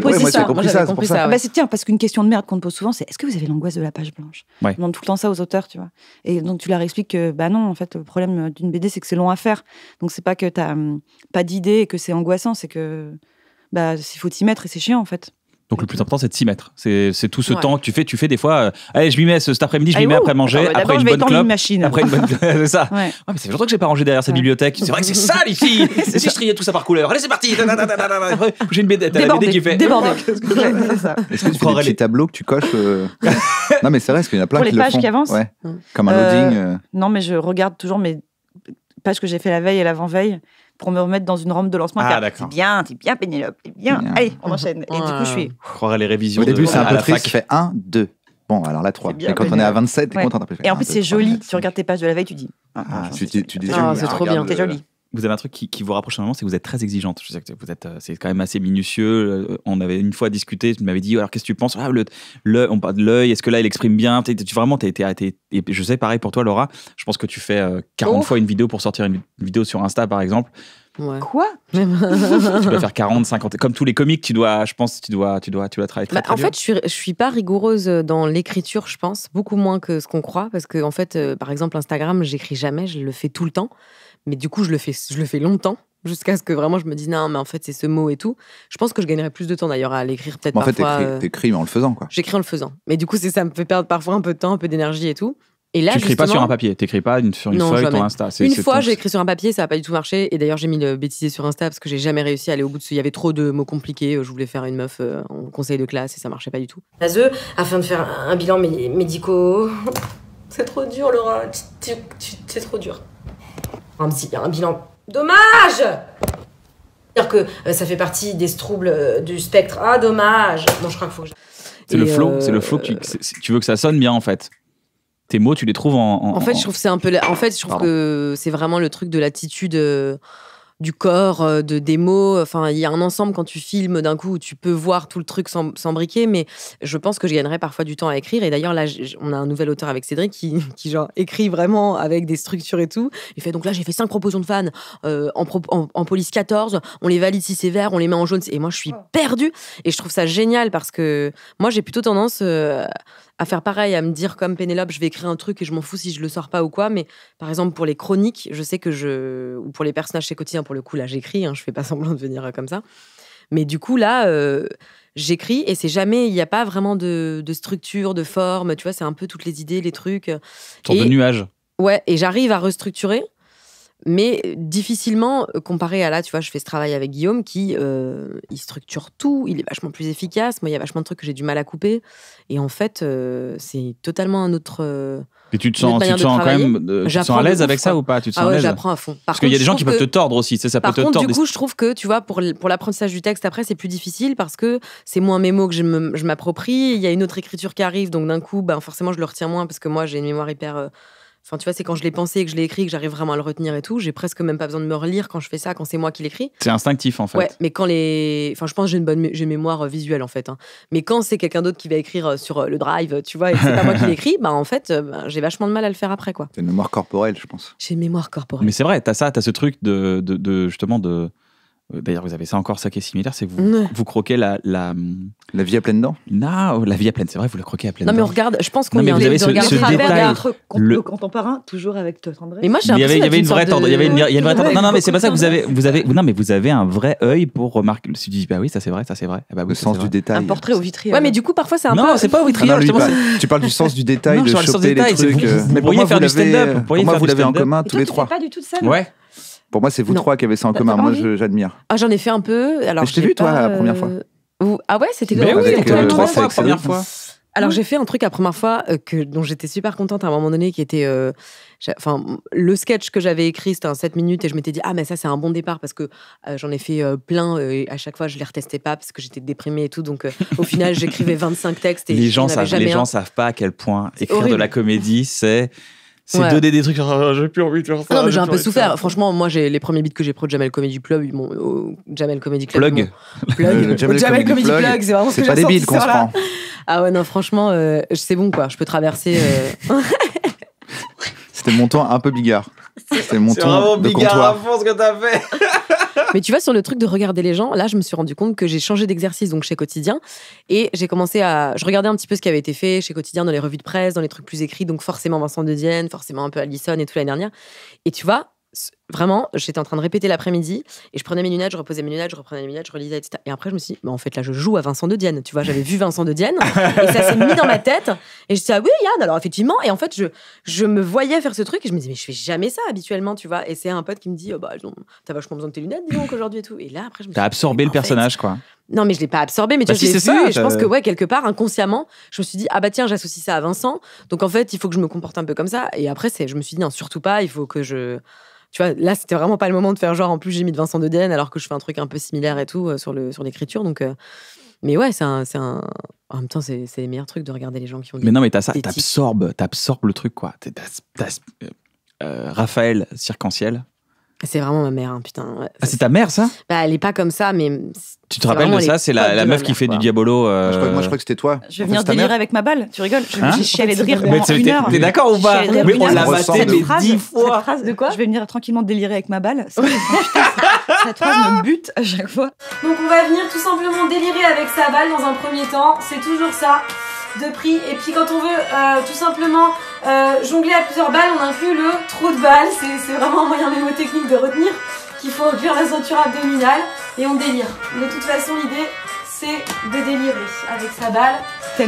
[SPEAKER 3] possible.
[SPEAKER 4] Moi,
[SPEAKER 3] j'ai compris ça.
[SPEAKER 1] C'est tiens, parce qu'une question de merde qu'on te pose souvent, c'est est-ce que vous avez l'angoisse de la page blanche? On demande tout le temps ça aux auteurs, tu vois. Et donc tu leur expliques que bah non, en fait, le problème d'une BD, c'est que c'est long à faire. Donc c'est pas que t'as pas d'idée et que c'est angoissant, c'est que bah s'il faut t'y mettre et c'est chiant en fait.
[SPEAKER 2] Donc le plus important, c'est de s'y mettre. C'est tout ce temps que tu fais des fois. Allez, je m'y mets cet après-midi, je m'y mets après manger, après une bonne clope, après une bonne. C'est ça. Ouais, mais ça fait longtemps que j'ai pas rangé derrière cette bibliothèque. C'est vrai que c'est ça les filles. Et si je triais tout ça par couleur. Allez, c'est parti. J'ai une BD. T'as la BD qui fait.
[SPEAKER 1] Débordé.
[SPEAKER 3] C'est ça. Est-ce que tu fais des petits tableaux que tu coches? Non, mais c'est vrai, parce qu'il y en a plein qui le font.
[SPEAKER 1] Pour les pages qui avancent.
[SPEAKER 3] Ouais. Comme un loading.
[SPEAKER 1] Non, mais je regarde toujours mes pages que j'ai fait la veille et l'avant-veille pour me remettre dans une rampe de lancement. C'est bien Pénélope, c'est bien. Allez, on enchaîne. Et du coup, je suis...
[SPEAKER 2] Je croirais les révisions.
[SPEAKER 3] Au début, c'est un peu triste, tu fais 1, 2. Bon, alors là, 3. Et quand on est à 27, t'es content.
[SPEAKER 1] Et en plus, c'est joli. Tu regardes tes pages de la veille, tu dis...
[SPEAKER 3] Tu dis,
[SPEAKER 4] c'est trop bien.
[SPEAKER 1] C'est joli.
[SPEAKER 2] Vous avez un truc qui vous rapproche énormément, c'est que vous êtes très exigeante. Je sais que c'est quand même assez minutieux. On avait une fois discuté, tu m'avais dit, alors qu'est-ce que tu penses? On parle de l'œil, est-ce que là il exprime bien? Vraiment, t'as été. Et je sais, pareil pour toi, Laura, je pense que tu fais 40 fois une vidéo pour sortir une vidéo sur Insta, par exemple.
[SPEAKER 4] Ouais.
[SPEAKER 1] Quoi?
[SPEAKER 2] Tu dois faire 40, 50. Comme tous les comiques, tu dois travailler très, très
[SPEAKER 4] en fait, je suis pas rigoureuse dans l'écriture, je pense, beaucoup moins que ce qu'on croit, parce que en fait, par exemple, Instagram, j'écris jamais, je le fais tout le temps. Mais du coup, je le fais longtemps, jusqu'à ce que vraiment je me dise non, mais en fait, c'est ce mot et tout. Je pense que je gagnerais plus de temps d'ailleurs à l'écrire peut-être parfois.
[SPEAKER 3] En fait, t'écris mais en le faisant, quoi.
[SPEAKER 4] J'écris en le faisant. Mais du coup, ça me fait perdre parfois un peu de temps, un peu d'énergie et tout. Et là,
[SPEAKER 2] tu n'écris pas sur un papier, tu n'écris pas sur une feuille ton Insta.
[SPEAKER 4] Une fois, j'ai écrit sur un papier, ça n'a pas du tout marché. Et d'ailleurs, j'ai mis le bêtisier sur Insta parce que j'ai jamais réussi à aller au bout de ça. Il y avait trop de mots compliqués. Je voulais faire une meuf en conseil de classe et ça marchait pas du tout. Afin de faire un bilan médico. C'est trop dur, Laura. C'est trop dur. Un bilan. Dommage! C'est-à-dire que ça fait partie des troubles du spectre. Ah, dommage! Bon, je crois qu'il faut que
[SPEAKER 2] c'est le flow que tu veux que ça sonne bien, en fait. Tes mots, tu les trouves en
[SPEAKER 4] fait, je trouve que c'est un peu... En fait, je trouve que c'est vraiment le truc de l'attitude du corps, des mots. Enfin, il y a un ensemble quand tu filmes d'un coup où tu peux voir tout le truc s'embriquer, mais je pense que je gagnerais parfois du temps à écrire. Et d'ailleurs, là, on a un nouvel auteur avec Cédric qui genre, écrit vraiment avec des structures et tout. Il fait, donc là, j'ai fait 5 propositions de fans en police 14. On les valide si c'est vert, on les met en jaune. Et moi, je suis perdue. Et je trouve ça génial parce que moi, j'ai plutôt tendance... à faire pareil, à me dire comme Pénélope, je vais écrire un truc et je m'en fous si je le sors pas ou quoi. Mais par exemple, pour les chroniques, je sais que ou pour les personnages chez Quotidien, pour le coup, là, j'écris, je fais pas semblant de venir comme ça. Mais du coup, là, j'écris et c'est jamais, il n'y a pas vraiment de structure, de forme, tu vois, c'est un peu toutes les idées, les trucs.
[SPEAKER 2] Une sorte de nuage.
[SPEAKER 4] Ouais, et j'arrive à restructurer. Mais difficilement, comparé à là, tu vois, je fais ce travail avec Guillaume qui, il structure tout, il est vachement plus efficace. Moi, il y a vachement de trucs que j'ai du mal à couper. Et en fait, c'est totalement un autre...
[SPEAKER 2] Et tu te sens quand même tu te sens à l'aise avec ça ou pas? Tu te sens à l'aise?
[SPEAKER 4] J'apprends à fond.
[SPEAKER 2] Parce qu'il y a des gens qui peuvent te tordre aussi. Ça peut te tordre.
[SPEAKER 4] Du coup, je trouve que, tu vois, pour l'apprentissage du texte, après, c'est plus difficile parce que c'est moins mes mots que je m'approprie. Il y a une autre écriture qui arrive, donc d'un coup, forcément, je le retiens moins parce que moi, j'ai une mémoire hyper... Enfin, tu vois, c'est quand je l'ai pensé et que je l'ai écrit que j'arrive vraiment à le retenir et tout. J'ai presque même pas besoin de me relire quand je fais ça, quand c'est moi qui l'écris.
[SPEAKER 2] C'est instinctif, en fait.
[SPEAKER 4] Ouais, mais quand Enfin, je pense que j'ai une mémoire visuelle, en fait. Mais quand c'est quelqu'un d'autre qui va écrire sur le drive, tu vois, et que c'est pas moi qui l'écris, en fait, j'ai vachement de mal à le faire après, quoi.
[SPEAKER 3] C'est une mémoire corporelle, je pense.
[SPEAKER 4] J'ai une mémoire corporelle.
[SPEAKER 2] Mais c'est vrai, t'as ce truc justement de... D'ailleurs, vous avez ça encore, ça qui est similaire, c'est que vous croquez la
[SPEAKER 3] vie à pleines dents.
[SPEAKER 2] Non, la vie à pleine, c'est vrai, vous la croquez à pleines dents.
[SPEAKER 4] Non, mais on regarde, je pense qu'on
[SPEAKER 2] y a
[SPEAKER 4] de
[SPEAKER 2] ce détail.
[SPEAKER 1] Le contemporain, toujours avec tendresse.
[SPEAKER 4] Mais moi, j'ai
[SPEAKER 2] il y avait une vraie tendresse. Non, mais c'est pas ça que vous avez. Non, mais vous avez un vrai œil pour remarquer. Je me dis, bah oui, ça c'est vrai. Bah, oui,
[SPEAKER 3] le sens du détail.
[SPEAKER 1] Un portrait au vitrier.
[SPEAKER 4] Ouais, mais du coup, parfois, c'est un peu.
[SPEAKER 2] Non, c'est pas au vitrier.
[SPEAKER 3] Tu parles du sens du détail, de choper les trucs.
[SPEAKER 2] Vous pourriez faire du stand-up.
[SPEAKER 3] Pour moi, vous l'avez en commun tous les trois.
[SPEAKER 1] Pas du tout de ça.
[SPEAKER 2] Ouais.
[SPEAKER 3] Pour moi, c'est vous trois qui avez ça en commun. Moi, j'admire.
[SPEAKER 4] Ah, j'en ai fait un peu. Alors,
[SPEAKER 3] mais je t'ai vu, toi, la première fois.
[SPEAKER 4] Ah ouais, c'était
[SPEAKER 2] trois fois, première fois.
[SPEAKER 4] Alors j'ai fait un truc la première fois dont j'étais super contente à un moment donné, qui était, le sketch que j'avais écrit, c'était un 7 minutes et je m'étais dit mais ça c'est un bon départ parce que j'en ai fait plein et à chaque fois je les retestais pas parce que j'étais déprimée et tout, donc au final j'écrivais 25 textes et
[SPEAKER 2] les gens savent pas à quel point écrire de la comédie c'est donner des trucs genre j'ai plus envie de faire ça.
[SPEAKER 4] Non mais j'ai un peu souffert. Franchement, moi les premiers beats que j'ai pris de Jamel Comedy Club, Jamel Comedy Club. Jamel Comedy Plug, c'est vraiment ce que j'ai
[SPEAKER 3] pas des beats qu'on se prend.
[SPEAKER 4] Ah ouais non franchement c'est bon quoi, je peux traverser.
[SPEAKER 3] C'était mon ton un peu bigard. C'était mon ton
[SPEAKER 2] vraiment
[SPEAKER 3] de
[SPEAKER 2] bigard
[SPEAKER 3] comptoir.
[SPEAKER 2] à fond ce que t'as fait.
[SPEAKER 4] Mais tu vois, sur le truc de regarder les gens, là, je me suis rendu compte que j'ai changé d'exercice donc chez Quotidien et j'ai commencé je regardais un petit peu ce qui avait été fait chez Quotidien dans les revues de presse, dans les trucs plus écrits, donc forcément Vincent de Dienne, forcément un peu Alison et tout l'année dernière. Et tu vois, vraiment, j'étais en train de répéter l'après-midi et je prenais mes lunettes, je reposais mes lunettes, je reprenais mes lunettes, je relisais, etc. Et après, je me suis dit, en fait, là, je joue à Vincent de Dienne. Tu vois, j'avais vu Vincent de Dienne et ça s'est mis dans ma tête. Et je disais, oui, Yann, alors effectivement. Et en fait, je me voyais faire ce truc et je me disais, mais je fais jamais ça habituellement, tu vois. Et c'est un pote qui me dit, t'as vachement besoin de tes lunettes, dis donc, aujourd'hui et tout. Et là, après, je me suis dit,
[SPEAKER 2] t'as absorbé le personnage, quoi.
[SPEAKER 4] Non, mais je l'ai pas absorbé, mais tu vois, je l'ai vu et je pense que, quelque part, inconsciemment, je me suis dit, tiens, j'associe ça à Vincent. Donc, en fait, il faut que je me comporte un peu comme ça. Et après, je me suis dit, non, surtout pas, il faut que je. Tu vois, là, c'était vraiment pas le moment de faire genre, en plus, j'ai mis de Vincent de Dienne, alors que je fais un truc un peu similaire et tout sur l'écriture. Donc, mais ouais, en même temps, c'est les meilleurs trucs de regarder les gens qui ont des.
[SPEAKER 2] Mais non, mais t'absorbes le truc, quoi. Raphaël Circanciel.
[SPEAKER 4] C'est vraiment ma mère, hein, putain. Ouais,
[SPEAKER 2] c'est ta mère, ça?
[SPEAKER 4] Elle est pas comme ça, mais.
[SPEAKER 2] Tu te rappelles de ça? C'est la meuf qui fait du diabolo.
[SPEAKER 3] Moi, je crois que c'était toi.
[SPEAKER 1] Je vais venir délirer avec ma balle. Tu rigoles? J'ai chialé de rire pendant une heure.
[SPEAKER 2] T'es d'accord ou pas? Mais on l'a maté 10 fois.
[SPEAKER 1] Cette phrase de quoi? Je vais venir tranquillement délirer avec ma balle. Cette phrase me bute à chaque fois.
[SPEAKER 5] Donc on va venir tout simplement délirer avec sa balle dans un premier temps. C'est toujours ça de prix. Et puis quand on veut tout simplement jongler à plusieurs balles, on inclut le trou de balle. C'est vraiment un moyen mnémotechnique de retenir qu'il faut inclure la ceinture abdominale et on délire. De toute façon, l'idée, c'est de délirer avec sa balle.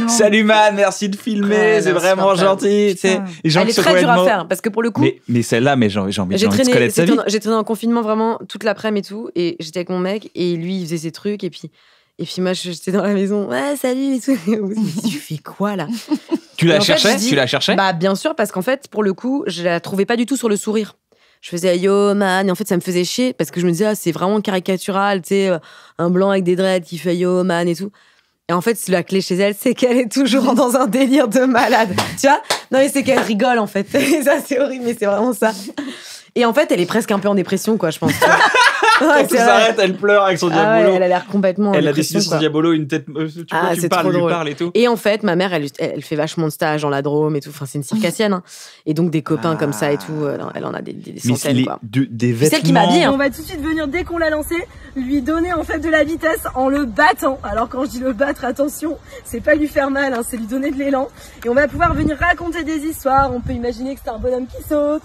[SPEAKER 2] Salut man, merci de filmer, c'est vraiment gentil.
[SPEAKER 4] Elle est très dure à faire parce que pour le coup.
[SPEAKER 2] Mais celle-là, j'ai envie de connaître sa vie.
[SPEAKER 4] J'ai traîné en confinement vraiment toute l'après-midi et tout, et j'étais avec mon mec et lui il faisait ses trucs et puis moi j'étais dans la maison, ouais salut et tout. Tu fais quoi là?
[SPEAKER 2] Tu l'as cherché?
[SPEAKER 4] Bah bien sûr, parce qu'en fait pour le coup je la trouvais pas du tout sur le sourire. Je faisais yo man, et en fait ça me faisait chier parce que je me disais c'est vraiment caricatural, tu sais, un blanc avec des dreads qui fait yo man et tout. Et en fait la clé chez elle c'est qu'elle est toujours dans un délire de malade, tu vois. Non mais c'est qu'elle rigole en fait. Et ça c'est horrible mais c'est vraiment ça. Et en fait elle est presque un peu en dépression quoi, je pense.
[SPEAKER 2] Quand tout s'arrête, elle pleure avec son diabolo.
[SPEAKER 4] Ouais, elle a l'air complètement.
[SPEAKER 2] Elle a dessiné son diabolo, une tête. Tu parles, lui parles et tout.
[SPEAKER 4] Et en fait, ma mère, elle fait vachement de stages dans la Drôme et tout. Enfin, c'est une circassienne. Hein. Et donc, des copains comme ça et tout, elle en a des centaines. Quoi.
[SPEAKER 2] Des vêtements.
[SPEAKER 4] Celle qui m'habille. Hein.
[SPEAKER 5] On va tout de suite venir, dès qu'on l'a lancé, lui donner en fait de la vitesse en le battant. Alors, quand je dis le battre, attention, c'est pas lui faire mal, hein, c'est lui donner de l'élan. Et on va pouvoir venir raconter des histoires. On peut imaginer que c'est un bonhomme qui saute.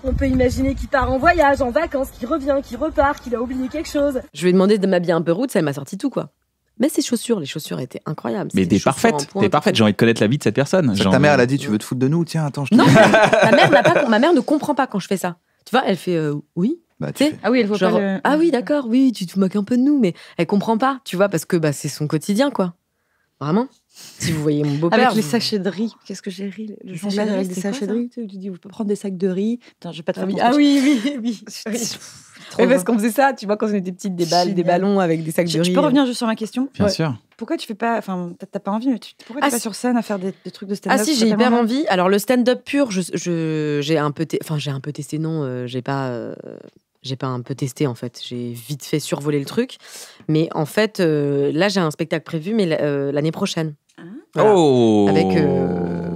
[SPEAKER 5] On peut imaginer qu'il part en voyage, en vacances, qu'il revient, qu'il repart, qu'il a oublié quelque chose.
[SPEAKER 4] Je lui ai demandé de m'habiller un peu roots, elle m'a sorti tout quoi. Mais les chaussures étaient incroyables.
[SPEAKER 2] Mais t'es parfaite, j'ai envie de connaître la vie de cette personne.
[SPEAKER 3] Ta mère elle a dit tu veux te foutre de nous, tiens attends je te.
[SPEAKER 4] Non, ma mère ne comprend pas quand je fais ça. Tu vois, elle fait oui.
[SPEAKER 3] Bah,
[SPEAKER 1] ah oui, elle voit
[SPEAKER 4] genre,
[SPEAKER 1] pas le...
[SPEAKER 4] Ah oui, d'accord, oui, tu te moques un peu de nous, mais elle comprend pas, tu vois, parce que c'est son quotidien quoi. Vraiment. Si vous voyez mon beau-père.
[SPEAKER 1] Avec les sachets de riz. Qu'est-ce que j'ai ri? Le jonglage avec des sachets de riz. Tu dis, vous pouvez prendre des sacs de riz. Putain, je vais pas te faire
[SPEAKER 4] oui. Oui, parce qu'on faisait ça, tu vois, quand on était petites, des ballons avec des sacs de riz.
[SPEAKER 1] Je peux revenir juste sur ma question?
[SPEAKER 2] Bien sûr.
[SPEAKER 1] Pourquoi tu fais pas, enfin, t'as pas envie, mais pourquoi tu vas sur scène à faire des trucs de stand-up?
[SPEAKER 4] Ah si, j'ai hyper envie. Alors le stand-up pur, j'ai un peu testé, non, j'ai pas un peu testé en fait. J'ai vite fait survoler le truc, mais en fait, là j'ai un spectacle prévu, mais l'année prochaine.
[SPEAKER 2] Voilà. Oh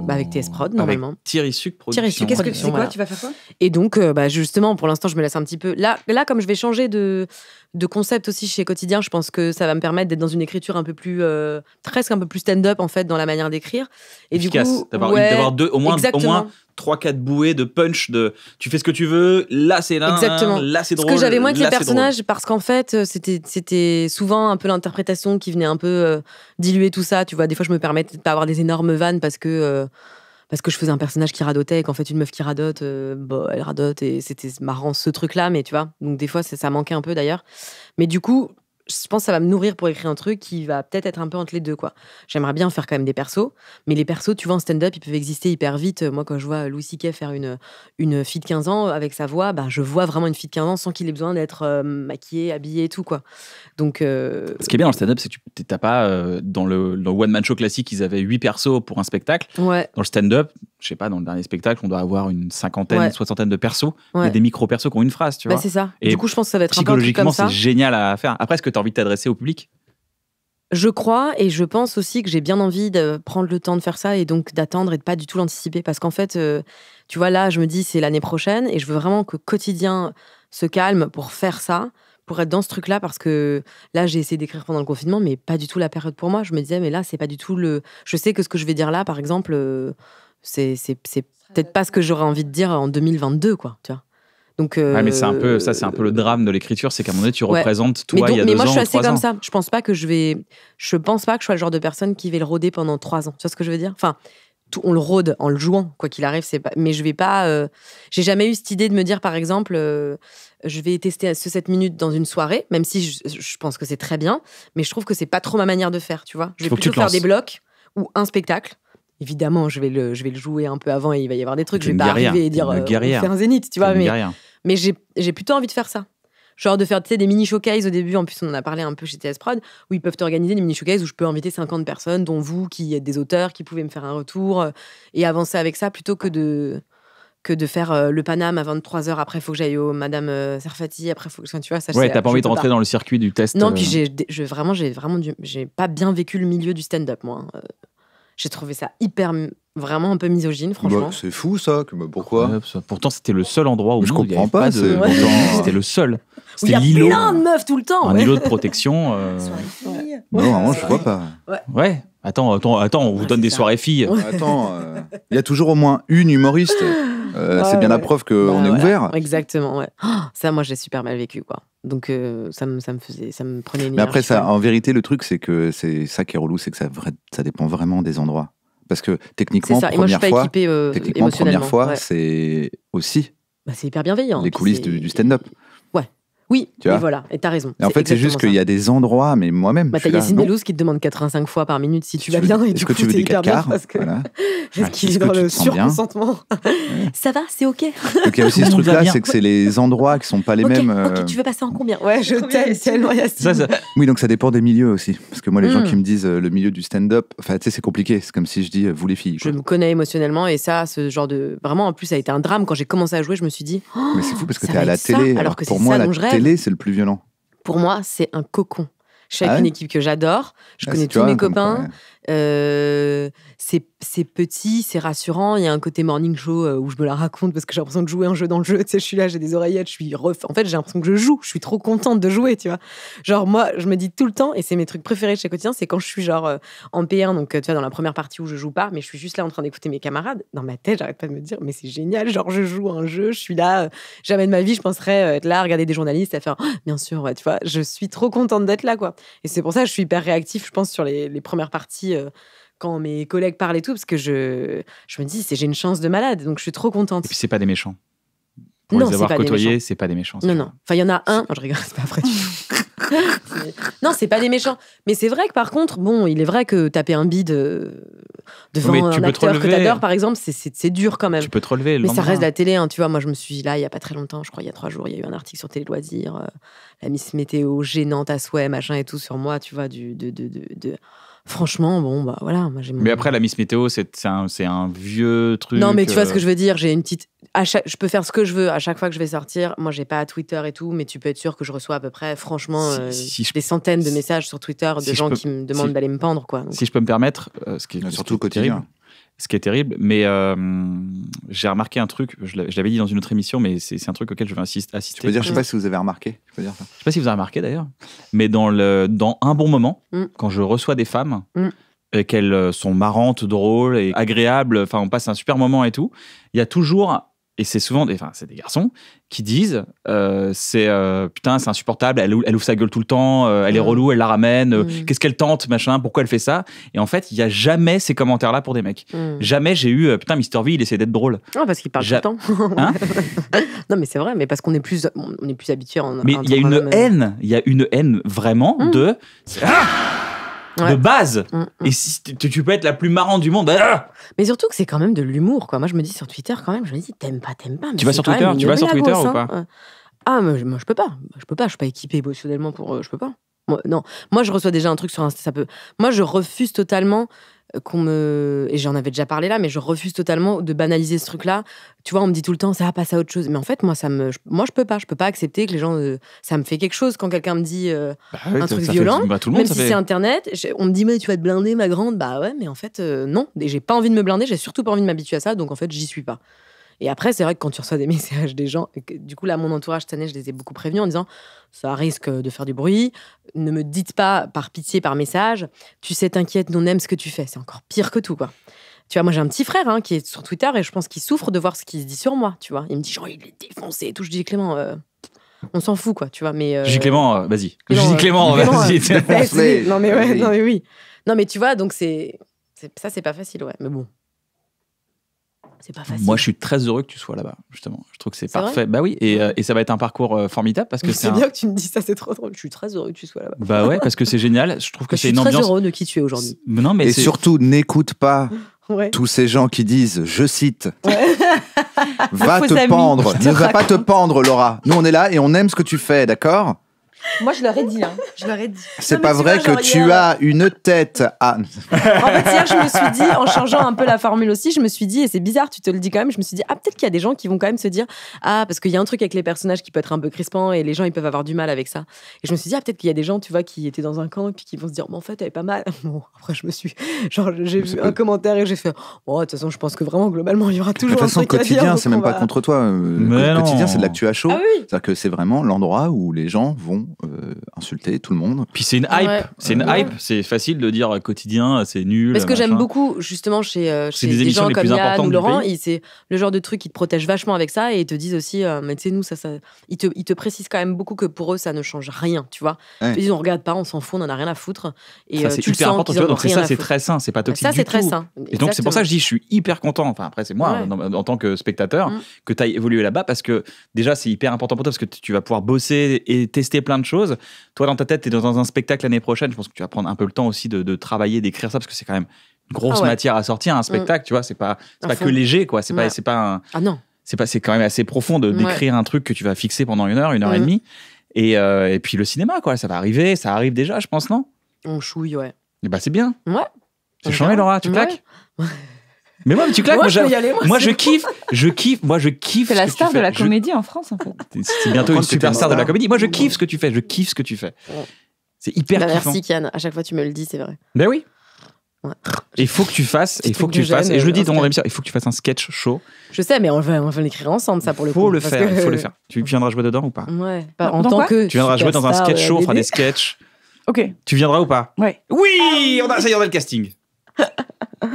[SPEAKER 4] avec TS Prod normalement.
[SPEAKER 2] Avec Thierry Suc Production.
[SPEAKER 1] Qu'est-ce que c'est quoi? Tu vas faire quoi?
[SPEAKER 4] Et donc justement pour l'instant je me laisse un petit peu là comme je vais changer de concept aussi chez Quotidien, je pense que ça va me permettre d'être dans une écriture un peu plus presque un peu plus stand-up en fait dans la manière d'écrire. Et
[SPEAKER 2] efficace,
[SPEAKER 4] du coup
[SPEAKER 2] d'avoir deux au moins 3-4 bouées de punch de tu fais ce que tu veux, là c'est là,
[SPEAKER 4] exactement.
[SPEAKER 2] Là c'est drôle.
[SPEAKER 4] Ce que j'avais moins que les personnages parce qu'en fait c'était souvent un peu l'interprétation qui venait un peu diluer tout ça, tu vois. Des fois je me permettais de pas avoir des énormes vannes parce que je faisais un personnage qui radotait et qu'en fait une meuf qui radote, elle radote et c'était marrant ce truc-là, mais tu vois. Donc des fois ça manquait un peu d'ailleurs. Mais du coup, je pense que ça va me nourrir pour écrire un truc qui va peut-être être un peu entre les deux, quoi. J'aimerais bien faire quand même des persos, mais les persos, tu vois, en stand-up, ils peuvent exister hyper vite. Moi, quand je vois Louis C.K. faire une fille de 15 ans avec sa voix, je vois vraiment une fille de 15 ans sans qu'il ait besoin d'être maquillée, habillée et tout, quoi. Donc,
[SPEAKER 2] ce qui est bien dans le stand-up, c'est que tu n'as pas, dans le one-man show classique, ils avaient 8 persos pour un spectacle.
[SPEAKER 4] Ouais.
[SPEAKER 2] Dans le stand-up, je sais pas, dans le dernier spectacle, on doit avoir une cinquantaine, soixantaine de persos. Il y a des micro-persos qui ont une phrase, tu vois.
[SPEAKER 4] C'est ça.
[SPEAKER 2] Et
[SPEAKER 4] du coup, je pense que ça va être un peu comme ça.
[SPEAKER 2] Psychologiquement, c'est génial à faire. Après, est-ce que tu as envie de t'adresser au public ?
[SPEAKER 4] Je crois, et je pense aussi que j'ai bien envie de prendre le temps de faire ça et donc d'attendre et de pas du tout l'anticiper. Parce qu'en fait, tu vois, là, je me dis, c'est l'année prochaine et je veux vraiment que quotidien se calme pour faire ça, pour être dans ce truc-là, parce que là, j'ai essayé d'écrire pendant le confinement, mais pas du tout la période pour moi. Je me disais, mais là, c'est pas du tout le... Je sais que ce que je vais dire là, par exemple, c'est peut-être pas ce que j'aurais envie de dire en 2022, quoi, tu vois. Donc,
[SPEAKER 2] mais c'est un peu le drame de l'écriture, c'est qu'à un moment donné, tu représentes toi il y a 2 ans.
[SPEAKER 4] Mais moi, je suis assez comme
[SPEAKER 2] ans.
[SPEAKER 4] ça. Je pense pas que je sois le genre de personne qui va le rôder pendant 3 ans. Tu vois ce que je veux dire ? Enfin, on le rôde en le jouant, quoi qu'il arrive. Mais je vais pas. J'ai jamais eu cette idée de me dire, par exemple, je vais tester ce 7 minutes dans une soirée, même si je pense que c'est très bien. Mais je trouve que c'est pas trop ma manière de faire. Tu vois ? Je vais plutôt faire des blocs ou un spectacle. Évidemment, je vais le jouer un peu avant et il va y avoir des trucs. Je vais pas arriver et dire on fait un zénith, tu vois. Mais j'ai plutôt envie de faire ça. Genre de faire des mini showcases au début. En plus, on en a parlé un peu chez TS Prod, où ils peuvent organiser des mini showcases où je peux inviter 50 personnes, dont vous, qui êtes des auteurs, qui pouvez me faire un retour et avancer avec ça plutôt que de faire le Paname à 23h. Après, il faut que j'aille au Madame Serfati. Après, faut que tu vois, ça.
[SPEAKER 2] Ouais, t'as pas envie de rentrer dans le circuit du test.
[SPEAKER 4] Non, puis j'ai pas bien vécu le milieu du stand-up, moi. J'ai trouvé ça vraiment un peu misogyne, franchement.
[SPEAKER 3] C'est fou ça, pourquoi ?
[SPEAKER 2] Pourtant, c'était le seul endroit où
[SPEAKER 3] je comprends pas.
[SPEAKER 2] C'était le seul.
[SPEAKER 4] C'était l'îlot. Il y a plein de meufs tout le temps.
[SPEAKER 2] Un îlot de protection.
[SPEAKER 3] Non, vraiment, je vois pas.
[SPEAKER 2] Ouais. Attends, on vous donne des soirées filles.
[SPEAKER 3] Attends, il y a toujours au moins une humoriste. C'est bien la preuve qu'on est ouvert.
[SPEAKER 4] Exactement, ouais. Ça, moi, j'ai super mal vécu, quoi. Donc, ça me prenait une.
[SPEAKER 3] Mais après, ça, en vérité, le truc, c'est que c'est ça qui est relou, c'est que ça dépend vraiment des endroits. Parce que techniquement, première fois, c'est aussi.
[SPEAKER 4] C'est hyper bienveillant.
[SPEAKER 3] Les coulisses du stand-up.
[SPEAKER 4] Oui, et voilà, et t'as raison.
[SPEAKER 3] Et en fait, c'est juste qu'il y a des endroits, mais moi-même.
[SPEAKER 4] T'as Yacine Delouz qui te demande 85 fois par minute si tu vas bien, et du coup,
[SPEAKER 3] tu veux du 4 quarts,
[SPEAKER 4] parce qu'il est dans le surconsentement. Ça va, c'est OK.
[SPEAKER 3] Donc il y a aussi ce truc-là, c'est que c'est les endroits qui sont pas les mêmes.
[SPEAKER 4] Ok, tu veux passer en combien ? Ouais, je t'aime tellement, Yacine.
[SPEAKER 3] Oui, donc ça dépend des milieux aussi. Parce que moi, les gens qui me disent le milieu du stand-up, enfin, tu sais, c'est compliqué. C'est comme si je dis, vous les filles.
[SPEAKER 4] Je me connais émotionnellement, et ça, ce genre de. Vraiment, en plus, ça a été un drame. Quand j'ai commencé à jouer, je me suis dit.
[SPEAKER 3] Mais c'est fou parce que t'es à la télé. Alors que pour moi, la télé, c'est le plus violent.
[SPEAKER 4] Pour moi, c'est un cocon. Je suis avec une équipe que j'adore. Je connais tous mes copains. C'est petit, c'est rassurant. Il y a un côté morning show où je me la raconte parce que j'ai l'impression de jouer un jeu dans le jeu. Tu sais, je suis là, j'ai des oreillettes, en fait, j'ai l'impression que je joue. Je suis trop contente de jouer, tu vois. Genre, moi, je me dis tout le temps, et c'est mes trucs préférés de chez Quotidien, c'est quand je suis genre en P1, donc tu vois, dans la première partie où je joue pas, mais je suis juste là en train d'écouter mes camarades. Dans ma tête, j'arrête pas de me dire, mais c'est génial. Genre, je joue un jeu, je suis là. Jamais de ma vie, je penserais être là, regarder des journalistes, à faire, bien sûr, ouais, tu vois, je suis trop contente d'être là, quoi. Et c'est pour ça que je suis hyper réactif, je pense, sur les premières parties. Quand mes collègues parlent et tout, parce que je me dis, j'ai une chance de malade, donc je suis trop contente.
[SPEAKER 2] Et puis c'est pas des méchants. Pour les avoir côtoyés, c'est pas des méchants.
[SPEAKER 4] Non. Enfin, il y en a un. Non, je rigole, c'est pas vrai du tout. Non, c'est pas des méchants. Mais c'est vrai que par contre, bon, il est vrai que taper un bide devant un acteur que t'adores, par exemple, c'est dur quand même.
[SPEAKER 2] Tu peux te relever.
[SPEAKER 4] Mais ça reste la télé, hein, tu vois. Moi, je me suis là il y a pas très longtemps, je crois, il y a 3 jours, il y a eu un article sur Télé Loisirs, la Miss Météo gênante à souhait, machin et tout sur moi, tu vois, Franchement, bon, bah voilà. Moi,
[SPEAKER 2] Mais après, la Miss Météo, c'est un vieux truc.
[SPEAKER 4] Non, mais tu vois ce que je veux dire. J'ai une petite. Je peux faire ce que je veux à chaque fois que je vais sortir. Moi, j'ai pas Twitter et tout, mais tu peux être sûr que je reçois à peu près, franchement, des centaines de messages sur Twitter de gens qui me demandent d'aller me pendre, quoi. Donc.
[SPEAKER 2] Si je peux me permettre, ce qui est
[SPEAKER 3] surtout quotidien.
[SPEAKER 2] Ce qui est terrible, mais j'ai remarqué un truc, je l'avais dit dans une autre émission, mais c'est un truc auquel je veux assister.
[SPEAKER 3] Tu peux dire, je sais pas si vous avez remarqué. Je peux dire ça.
[SPEAKER 2] Je sais pas si vous avez remarqué d'ailleurs, mais dans un bon moment, quand je reçois des femmes, et qu'elles sont marrantes, drôles et agréables, enfin on passe un super moment et tout, il y a toujours Et c'est souvent c'est des garçons qui disent putain, c'est insupportable, elle ouvre sa gueule tout le temps, elle est relou, elle la ramène, qu'est-ce qu'elle tente, machin, pourquoi elle fait ça? Et en fait, il n'y a jamais ces commentaires-là pour des mecs. Jamais j'ai eu putain, Mr. V, il essaie d'être drôle.
[SPEAKER 4] Non, parce qu'il parle tout le temps. Hein? Non, mais c'est vrai, mais parce qu'on est plus habitué
[SPEAKER 2] Mais il y a une haine vraiment de base. Et si tu peux être la plus marrante du monde.
[SPEAKER 4] Mais surtout que c'est quand même de l'humour, quoi. Moi, je me dis sur Twitter, quand même, je me dis, t'aimes pas.
[SPEAKER 2] Tu vas sur Twitter, ou pas?
[SPEAKER 4] Ah, moi, je peux pas. Je suis pas équipée émotionnellement pour. Je peux pas. Moi, je reçois déjà un truc sur Insta. Ça peut. Moi, je refuse totalement et j'en avais déjà parlé là, mais je refuse totalement de banaliser ce truc-là. Tu vois, on me dit tout le temps, ça va passer à autre chose. Mais en fait, moi, je peux pas accepter que les gens, ça me fait quelque chose quand quelqu'un me dit un truc violent. Même si c'est Internet, on me dit, mais tu vas te blinder, ma grande. Bah ouais, mais en fait, non. Et j'ai pas envie de me blinder, j'ai surtout pas envie de m'habituer à ça, donc en fait, j'y suis pas. Et après, c'est vrai que quand tu reçois des messages des gens, du coup, là, mon entourage, cette année, je les ai beaucoup prévenus en disant, ça risque de faire du bruit, ne me dites pas par pitié, par message, tu sais, t'inquiète, nous on aime ce que tu fais. C'est encore pire que tout, quoi. Tu vois, moi, j'ai un petit frère qui est sur Twitter et je pense qu'il souffre de voir ce qui se dit sur moi, tu vois. Il me dit, genre, il est défoncé et tout. Je dis, Clément, on s'en fout, quoi, tu vois. Mais,
[SPEAKER 2] J'ai Clément, vas-y. Clément, vas-y.
[SPEAKER 4] Non, mais oui. Non, mais tu vois, donc c'est pas facile, ouais. Mais bon. C'est pas facile.
[SPEAKER 2] Moi, je suis très heureux que tu sois là-bas, justement. Je trouve que c'est parfait. Bah oui, et ça va être un parcours formidable parce que
[SPEAKER 4] c'est bien que tu me dis ça, c'est trop drôle. Je suis très heureux que tu sois là-bas.
[SPEAKER 2] Bah ouais, parce que c'est génial. Je trouve que c'est une ambiance.
[SPEAKER 4] Je suis très heureux de qui tu es aujourd'hui.
[SPEAKER 2] Non, mais
[SPEAKER 3] surtout, n'écoute pas tous ces gens qui disent, je cite, va te pendre. Ne va pas te pendre, Laura. Nous, on est là et on aime ce que tu fais, d'accord?
[SPEAKER 1] Moi, je leur ai dit.
[SPEAKER 3] C'est pas vrai que tu as une tête à...
[SPEAKER 4] En fait, hier, je me suis dit, en changeant un peu la formule aussi, je me suis dit, et c'est bizarre, tu te le dis quand même, je me suis dit, peut-être qu'il y a des gens qui vont quand même se dire, parce qu'il y a un truc avec les personnages qui peut être un peu crispant et les gens, ils peuvent avoir du mal avec ça. Et je me suis dit, peut-être qu'il y a des gens, tu vois, qui étaient dans un camp et puis qui vont se dire, mais en fait, elle est pas mal. Bon, après, j'ai vu un commentaire et j'ai fait, de toute façon, je pense que vraiment, globalement, il y aura toujours un truc à dire.
[SPEAKER 3] De toute façon, quotidien, c'est même pas contre toi. Quotidien, c'est de l'actu à chaud. C'est-à-dire que c'est vraiment l'endroit où les gens vont insulter tout le monde.
[SPEAKER 2] Puis c'est une hype, hype. C'est facile de dire quotidien, c'est nul.
[SPEAKER 4] Mais ce que j'aime beaucoup justement chez des gens comme Yann ou Laurent, c'est le genre de truc qui te protège vachement avec ça et ils te disent aussi, mais tu sais nous ça, ils te précisent quand même beaucoup que pour eux ça ne change rien, tu vois. Ils te disent on regarde pas, on s'en fout, on en a rien à foutre. Et
[SPEAKER 2] ça c'est hyper important. Donc ça c'est très sain, c'est pas toxique.
[SPEAKER 4] Ça c'est très sain.
[SPEAKER 2] Et donc c'est pour ça que je dis je suis hyper content. Enfin après c'est moi en tant que spectateur que tu ailles évoluer là-bas parce que déjà c'est hyper important pour toi parce que tu vas pouvoir bosser et tester plein de choses. Toi dans ta tête t'es dans un spectacle l'année prochaine, je pense que tu vas prendre un peu le temps aussi de travailler, d'écrire ça parce que c'est quand même une grosse matière à sortir un spectacle, tu vois, c'est pas que léger quoi, c'est pas non. C'est quand même assez profond d'écrire un truc que tu vas fixer pendant 1 heure, 1 heure et demie et puis le cinéma quoi, ça va arriver, ça arrive déjà je pense, non? On
[SPEAKER 4] chouille, ouais.
[SPEAKER 2] Et bah c'est bien.
[SPEAKER 4] Ouais.
[SPEAKER 2] C'est changé Laura, tu claques? Mais moi, tu claques, moi je kiffe.
[SPEAKER 1] C'est la star de la comédie en France, en fait.
[SPEAKER 2] C'est bientôt une superstar de la comédie. Moi, je kiffe ce que tu fais. C'est hyper kiffant.
[SPEAKER 4] Merci, Kian. À chaque fois, tu me le dis, c'est vrai.
[SPEAKER 2] Ben oui. Ouais. Il faut que tu fasses, et je le dis dans mon émission, il faut que tu fasses un sketch show.
[SPEAKER 4] Je sais, mais on va l'écrire ensemble, ça, pour le coup.
[SPEAKER 2] Faut le faire. Tu viendras jouer dedans ou pas?
[SPEAKER 4] Ouais. En tant que.
[SPEAKER 2] Tu viendras jouer dans un sketch show, on fera des sketchs.
[SPEAKER 1] Ok.
[SPEAKER 2] Tu viendras ou pas?
[SPEAKER 1] Ouais.
[SPEAKER 2] Oui, ça y est, on a le casting.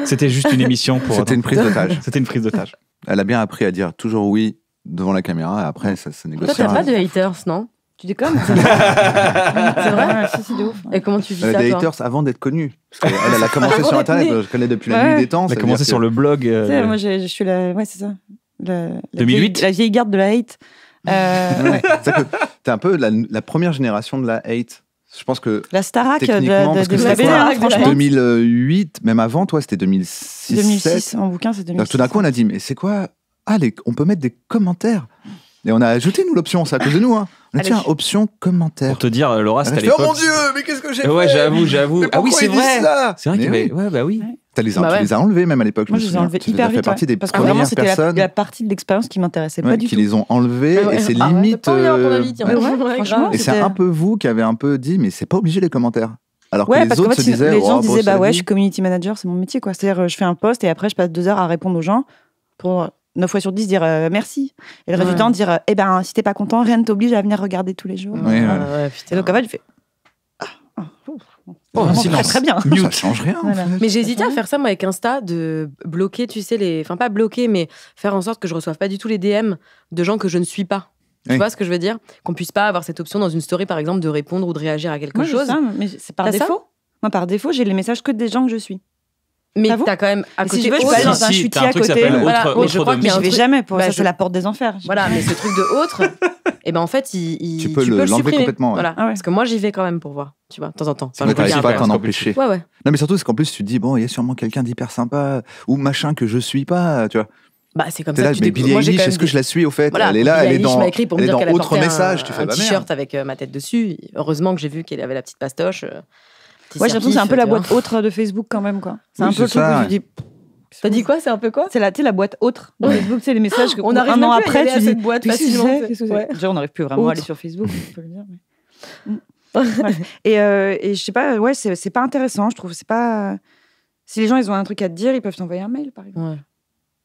[SPEAKER 2] C'était juste une émission pour.
[SPEAKER 3] C'était une prise d'otage.
[SPEAKER 2] C'était une prise d'otage.
[SPEAKER 3] Elle a bien appris à dire toujours oui devant la caméra. Après, ça se négocie.
[SPEAKER 4] Toi, t'as pas de haters, non? Tu déconnes? C'est vrai? Si, de ouf. Et comment tu vis ça, toi?
[SPEAKER 3] Des haters avant d'être connue. Parce qu'elle a commencé sur Internet. Je connais depuis la nuit des temps.
[SPEAKER 2] Elle a commencé sur le blog.
[SPEAKER 1] Moi, je suis la. Ouais, c'est ça.
[SPEAKER 2] 2008.
[SPEAKER 1] La vieille garde de la hate.
[SPEAKER 3] T'es un peu la première génération de la hate. Je pense que
[SPEAKER 1] la Starac
[SPEAKER 3] de la BD, franchement. 2008, même avant, toi, c'était 2006.
[SPEAKER 1] 2006, en bouquin, c'est 2006.
[SPEAKER 3] Tout d'un coup, on a dit, mais c'est quoi? On peut mettre des commentaires. Et on a ajouté, nous, l'option, c'est à cause de nous. On a dit, option commentaire.
[SPEAKER 2] Pour te dire, Laura, c'était à l'époque.
[SPEAKER 3] Oh mon Dieu, mais qu'est-ce que j'ai fait?
[SPEAKER 2] Ouais, j'avoue. Ah oui, c'est vrai. C'est vrai qu'il y avait. Ouais, bah oui.
[SPEAKER 3] Tu les as enlevés même à l'époque.
[SPEAKER 1] Moi, je les ai enlevés hyper vite. Parce que vraiment, c'était la partie de l'expérience qui m'intéressait pas du tout.
[SPEAKER 3] Qui les ont enlevés et c'est limite.
[SPEAKER 1] Franchement,
[SPEAKER 3] et c'est un peu vous qui avez un peu dit, mais c'est pas obligé les commentaires. Alors que les autres se disaient.
[SPEAKER 1] Les gens disaient, bah ouais, je suis community manager, c'est mon métier, quoi. C'est-à-dire, je fais un post et après, je passe 2 heures à répondre aux gens pour 9 fois sur 10 dire merci. Et le reste du temps, dire, si t'es pas content, rien ne t'oblige à venir regarder tous les jours.
[SPEAKER 3] Et
[SPEAKER 1] donc, en fait, je fais. Très, très bien.
[SPEAKER 3] Ça change rien.
[SPEAKER 4] Voilà. Mais j'ai hésité à faire ça, moi, avec Insta, de bloquer, tu sais, enfin, pas bloquer, mais faire en sorte que je reçoive pas du tout les DM de gens que je ne suis pas. Tu vois ce que je veux dire ? Qu'on puisse pas avoir cette option dans une story, par exemple, de répondre ou de réagir à quelque chose.
[SPEAKER 1] Ça, mais c'est par défaut. Moi, par défaut, j'ai les messages que des gens que je suis.
[SPEAKER 4] Mais t'as quand même à côté.
[SPEAKER 1] Si je veux, je peux aller dans un chutis à côté.
[SPEAKER 2] Mais je crois
[SPEAKER 1] que j'y vais jamais. Pour ça, c'est la porte des enfers.
[SPEAKER 4] Voilà, mais ce truc de autre, et ben en fait, tu peux le
[SPEAKER 3] l'enlever complètement.
[SPEAKER 4] Voilà, parce que moi, j'y vais quand même pour voir, tu vois, de temps en temps.
[SPEAKER 3] Mais t'arrives pas à t'en empêcher.
[SPEAKER 4] Ouais.
[SPEAKER 3] Non, mais surtout, c'est qu'en plus, tu te dis, bon, il y a sûrement quelqu'un d'hyper sympa ou machin que je suis pas, tu vois.
[SPEAKER 4] Bah, c'est comme ça.
[SPEAKER 3] Mais Billie Eilish, est-ce que je la suis au fait ? Elle est là, elle est dans autre message. Tu fais
[SPEAKER 4] un t-shirt avec ma tête dessus. Heureusement que j'ai vu qu'elle avait la petite pastoche.
[SPEAKER 1] Ouais, j'ai l'impression que c'est un peu la boîte autre de Facebook quand même, quoi. C'est un peu le truc où je dis.
[SPEAKER 4] T'as dit quoi ? C'est un peu quoi ?
[SPEAKER 1] C'est la boîte autre de Facebook, c'est les messages
[SPEAKER 4] on arrive un an après, tu dis cette boîte facilement.
[SPEAKER 1] Déjà, on n'arrive plus vraiment à aller sur Facebook, on peut le dire. Et je sais pas, ouais, c'est pas intéressant, je trouve. C'est pas. Si les gens ils ont un truc à te dire, ils peuvent t'envoyer un mail, par exemple.
[SPEAKER 4] Ouais.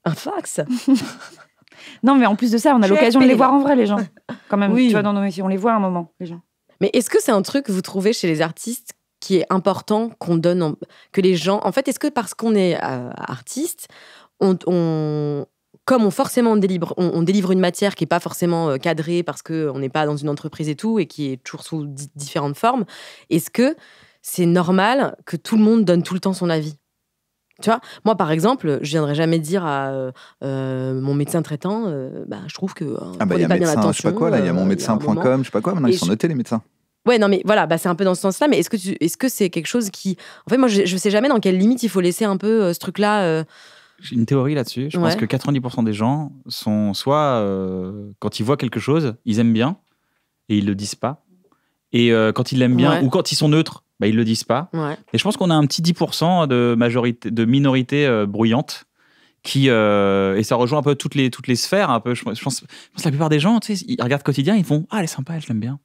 [SPEAKER 4] Un fax.
[SPEAKER 1] Non, mais en plus de ça, on a l'occasion de les voir en vrai, les gens. Quand même, tu vois, dans nos métiers, on les voit à un moment, les gens.
[SPEAKER 4] Mais est-ce que c'est un truc que vous trouvez chez les artistes qui est important qu'on donne, que les gens... En fait, est-ce que parce qu'on est artiste, comme on délivre une matière qui n'est pas forcément cadrée parce qu'on n'est pas dans une entreprise et tout, et qui est toujours sous différentes formes, est-ce que c'est normal que tout le monde donne tout le temps son avis ? Tu vois, moi, par exemple, je viendrais jamais dire à mon médecin traitant, je trouve que
[SPEAKER 3] il y a médecin, je sais pas quoi, là, il y a mon médecin.com, je sais pas quoi, maintenant ils sont notés les médecins.
[SPEAKER 4] Ouais, non, mais voilà, c'est un peu dans ce sens-là, mais est-ce que c'est quelque chose qui... En fait, moi, je sais jamais dans quelle limite il faut laisser un peu ce truc-là.
[SPEAKER 2] J'ai une théorie là-dessus. Je pense que 90% des gens sont soit, quand ils voient quelque chose, ils aiment bien, et ils le disent pas. Et quand ils l'aiment bien, ou quand ils sont neutres, ils le disent pas.
[SPEAKER 4] Ouais.
[SPEAKER 2] Et je pense qu'on a un petit 10% de minorité bruyante qui et ça rejoint un peu toutes les sphères. Un peu, je pense que la plupart des gens, tu sais, ils regardent Quotidien, ils font elle est sympa, je l'aime bien.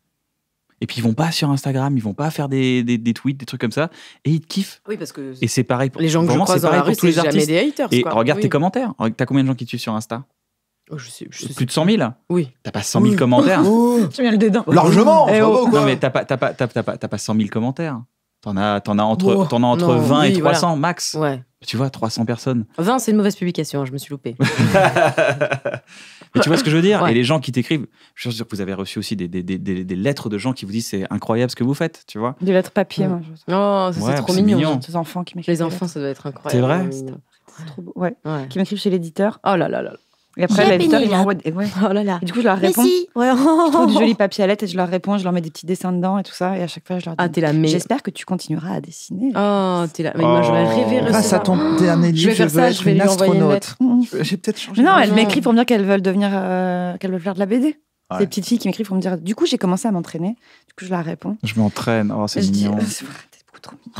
[SPEAKER 2] Et puis ils vont pas sur Instagram, ils vont pas faire des tweets, des trucs comme ça, et ils te kiffent.
[SPEAKER 4] Oui, parce que
[SPEAKER 2] et c'est pareil.
[SPEAKER 4] Les gens que je croise dans la rue, c'est jamais des haters.
[SPEAKER 2] Et regarde tes commentaires. T'as combien de gens qui te suivent sur Insta ?
[SPEAKER 4] Je sais
[SPEAKER 2] plus de 100 000 ?
[SPEAKER 4] Oui.
[SPEAKER 2] T'as pas 100 000 commentaires ?
[SPEAKER 1] Tu viens le dédain.
[SPEAKER 3] Largement.
[SPEAKER 2] Non mais t'as pas 100 000 commentaires. T'en as entre 20 et 300 max.
[SPEAKER 4] Ouais.
[SPEAKER 2] Tu vois, 300 personnes.
[SPEAKER 4] 20, c'est une mauvaise publication, je me suis loupée.
[SPEAKER 2] Mais tu vois ce que je veux dire ? Et les gens qui t'écrivent, je suis sûr que vous avez reçu aussi des lettres de gens qui vous disent c'est incroyable ce que vous faites, tu vois ?
[SPEAKER 1] Des lettres papier, moi.
[SPEAKER 4] Oh, c'est trop mignon.
[SPEAKER 1] Ces enfants qui m'écrivent.
[SPEAKER 4] Les enfants, ça doit être incroyable.
[SPEAKER 2] C'est vrai ?
[SPEAKER 1] C'est trop beau. Ouais. Qui m'écrivent chez l'éditeur.
[SPEAKER 4] Oh là là là.
[SPEAKER 1] Et après, l'éditeur, il m'envoie des...
[SPEAKER 4] Oh là là.
[SPEAKER 1] Et du coup, je leur réponds. Je trouve du joli papier à lettres et je leur réponds, je leur mets des petits dessins dedans et tout ça. Et à chaque fois, je leur dis
[SPEAKER 4] t'es la meilleure.
[SPEAKER 1] J'espère que tu continueras à dessiner.
[SPEAKER 4] Oh, t'es la... Mais moi, j'aurais rêvé recevoir.
[SPEAKER 3] Grâce à ton dernier livre, je veux être une astronaute. J'ai peut-être changé.
[SPEAKER 1] Non, elle m'écrit pour me dire qu'elle veut faire de la BD. C'est des petites filles qui m'écrivent pour me dire du coup, j'ai commencé à m'entraîner. Du coup, je leur réponds.
[SPEAKER 2] Je m'entraîne. Oh, c'est mignon.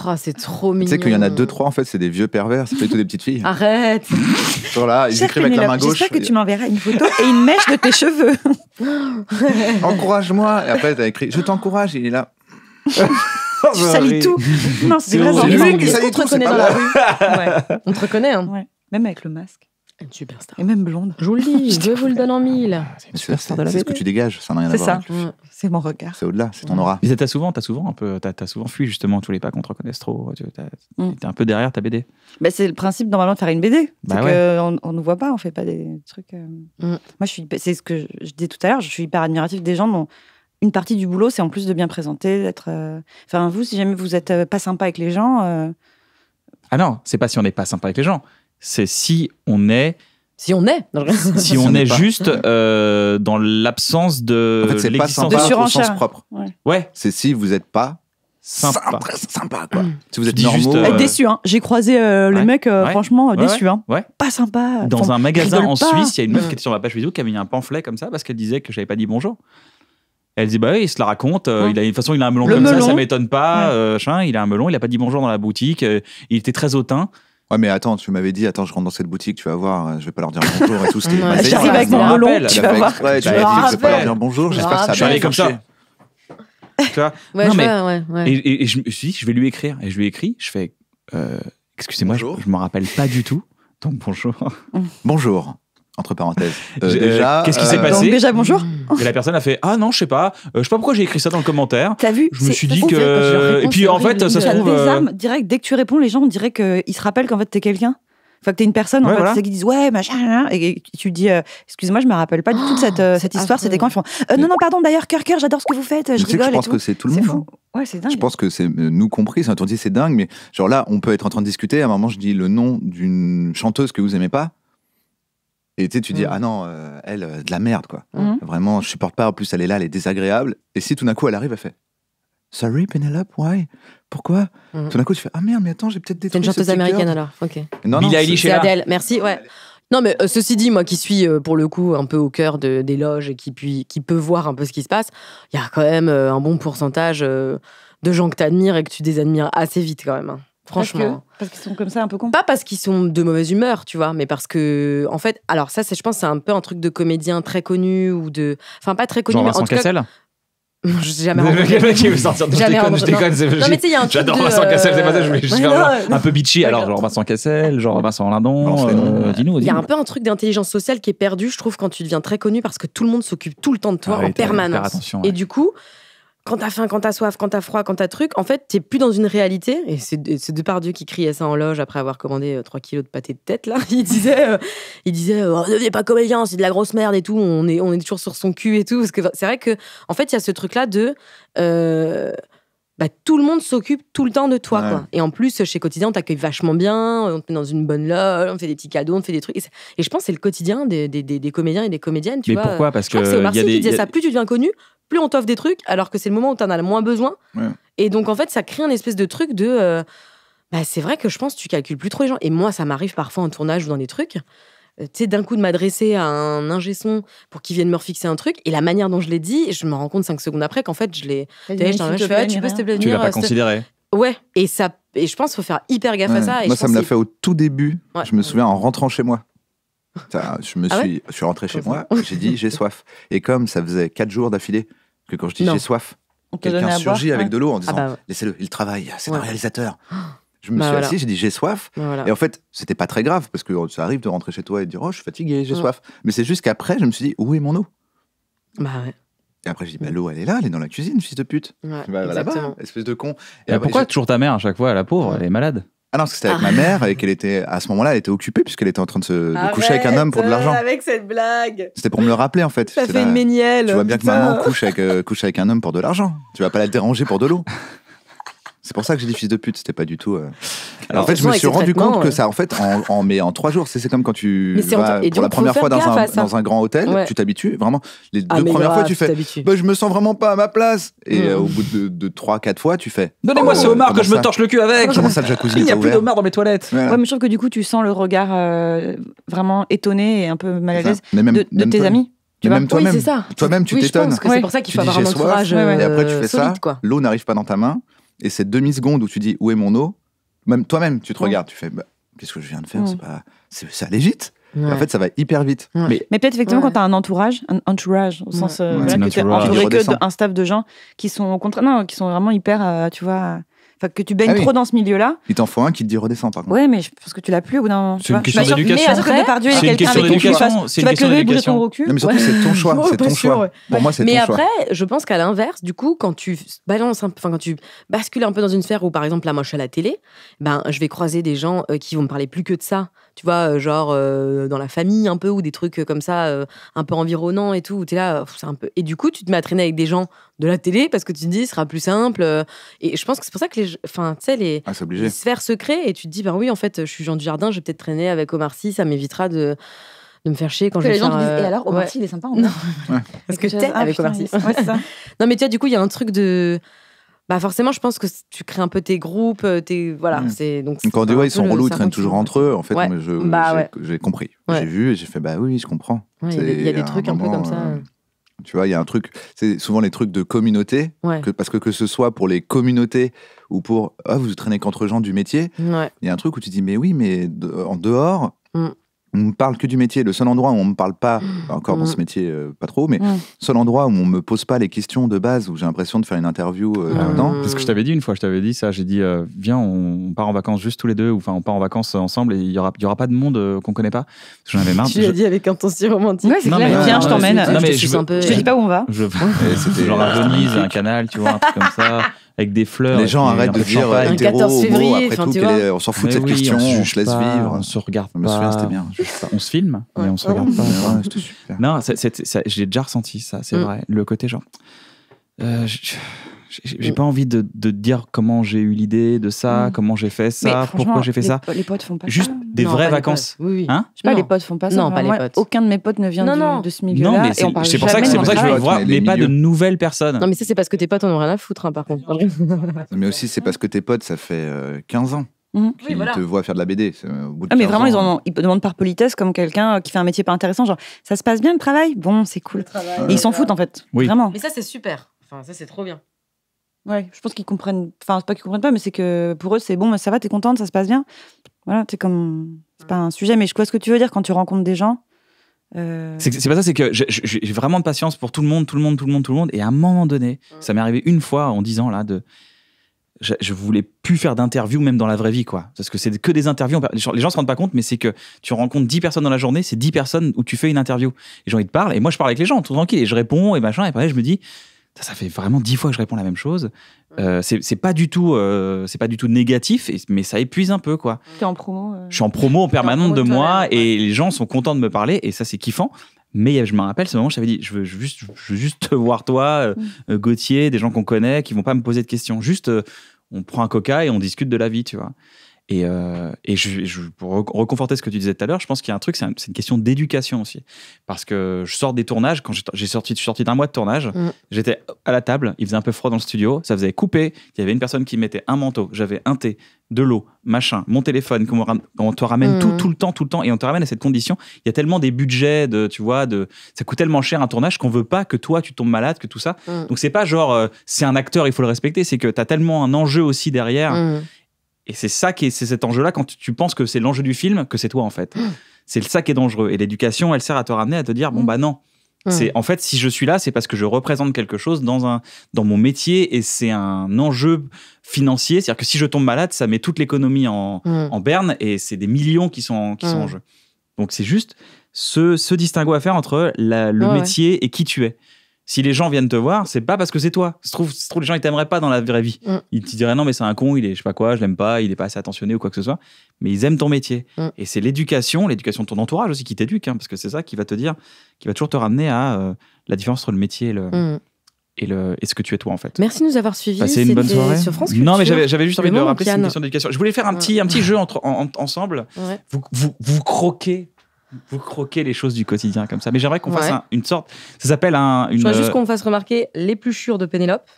[SPEAKER 4] Oh, c'est trop mignon.
[SPEAKER 3] Tu sais qu'il y en a 2-3 en fait, c'est des vieux pervers, c'est pas du tout des petites filles.
[SPEAKER 4] Arrête.
[SPEAKER 3] Genre là, ils écrivent avec la main gauche.
[SPEAKER 1] J'espère que tu m'enverras une photo et une mèche de tes cheveux.
[SPEAKER 3] Encourage-moi. Et après, t'as écrit je t'encourage, il est là.
[SPEAKER 1] Tu salis tout. Non, c'est vrai.
[SPEAKER 3] Lui qui salit tout, c'est pas
[SPEAKER 4] dans la rue. On te reconnaît, hein.
[SPEAKER 1] Ouais. Même avec le masque.
[SPEAKER 4] Une superstar.
[SPEAKER 1] Et même blonde.
[SPEAKER 4] Je vous le dis, je vous le donne en mille.
[SPEAKER 3] C'est ce que tu dégages, ça n'a rien à voir.
[SPEAKER 1] C'est ça. C'est mon regard.
[SPEAKER 3] C'est au-delà, c'est ton aura.
[SPEAKER 2] Mais t'as souvent fui justement tous les pas qu'on te reconnaisse trop. T'es un peu derrière ta BD.
[SPEAKER 1] Bah, c'est le principe normalement de faire une BD. C'est qu'on ne voit pas, on fait pas des trucs. Moi, c'est ce que je disais tout à l'heure, je suis hyper admirative des gens dont une partie du boulot, c'est en plus de bien présenter, d'être. Enfin, vous, si jamais vous êtes pas sympa avec les gens.
[SPEAKER 2] Ah non, c'est pas si on n'est pas sympa avec les gens. C'est si on est juste dans l'absence de
[SPEAKER 3] en fait, c'est pas sympa au sens propre.
[SPEAKER 2] Ouais.
[SPEAKER 3] C'est si vous n'êtes pas sympa quoi. Si vous êtes
[SPEAKER 2] normaux,
[SPEAKER 1] juste déçu hein. J'ai croisé le mec franchement déçu hein. Pas sympa.
[SPEAKER 2] Dans un magasin en Suisse, il y a une meuf qui était sur ma page Facebook qui avait mis un pamphlet comme ça parce qu'elle disait que j'avais pas dit bonjour. Elle dit bah oui, il se la raconte. Il a de toute façon il a un melon comme ça m'étonne pas. Il a un melon, il a pas dit bonjour dans la boutique. Il était très hautain.
[SPEAKER 3] Ouais, mais attends, tu m'avais dit, je rentre dans cette boutique, tu vas voir, je vais pas leur dire bonjour et tout.
[SPEAKER 1] J'arrive avec mon melon, tu vas voir.
[SPEAKER 3] Tu m'as dit, je vais pas leur dire bonjour, j'espère que ça va bien.
[SPEAKER 2] Je suis allé comme ça. Tu vois
[SPEAKER 4] et
[SPEAKER 2] je me suis dit, je vais lui écrire. Et je lui ai écrit, je fais, excusez-moi, je me rappelle pas du tout. Donc bonjour.
[SPEAKER 3] Bonjour. entre parenthèses. Déjà,
[SPEAKER 2] qu'est-ce qui s'est passé?
[SPEAKER 1] Donc déjà, bonjour.
[SPEAKER 2] Et la personne a fait ah non, je sais pas pourquoi j'ai écrit ça dans le commentaire.
[SPEAKER 1] T'as vu?
[SPEAKER 2] Je me suis dit que. Et puis en fait, ça se trouve.
[SPEAKER 1] Des armes direct. Dès que tu réponds, les gens on dirait qu'ils se rappellent qu'en fait t'es quelqu'un. Enfin, que t'es une personne, en fait, voilà. C'est qu'ils disent ouais, machin, et tu dis excusez-moi, je me rappelle pas du tout de cette histoire, c'était quand ils font non, pardon, d'ailleurs, cœur, j'adore ce que vous faites, je rigole.
[SPEAKER 3] Je pense que c'est tout le monde.
[SPEAKER 1] Fou. Ouais, c'est dingue.
[SPEAKER 3] Je pense que c'est nous compris, on dit c'est dingue, mais genre là, on peut être en train de discuter, à un moment, je dis le nom d'une chanteuse que vous aimez pas, et tu dis ah non, elle, de la merde, quoi. Vraiment, je supporte pas, en plus, elle est là, elle est désagréable, et si tout d'un coup, elle arrive, elle fait Sorry, Penelope, why? Pourquoi? Tout d'un coup, tu fais ah merde, mais attends, j'ai peut-être des trucs.
[SPEAKER 4] C'est une chanteuse américaine alors, ok.
[SPEAKER 3] Non,
[SPEAKER 4] c'est Adèle, merci, ouais. Non, mais ceci dit, moi qui suis pour le coup un peu au cœur des loges et qui peut voir un peu ce qui se passe, il y a quand même un bon pourcentage de gens que tu admires et que tu désadmires assez vite quand même. Hein. Franchement.
[SPEAKER 1] Parce qu'ils sont comme ça un peu cons.
[SPEAKER 4] Pas parce qu'ils sont de mauvaise humeur, tu vois, mais parce que, en fait, alors ça, je pense c'est un peu un truc de comédien très connu ou de. Enfin, pas très connu,
[SPEAKER 2] genre
[SPEAKER 4] mais
[SPEAKER 2] Vincent Cassel.
[SPEAKER 4] J'ai jamais rencontré.
[SPEAKER 2] Le mec qui veut sortir de je déconne.
[SPEAKER 4] Non, mais tu sais, il y a un truc
[SPEAKER 2] j'adore Vincent Cassel, c'est pas ça, je voulais juste faire un peu bitchy. Alors, genre Vincent Cassel, genre Vincent Lindon, dis-nous.
[SPEAKER 4] Il y a un peu un truc d'intelligence sociale qui est perdu, je trouve, quand tu deviens très connu parce que tout le monde s'occupe tout le temps de toi en permanence. Et du coup, quand t'as faim, quand t'as soif, quand t'as froid, quand t'as truc, en fait, t'es plus dans une réalité. Et c'est Depardieu qui criait ça en loge après avoir commandé 3 kilos de pâté de tête, là. Il disait oh, ne devenez pas comédien, c'est de la grosse merde et tout. On est toujours sur son cul et tout. Parce que c'est vrai que, en fait, il y a ce truc-là de. Tout le monde s'occupe tout le temps de toi, quoi. Et en plus, chez Quotidien, on t'accueille vachement bien, on te met dans une bonne loge, on fait des petits cadeaux, on fait des trucs. Et je pense que c'est le quotidien des comédiens et des comédiennes, tu vois.
[SPEAKER 2] Mais pourquoi? Parce que
[SPEAKER 4] c'est Omar Sy qui disait ça, plus tu deviens connu, plus on t'offre des trucs, alors que c'est le moment où t'en as le moins besoin. Ouais. Et donc, en fait, ça crée un espèce de truc de... c'est vrai que je pense que tu calcules plus trop les gens. Et moi, ça m'arrive parfois en tournage ou dans des trucs... Tu sais, d'un coup de m'adresser à un ingé son pour qu'il vienne me refixer un truc, et la manière dont je l'ai dit, je me rends compte 5 secondes après qu'en fait, je l'ai...
[SPEAKER 1] tu peux s'il te plaît venir.
[SPEAKER 2] Tu l'as pas considéré.
[SPEAKER 4] Ouais, et je pense qu'il faut faire hyper gaffe à ça. Et
[SPEAKER 3] moi, ça me l'a fait au tout début. Ouais. Je me souviens en rentrant chez moi. Je suis rentré chez moi, j'ai dit j'ai soif. Et comme ça faisait 4 jours d'affilée que quand je dis j'ai soif, quelqu'un surgit avec de l'eau en disant laissez-le, il travaille, c'est un réalisateur. Je me suis assis, j'ai dit j'ai soif. Et en fait, c'était pas très grave parce que ça arrive de rentrer chez toi et de dire oh, je suis fatigué, j'ai soif. Mais c'est juste qu'après, je me suis dit où est mon eau? Et après, j'ai dit l'eau, elle est là, elle est dans la cuisine, fils de pute. Là-bas, espèce de con.
[SPEAKER 2] Et pourquoi toujours ta mère à chaque fois, la pauvre, elle est malade?
[SPEAKER 3] Ah non, parce que c'était avec ma mère et qu'elle était, à ce moment-là, elle était occupée puisqu'elle était en train de coucher avec un homme pour de l'argent.
[SPEAKER 4] Avec cette blague.
[SPEAKER 3] C'était pour me le rappeler en fait.
[SPEAKER 4] Ça fait une ménielle.
[SPEAKER 3] Tu vois bien que maman couche avec un homme pour de l'argent. Tu vas pas la déranger pour de l'eau. C'est pour ça que j'ai dit fils de pute, c'était pas du tout. Alors, en fait, je me suis rendu compte que ça, en fait, en 3 jours, c'est comme quand tu vas pour la première fois dans un grand hôtel, tu t'habitues. Vraiment, les 2 premières fois, tu fais je me sens vraiment pas à ma place. Et au bout de 3-4 fois, tu fais
[SPEAKER 2] donnez-moi ce homard que je me torche le cul avec.
[SPEAKER 3] Comment ça, le jacuzzi?
[SPEAKER 2] Il n'y a plus d'homard dans mes toilettes.
[SPEAKER 1] Ouais, mais je trouve que du coup, tu sens le regard vraiment étonné et un peu mal à l'aise de tes amis.
[SPEAKER 3] Même toi-même.
[SPEAKER 4] Oui, c'est ça.
[SPEAKER 3] Toi-même, tu t'étonnes.
[SPEAKER 4] C'est pour ça qu'il faut avoir un entourage.
[SPEAKER 3] Et après, tu fais ça, l'eau n'arrive pas dans ta main. Et cette demi-seconde où tu dis où est mon eau, même toi-même tu te regardes, tu fais qu'est-ce que je viens de faire, ça allait vite. En fait, ça va hyper vite.
[SPEAKER 1] Mais peut-être effectivement quand tu as un entourage au sens que tu es entouré d'un staff de gens qui sont au contraire, qui sont vraiment hyper, tu vois. Enfin, que tu baignes trop dans ce milieu-là.
[SPEAKER 3] Il t'en faut un qui te dit redescends, par contre.
[SPEAKER 1] Ouais, mais je pense que tu l'as plus au bout d'un moment.
[SPEAKER 2] C'est une question d'éducation.
[SPEAKER 1] Mais Depardieu est quelqu'un avec qui tu vas te lever, bouger ton recul.
[SPEAKER 3] Non, mais surtout, c'est ton choix. C'est ton choix. Pour moi, c'est ton choix.
[SPEAKER 4] Mais après, je pense qu'à l'inverse, du coup, quand tu bascules un peu dans une sphère où, par exemple, là, moi, je suis à la télé, je vais croiser des gens qui vont me parler plus que de ça. Tu vois, genre dans la famille un peu, ou des trucs comme ça, un peu environnants et tout, où t'es là, c'est un peu... Et du coup, tu te mets à traîner avec des gens de la télé parce que tu te dis, ce sera plus simple. Et je pense que c'est pour ça que les sphères se créent et tu te dis, oui, en fait, je suis Jean Dujardin, je vais peut-être traîner avec Omar Sy, ça m'évitera de me faire chier quand je vais faire...
[SPEAKER 1] Et alors, Omar Sy, il est sympa.
[SPEAKER 4] Non, parce que t'es avec Omar Sy. Ouais, c'est ça. Non, mais tu vois, du coup, il y a un truc de... forcément, je pense que tu crées un peu tes groupes, voilà. C'est donc.
[SPEAKER 3] Quand on dit ils sont relous, ils traînent toujours entre eux. En fait, j'ai compris, j'ai vu et j'ai fait oui, je comprends.
[SPEAKER 4] Il y a des trucs un peu comme ça.
[SPEAKER 3] Tu vois, il y a un truc, c'est souvent les trucs de communauté, parce que ce soit pour les communautés ou pour vous traînez qu'entre gens du métier, il y a un truc où tu dis mais oui, mais en dehors. on me parle que du métier. Le seul endroit où on me parle pas, encore dans ce métier, pas trop, mais seul endroit où on me pose pas les questions de base, où j'ai l'impression de faire une interview là-dedans.
[SPEAKER 2] Parce que je t'avais dit une fois, j'ai dit, viens, on part en vacances juste tous les deux, ou enfin, on part en vacances ensemble et il y aura pas de monde qu'on connaît pas. Parce que j'en avais marre.
[SPEAKER 4] Tu l'as dit avec un ton si romantique.
[SPEAKER 1] Ouais, c'est clair. Viens, je t'emmène. Je te dis pas où on va.
[SPEAKER 2] C'était genre à Venise, un canal, tu vois, un truc comme ça. Avec des fleurs.
[SPEAKER 3] Les gens arrêtent de dire
[SPEAKER 4] un 14 février,
[SPEAKER 3] après tout, on s'en fout de cette question, on se laisse vivre.
[SPEAKER 2] On se regarde pas.
[SPEAKER 3] Je me souviens, c'était bien.
[SPEAKER 2] On se filme, mais on se regarde pas.
[SPEAKER 3] C'était super.
[SPEAKER 2] Non, j'ai déjà ressenti ça, c'est vrai. Le côté genre... j'ai pas envie de dire comment j'ai eu l'idée de ça, comment j'ai fait ça, pourquoi j'ai fait ça.
[SPEAKER 1] Les potes font pas ça.
[SPEAKER 2] Juste des vraies vacances.
[SPEAKER 4] Oui.
[SPEAKER 2] Hein?
[SPEAKER 1] Je sais pas, les potes font pas ça.
[SPEAKER 4] Non, pas les potes.
[SPEAKER 1] Aucun de mes potes ne vient de ce milieu-là.
[SPEAKER 2] Non, mais c'est pour ça que je veux voir, mais pas de nouvelles personnes.
[SPEAKER 4] Non, mais ça, c'est parce que tes potes en ont rien à foutre, par contre.
[SPEAKER 3] Mais aussi, c'est parce que tes potes, ça fait 15 ans. Qui te voient faire de la BD.
[SPEAKER 1] Mais vraiment, ils demandent par politesse, comme quelqu'un qui fait un métier pas intéressant, genre ça se passe bien le travail. Bon, c'est cool. Et ils s'en foutent en fait. Vraiment.
[SPEAKER 4] Mais ça, c'est super. Enfin, ça, c'est trop bien.
[SPEAKER 1] Ouais, je pense qu'ils comprennent. Enfin, c'est pas qu'ils comprennent pas, mais c'est que pour eux, c'est bon, ça va, t'es contente, ça se passe bien. Voilà, c'est pas un sujet, mais je vois ce que tu veux dire quand tu rencontres des gens.
[SPEAKER 2] C'est pas ça, c'est que j'ai vraiment de patience pour tout le monde. Et à un moment donné, ça m'est arrivé une fois en 10 ans là je voulais plus faire d'interviews même dans la vraie vie, quoi. Parce que c'est que des interviews. Les gens se rendent pas compte, mais c'est que tu rencontres 10 personnes dans la journée, c'est 10 personnes où tu fais une interview. Les gens, ils te parlent, et moi, je parle avec les gens, tout tranquille, et je réponds, et machin, et pareil, je me dis, ça fait vraiment 10 fois que je réponds la même chose. C'est pas du tout négatif, mais ça épuise un peu, quoi.
[SPEAKER 1] T'es en promo.
[SPEAKER 2] Je suis en promo en permanente de moi, et les gens sont contents de me parler, et ça, c'est kiffant. Mais je me rappelle ce moment, je t'avais dit, je veux juste te voir toi, Gauthier, des gens qu'on connaît, qui vont pas me poser de questions. Juste, on prend un coca et on discute de la vie, tu vois. Et pour reconforter ce que tu disais tout à l'heure, je pense qu'il y a un truc, c'est une question d'éducation aussi. Parce que je sors des tournages, quand je suis sorti d'un mois de tournage, j'étais à la table, il faisait un peu froid dans le studio, ça faisait couper, il y avait une personne qui mettait un manteau, j'avais un thé, de l'eau, machin, mon téléphone, on te ramène tout le temps, et on te ramène à cette condition. Il y a tellement des budgets, ça coûte tellement cher un tournage qu'on veut pas que toi tu tombes malade, que tout ça. Donc c'est pas genre, c'est un acteur, il faut le respecter, c'est que t'as tellement un enjeu aussi derrière. Et c'est cet enjeu-là, quand tu penses que c'est l'enjeu du film, que c'est toi, en fait. C'est ça qui est dangereux. Et l'éducation, elle sert à te ramener, à te dire, bon, bah non. En fait, si je suis là, c'est parce que je représente quelque chose dans mon métier, et c'est un enjeu financier. C'est-à-dire que si je tombe malade, ça met toute l'économie en berne, et c'est des millions qui sont en jeu. Donc c'est juste ce distinguo à faire entre le métier et qui tu es. Si les gens viennent te voir, c'est pas parce que c'est toi. Se trouve, les gens, ils t'aimeraient pas dans la vraie vie. Ils te diraient non, mais c'est un con, il est je sais pas quoi, je l'aime pas, il est pas assez attentionné ou quoi que ce soit. Mais ils aiment ton métier. Et c'est l'éducation de ton entourage aussi qui t'éduque, parce que c'est ça qui va te dire, qui va toujours te ramener à la différence entre le métier et ce que tu es toi, en fait.
[SPEAKER 4] Merci de nous avoir suivis.
[SPEAKER 2] Passez une bonne soirée.
[SPEAKER 4] Sur France Culture.
[SPEAKER 2] Non, mais j'avais juste envie de le rappeler, c'est une question d'éducation. Je voulais faire un petit jeu ensemble. Vous croquez. Vous croquez les choses du quotidien comme ça. Mais j'aimerais qu'on fasse une sorte... Ça s'appelle une...
[SPEAKER 4] Je voudrais juste qu'on fasse remarquer l'épluchure de Pénélope.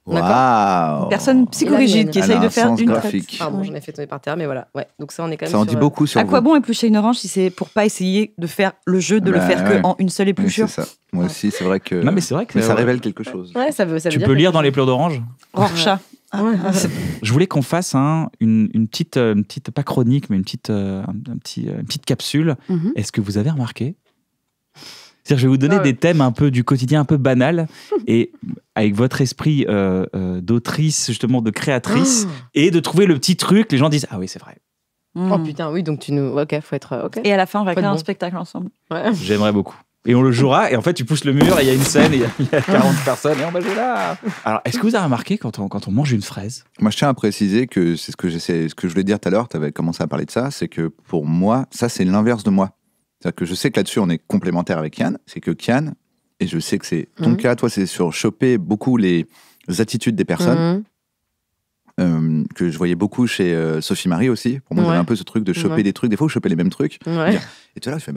[SPEAKER 3] Waouh.
[SPEAKER 1] Une personne psychorigide qui essaye de faire une
[SPEAKER 3] graphique.
[SPEAKER 4] Pardon, j'en ai fait tomber par terre, mais voilà. Ouais. Donc ça, on est quand même
[SPEAKER 3] ça en dit beaucoup sur
[SPEAKER 1] À quoi bon éplucher une orange si c'est pour pas essayer de faire le jeu de le faire qu'en une seule épluchure?
[SPEAKER 3] Oui, c'est ça. Moi aussi, c'est vrai que...
[SPEAKER 2] Non, mais c'est vrai que
[SPEAKER 3] ça révèle quelque chose.
[SPEAKER 4] Ouais, ça veut
[SPEAKER 2] tu peux lire dans les pleurs d'orange.
[SPEAKER 1] Rorschach.
[SPEAKER 2] Je voulais qu'on fasse une petite, pas chronique, mais une petite capsule. Est-ce que vous avez remarqué? C'est-à-dire, je vais vous donner des thèmes un peu du quotidien, un peu banal, et avec votre esprit d'autrice, justement, de créatrice, et de trouver le petit truc, les gens disent ah oui, c'est vrai.
[SPEAKER 4] Oh putain, oui, donc tu nous... Ok, faut être... ok.
[SPEAKER 1] Et à la fin, on va créer un spectacle ensemble.
[SPEAKER 4] Ouais.
[SPEAKER 2] J'aimerais beaucoup. Et on le jouera, et en fait, tu pousses le mur, et il y a une scène, et il y a 40 personnes, et on va jouer là. Alors, est-ce que vous avez remarqué quand on mange une fraise?
[SPEAKER 3] Moi, je tiens à préciser que c'est ce que je voulais dire tout à l'heure, tu avais commencé à parler de ça, c'est que pour moi, ça, c'est l'inverse de moi. C'est-à-dire que je sais que là-dessus, on est complémentaires avec Kian, c'est que Kian, et je sais que c'est ton cas, toi, c'est sur choper beaucoup les attitudes des personnes, que je voyais beaucoup chez Sophie Marie aussi. Pour moi, j'avais un peu ce truc de choper des trucs, des fois, je chopais les mêmes trucs. Et tu es là, je fais,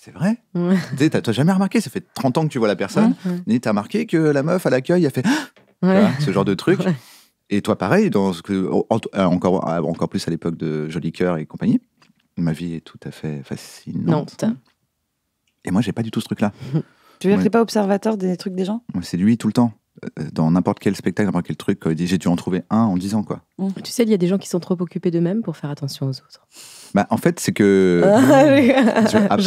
[SPEAKER 3] c'est vrai. Tu sais, t'as jamais remarqué, ça fait 30 ans que tu vois la personne, et t'as remarqué que la meuf à l'accueil a fait ce genre de truc. Et toi, pareil, encore plus à l'époque de Joli Cœur et compagnie, ma vie est tout à fait fascinante. Et moi, j'ai pas du tout ce truc-là.
[SPEAKER 1] Tu veux dire que t'es pas observateur des trucs des gens?
[SPEAKER 3] C'est lui tout le temps. dans n'importe quel spectacle, n'importe quel truc, quand il dit j'ai dû en trouver un en 10 ans, quoi.
[SPEAKER 4] Tu sais, il y a des gens qui sont trop occupés d'eux-mêmes pour faire attention aux autres.
[SPEAKER 3] Bah, en fait, c'est que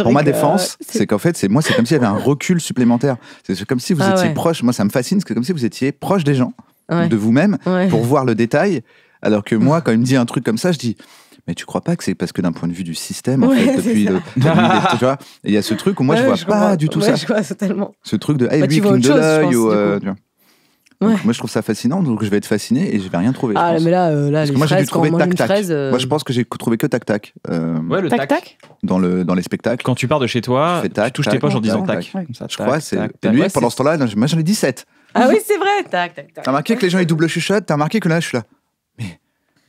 [SPEAKER 3] pour ma défense, c'est qu'en fait, c'est comme s'il y avait un recul supplémentaire. C'est comme si vous étiez proche. Moi, ça me fascine. C'est comme si vous étiez proche des gens, de vous-même, pour voir le détail. Alors que moi, quand il me dit un truc comme ça, je dis. Mais tu crois pas que c'est parce que d'un point de vue du système, en fait, depuis tu vois, il y a ce truc où moi je vois pas du tout ça.
[SPEAKER 4] Je vois totalement.
[SPEAKER 3] Ce truc de hey, lui cligne de l'œil ou moi je trouve ça fascinant, donc je vais être fasciné et je vais rien trouver.
[SPEAKER 4] Ah mais là
[SPEAKER 3] parce que moi j'ai dû trouver tac tac. Moi je pense que j'ai trouvé que tac tac.
[SPEAKER 2] Le tac
[SPEAKER 3] dans les spectacles.
[SPEAKER 2] Quand tu pars de chez toi, tu touches tes poches en disant tac.
[SPEAKER 3] Je crois c'est lui pendant ce temps-là, moi j'en ai 17.
[SPEAKER 4] Ah oui, c'est vrai. Tac tac tac.
[SPEAKER 3] T'as remarqué que les gens ils double chuchotent, t'as remarqué que là je suis là. Mais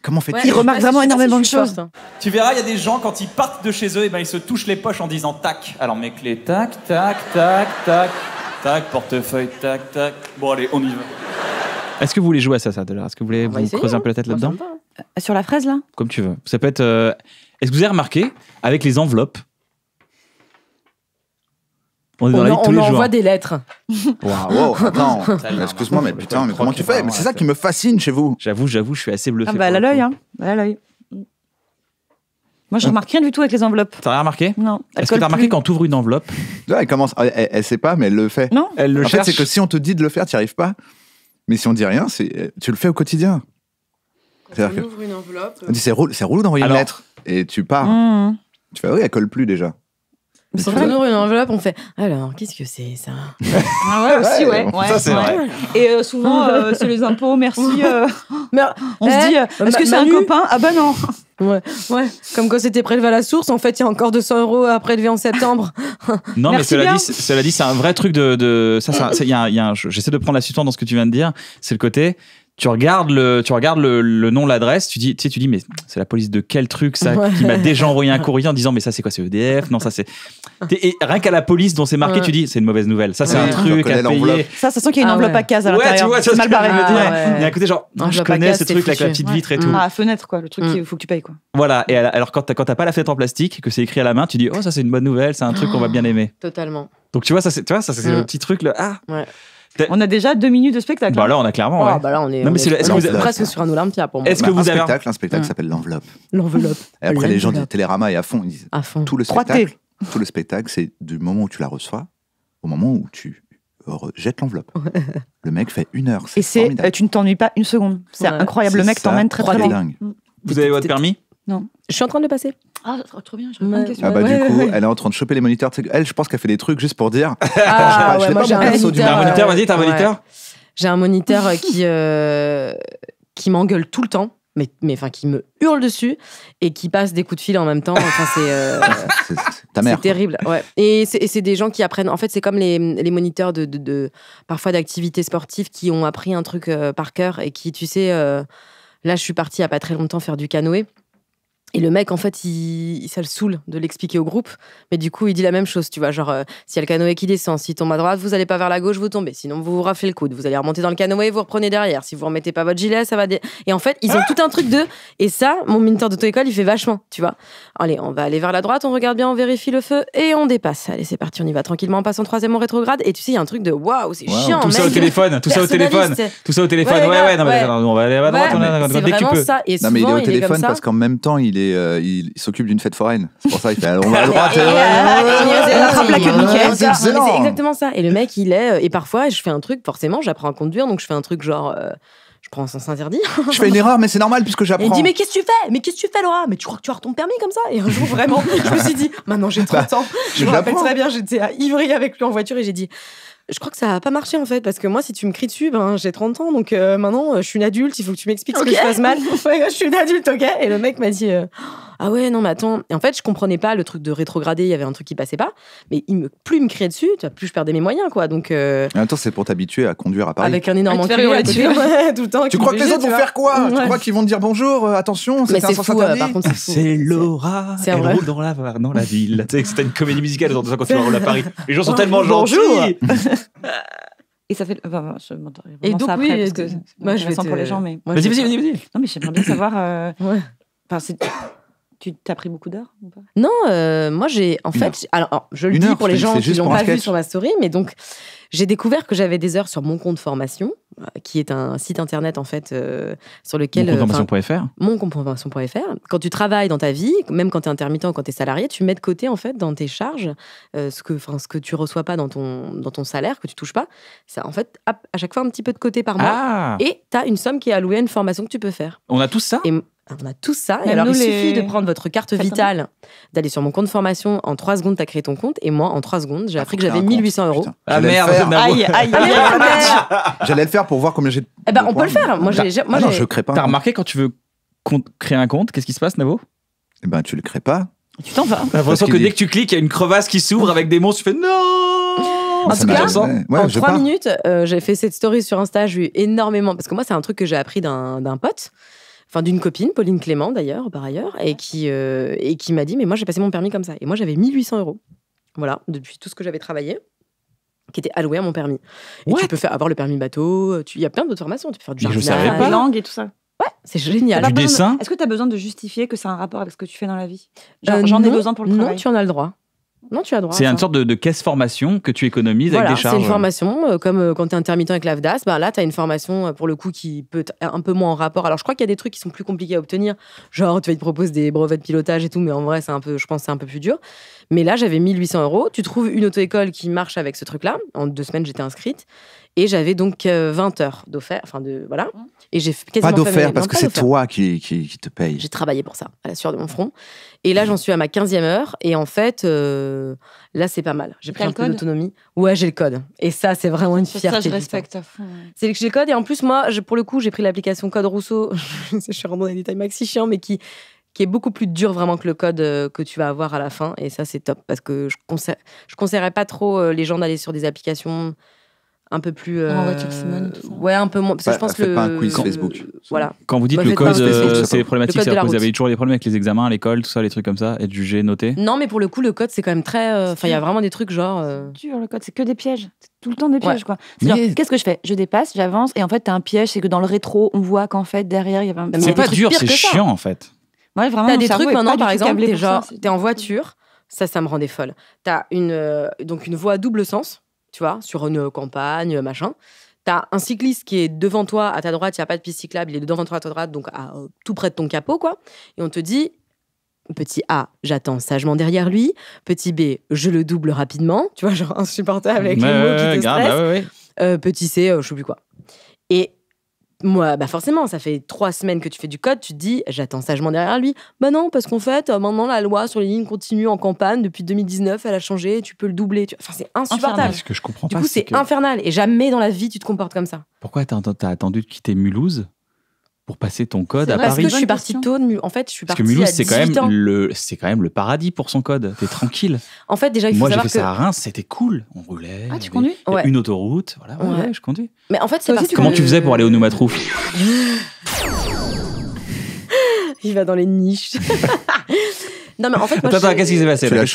[SPEAKER 3] comment fait-il ?
[SPEAKER 1] Il remarque vraiment énormément de choses.
[SPEAKER 2] Tu verras, il y a des gens, quand ils partent de chez eux, ils se touchent les poches en disant tac. Alors mes clés, tac, tac, tac, tac, tac, portefeuille, tac, tac. Bon, allez, on y va. Est-ce que vous voulez jouer à ça, d'ailleurs ? Est-ce que vous voulez vous creuser un peu la tête là-dedans ?
[SPEAKER 1] Sur la fraise, là ?
[SPEAKER 2] Comme tu veux. Ça peut être... Est-ce que vous avez remarqué, avec les enveloppes, on
[SPEAKER 4] envoie des lettres.
[SPEAKER 3] Waouh, attends. Excuse-moi, mais putain, mais comment tu fais ? Mais c'est ça qui me fascine chez vous.
[SPEAKER 2] J'avoue, je suis assez bluffé.
[SPEAKER 1] Ah bah, elle a l'œil, hein. Elle a l'œil. Moi, je remarque rien du tout avec les enveloppes.
[SPEAKER 2] T'as rien remarqué ?
[SPEAKER 1] Non.
[SPEAKER 2] Est-ce que t'as remarqué quand t'ouvres une enveloppe ?
[SPEAKER 3] Elle commence. Elle sait pas, mais elle le fait.
[SPEAKER 1] Non.
[SPEAKER 2] Elle le cherche.
[SPEAKER 3] En fait, c'est que si on te dit de le faire, t'y arrives pas. Mais si on dit rien, tu le fais au quotidien.
[SPEAKER 4] Quand on ouvre une enveloppe.
[SPEAKER 3] On dit c'est relou d'envoyer une lettre. Et tu pars. Tu fais oui, elle colle plus déjà.
[SPEAKER 4] Quand on ouvre une enveloppe, on fait alors, qu'est-ce que c'est ça ?
[SPEAKER 1] Ah ouais, aussi, ouais.
[SPEAKER 3] Ça, c'est vrai.
[SPEAKER 1] Et souvent, c'est les impôts, merci. On se dit, est-ce que c'est un copain ? Ah bah non.
[SPEAKER 4] Ouais. Comme quand c'était prélevé à la source, en fait, il y a encore 200 € à prélever en septembre.
[SPEAKER 2] Non, mais cela dit, c'est un vrai truc de ça. J'essaie de prendre la suite dans ce que tu viens de dire. C'est le côté. Tu regardes le nom, l'adresse, tu dis mais c'est la police de quel truc ça qui m'a déjà envoyé un courrier en disant mais ça c'est quoi, c'est EDF ? Non, ça c'est et rien qu'à la police dont c'est marqué, tu dis c'est une mauvaise nouvelle. Ça c'est un truc à payer.
[SPEAKER 1] Ça sent qu'il y a une enveloppe à case à l'intérieur.
[SPEAKER 2] Tu vois,
[SPEAKER 1] c'est mal barré.
[SPEAKER 2] Il y a un côté genre je connais ce truc avec la petite vitre et tout.
[SPEAKER 1] Ah, fenêtre quoi, le truc qu'il faut que tu payes quoi.
[SPEAKER 2] Voilà, et alors quand t'as pas la fenêtre en plastique, que c'est écrit à la main, tu dis oh ça c'est une bonne nouvelle, c'est un truc qu'on va bien aimer.
[SPEAKER 4] Totalement.
[SPEAKER 2] Donc tu vois ça c'est le petit truc là.
[SPEAKER 1] On a déjà 2 minutes de spectacle.
[SPEAKER 2] Bah là, on a clairement.
[SPEAKER 4] Bah là, on est presque sur un Olympia pour moi.
[SPEAKER 3] Est-ce que vous avez un spectacle s'appelle l'enveloppe.
[SPEAKER 4] L'enveloppe.
[SPEAKER 3] Et après, les gens de Télérama et à fond, ils disent tout le spectacle, c'est du moment où tu la reçois au moment où tu jettes l'enveloppe. Le mec fait 1 heure.
[SPEAKER 1] Et tu ne t'ennuies pas une seconde. C'est incroyable. Le mec t'emmène très très loin.
[SPEAKER 2] Vous avez votre permis ?
[SPEAKER 1] Non.
[SPEAKER 4] Je suis en train de le passer.
[SPEAKER 1] Ah, trop bien, j'aurais plein de questions.
[SPEAKER 3] Ah bah du coup, elle est en train de choper les moniteurs. Elle, je pense qu'elle fait des trucs juste pour dire.
[SPEAKER 4] Moi j'ai un
[SPEAKER 2] moniteur. Vas-y, t'as un moniteur ?
[SPEAKER 4] J'ai un moniteur qui m'engueule tout le temps, mais enfin qui me hurle dessus et qui passe des coups de fil en même temps. Enfin c'est
[SPEAKER 3] ta mère.
[SPEAKER 4] C'est terrible. Ouais. Et c'est des gens qui apprennent. En fait, c'est comme les moniteurs de parfois d'activités sportives qui ont appris un truc par cœur et qui, tu sais, là je suis partie il y a pas très longtemps faire du canoë. Et le mec, en fait, ça le saoule de l'expliquer au groupe. Mais du coup, il dit la même chose, tu vois. Genre, s'il y a le canoë qui descend, s'il tombe à droite, vous allez pas vers la gauche, vous tombez. Sinon, vous vous raflez le coude. Vous allez remonter dans le canoë, vous reprenez derrière. Si vous remettez pas votre gilet, ça va... Et en fait, ils ont tout un truc de... Et ça, mon moniteur d'auto-école, il fait vachement, tu vois. Allez, on va aller vers la droite, on regarde bien, on vérifie le feu et on dépasse. Allez, c'est parti, on y va tranquillement, on passe en 3e en rétrograde. Et tu sais, il y a un truc de waouh, c'est chiant.
[SPEAKER 2] Tout ça au téléphone. Ouais, non, mais on va aller à droite.
[SPEAKER 4] C'est vraiment ça. Et
[SPEAKER 3] non, mais il est au téléphone parce qu'en même temps, il s'occupe d'une fête foraine. C'est pour ça qu'il fait on va à droite.
[SPEAKER 1] Il attrape la queue de Mickey.
[SPEAKER 4] C'est exactement ça. Et le mec, il est... Et parfois, je fais un truc, forcément, j'apprends à conduire, donc je fais un truc genre... Je prends un sens interdit.
[SPEAKER 3] Je fais une erreur, mais c'est normal puisque j'apprends.
[SPEAKER 4] Et il dit, mais qu'est-ce que tu fais, Laura ? Mais tu crois que tu as ton permis comme ça ? Et un jour, vraiment, je me suis dit, maintenant j'ai 30 ans. Je me rappelle très bien, j'étais à Ivry avec lui en voiture et j'ai dit... Je crois que ça n'a pas marché en fait, parce que moi, si tu me cries dessus, j'ai 30 ans, donc maintenant, je suis une adulte, il faut que tu m'expliques ce que je fasse mal. Ouais, je suis une adulte, ok ? Et le mec m'a dit, ah ouais, non, mais attends. Et en fait, je comprenais pas le truc de rétrograder, il y avait un truc qui passait pas, mais plus il me criait dessus, plus je perdais mes moyens, quoi. Donc,
[SPEAKER 3] en même temps, c'est pour t'habituer à conduire à Paris.
[SPEAKER 4] Avec un énorme enculé là-dessus. Ouais, tout le temps.
[SPEAKER 3] Tu crois que les autres vont faire quoi ? Tu crois qu'ils vont te dire bonjour, attention, c'est un sens interdit.
[SPEAKER 4] Par contre,
[SPEAKER 2] c'est Laura, elle roule dans la ville. Tu sais que c'était une comédie musicale, genre ça quand tu roules à Paris. Les gens sont tellement gentils.
[SPEAKER 1] Et ça fait. Je m'entends vraiment
[SPEAKER 4] et donc,
[SPEAKER 1] ça après,
[SPEAKER 4] oui,
[SPEAKER 1] parce que moi, je vais pour les gens, mais.
[SPEAKER 2] Vas-y.
[SPEAKER 1] Non, mais j'aimerais bien savoir. Tu t'as pris beaucoup d'heures ou pas?
[SPEAKER 4] Non, moi j'ai en fait, alors je le dis pour les gens qui l'ont pas vu sur ma story, mais donc j'ai découvert que j'avais des heures sur mon compte formation, qui est un site internet en fait sur lequel moncompteformation.fr. Quand tu travailles dans ta vie, même quand tu es intermittent ou quand tu es salarié, tu mets de côté en fait dans tes charges ce que tu reçois pas dans ton salaire, que tu touches pas, ça en fait à chaque fois un petit peu de côté par mois, et tu as une somme qui est allouée à une formation que tu peux faire.
[SPEAKER 2] On a tous ça?
[SPEAKER 4] On a tout ça. Et alors, il suffit de prendre votre carte vitale, d'aller sur mon compte formation. En 3 secondes, tu as créé ton compte. Et moi, en 3 secondes, j'ai appris que j'avais 1800 €.
[SPEAKER 2] Ah merde,
[SPEAKER 1] aïe.
[SPEAKER 3] J'allais le faire pour voir combien j'ai.
[SPEAKER 4] Eh ben, on peut le faire. Moi,
[SPEAKER 3] non, je crée pas.
[SPEAKER 2] T'as remarqué quand tu veux créer un compte, qu'est-ce qui se passe, Navo?
[SPEAKER 3] Eh ben, tu le crées pas.
[SPEAKER 1] Tu t'en vas.
[SPEAKER 2] T'as l'impression que dès que tu cliques, il y a une crevasse qui s'ouvre avec des monstres. Tu fais non.
[SPEAKER 4] En tout cas, en 3 minutes, j'ai fait cette story sur Insta. J'ai eu énormément. Parce que moi, c'est un truc que j'ai appris d'un pote. Enfin, d'une copine, Pauline Clément d'ailleurs, par ailleurs, et qui m'a dit, mais moi j'ai passé mon permis comme ça. Et moi j'avais 1800 €. Voilà, depuis tout ce que j'avais travaillé, qui était alloué à mon permis. Et tu peux avoir le permis bateau, il y a plein d'autres formations, tu peux faire du
[SPEAKER 2] jardinage,
[SPEAKER 1] la langue et tout ça.
[SPEAKER 4] Ouais, c'est génial.
[SPEAKER 2] Du dessin.
[SPEAKER 1] Est-ce que tu as besoin de justifier que c'est un rapport avec ce que tu fais dans la vie? Genre, j'en ai besoin pour le travail.
[SPEAKER 4] Non, tu en as le droit. Non, tu as droit.
[SPEAKER 2] C'est une sorte de caisse formation que tu économises avec des charges.
[SPEAKER 4] C'est une formation, comme quand tu es intermittent avec l'AFDAS, là, tu as une formation, pour le coup, qui peut être un peu moins en rapport. Alors, je crois qu'il y a des trucs qui sont plus compliqués à obtenir. Genre, tu vas te proposer des brevets de pilotage et tout, mais en vrai, je pense que c'est un peu plus dur. Mais là, j'avais 1800 €. Tu trouves une auto-école qui marche avec ce truc-là. En 2 semaines, j'étais inscrite. Et j'avais donc 20 heures d'offert. Voilà. Et j'ai quasiment
[SPEAKER 3] pas d'offert, parce que c'est toi qui te paye.
[SPEAKER 4] J'ai travaillé pour ça, à la sueur de mon front. Et là, j'en suis à ma 15e heure. Et en fait, là, c'est pas mal. J'ai pris un peu d'autonomie. Ouais, j'ai le code. Et ça, c'est vraiment une fierté.
[SPEAKER 1] Ça, je respecte à fond.
[SPEAKER 4] C'est que j'ai le code. Et en plus, moi, pour le coup, j'ai pris l'application Code Rousseau. Je suis vraiment dans les détails maxi chiants, mais qui est beaucoup plus dur vraiment que le code que tu vas avoir à la fin. Et ça, c'est top. Parce que je conseillerais pas trop les gens d'aller sur des applications un peu plus ouais, un peu moins, parce que je pense que
[SPEAKER 3] pas un quiz Facebook.
[SPEAKER 4] Voilà.
[SPEAKER 2] Quand vous dites le code, c'est problématique, c'est que vous avez toujours des problèmes avec les examens à l'école, tout ça, les trucs comme ça, être jugé, noté.
[SPEAKER 4] Non, mais pour le coup, le code, c'est quand même très. Enfin, il y a vraiment des trucs genre.
[SPEAKER 1] Dur, le code, c'est que des pièges. C'est tout le temps des pièges, quoi. Mais... Qu'est-ce que je fais? Je dépasse, j'avance, et en fait, t'as un piège, c'est que dans le rétro, on voit qu'en fait, derrière, il y avait un.
[SPEAKER 2] C'est pas dur, c'est chiant, en fait.
[SPEAKER 1] Ouais, vraiment.
[SPEAKER 4] T'as des trucs maintenant, par exemple, t'es en voiture, ça me rendait folle. T'as donc une voie à double sens. Tu vois, sur une campagne, machin. T'as un cycliste qui est devant toi, à ta droite, il n'y a pas de piste cyclable, il est devant toi à ta droite, donc tout près de ton capot, quoi. Et on te dit, petit A, j'attends sagement derrière lui. Petit B, je le double rapidement. Tu vois, genre insupportable avec les mots qui te stressent. Petit C, je sais plus quoi. Et moi, forcément, ça fait 3 semaines que tu fais du code, tu te dis, j'attends sagement derrière lui. Non, parce qu'en fait, maintenant, la loi sur les lignes continues en campagne, depuis 2019, elle a changé, tu peux le doubler. Enfin, c'est insupportable.
[SPEAKER 2] Ce que je comprends
[SPEAKER 4] du coup, c'est infernal. Et jamais dans la vie, tu te comportes comme ça.
[SPEAKER 2] Pourquoi t'as attendu de quitter Mulhouse pour passer ton code à Paris?
[SPEAKER 4] Parce que je suis partie tôt. En fait, je suis partie
[SPEAKER 2] à 18 ans. Parce que
[SPEAKER 4] Mulhouse,
[SPEAKER 2] c'est quand même le paradis pour son code. T'es tranquille.
[SPEAKER 4] En fait, déjà, il faut
[SPEAKER 2] Moi,
[SPEAKER 4] savoir
[SPEAKER 2] j'ai fait ça à Reims, c'était cool. On roulait.
[SPEAKER 1] Ah, tu conduis?
[SPEAKER 2] Une autoroute. Voilà, ouais, je conduis.
[SPEAKER 4] Mais en fait, c'est parce que...
[SPEAKER 2] Comment tu faisais pour aller au Noumatrouf?
[SPEAKER 4] Il va dans les niches. Non, mais en fait, moi,
[SPEAKER 2] attends, qu'est-ce qui s'est passé? C'est un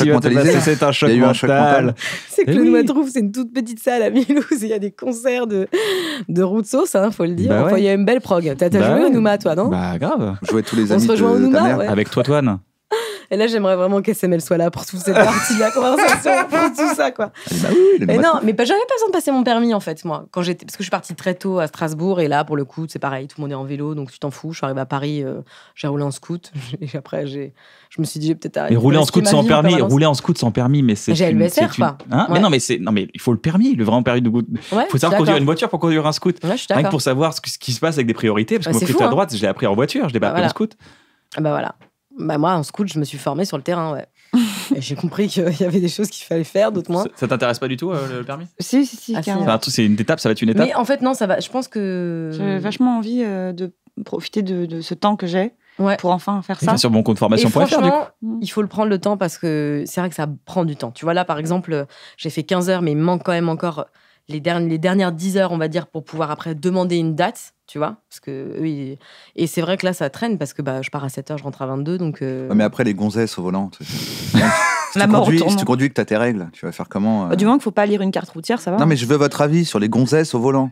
[SPEAKER 2] choc mental.
[SPEAKER 4] C'est que le Noumatrouf, c'est une toute petite salle à Mulhouse. Il y a des concerts de route sauce, faut le dire. Enfin, il y a une belle prog. T'as joué au Nouma, toi, non?
[SPEAKER 3] Grave. Je jouais tous les amis.
[SPEAKER 4] On se rejoint au Nouma, ouais.
[SPEAKER 2] Avec toi, Toine.
[SPEAKER 4] Et là, j'aimerais vraiment qu'SML soit là pour toute cette partie de la conversation, pour tout ça, quoi.
[SPEAKER 3] Oui,
[SPEAKER 4] mais non, mais j'avais pas besoin de passer mon permis, en fait, moi. Parce que je suis partie très tôt à Strasbourg, et là, pour le coup, c'est pareil, tout le monde est en vélo, donc tu t'en fous. Je suis arrivée à Paris, j'ai roulé en scoot, et après, je me suis dit, j'ai peut-être arrêté.
[SPEAKER 2] Mais rouler en scoot sans permis, mais c'est.
[SPEAKER 4] J'ai le SR, quoi.
[SPEAKER 2] Mais non, mais il faut le permis, le vrai permis de goût. Il faut savoir conduire une voiture pour conduire un scoot. Rien que pour savoir ce qui se passe avec des priorités, parce que moi, à droite, je l'ai appris en voiture, je l'ai pas appris en scoot.
[SPEAKER 4] Voilà. Moi, en scout, je me suis formée sur le terrain, ouais. Et j'ai compris qu'il y avait des choses qu'il fallait faire, d'autres moins.
[SPEAKER 2] Ça t'intéresse pas du tout, le permis?
[SPEAKER 1] Si,
[SPEAKER 2] c'est une étape, ça va être une étape.
[SPEAKER 4] Mais en fait, non, ça va. Je pense que...
[SPEAKER 1] J'ai vachement envie de profiter de ce temps que j'ai pour enfin faire ça.
[SPEAKER 2] Sur mon compte formation.fr, du coup.
[SPEAKER 4] Il faut le prendre le temps parce que c'est vrai que ça prend du temps. Tu vois, là, par exemple, j'ai fait 15 heures, mais il me manque quand même encore les dernières 10 heures, on va dire, pour pouvoir après demander une date. Tu vois, parce que et c'est vrai que là ça traîne parce que je pars à 7h, je rentre à 22, donc
[SPEAKER 3] mais après les gonzesses au volant, si tu conduis que t'as tes règles, tu vas faire comment
[SPEAKER 1] Du moment qu'il faut pas lire une carte routière, ça va.
[SPEAKER 3] Non, mais je veux votre avis sur les gonzesses au volant.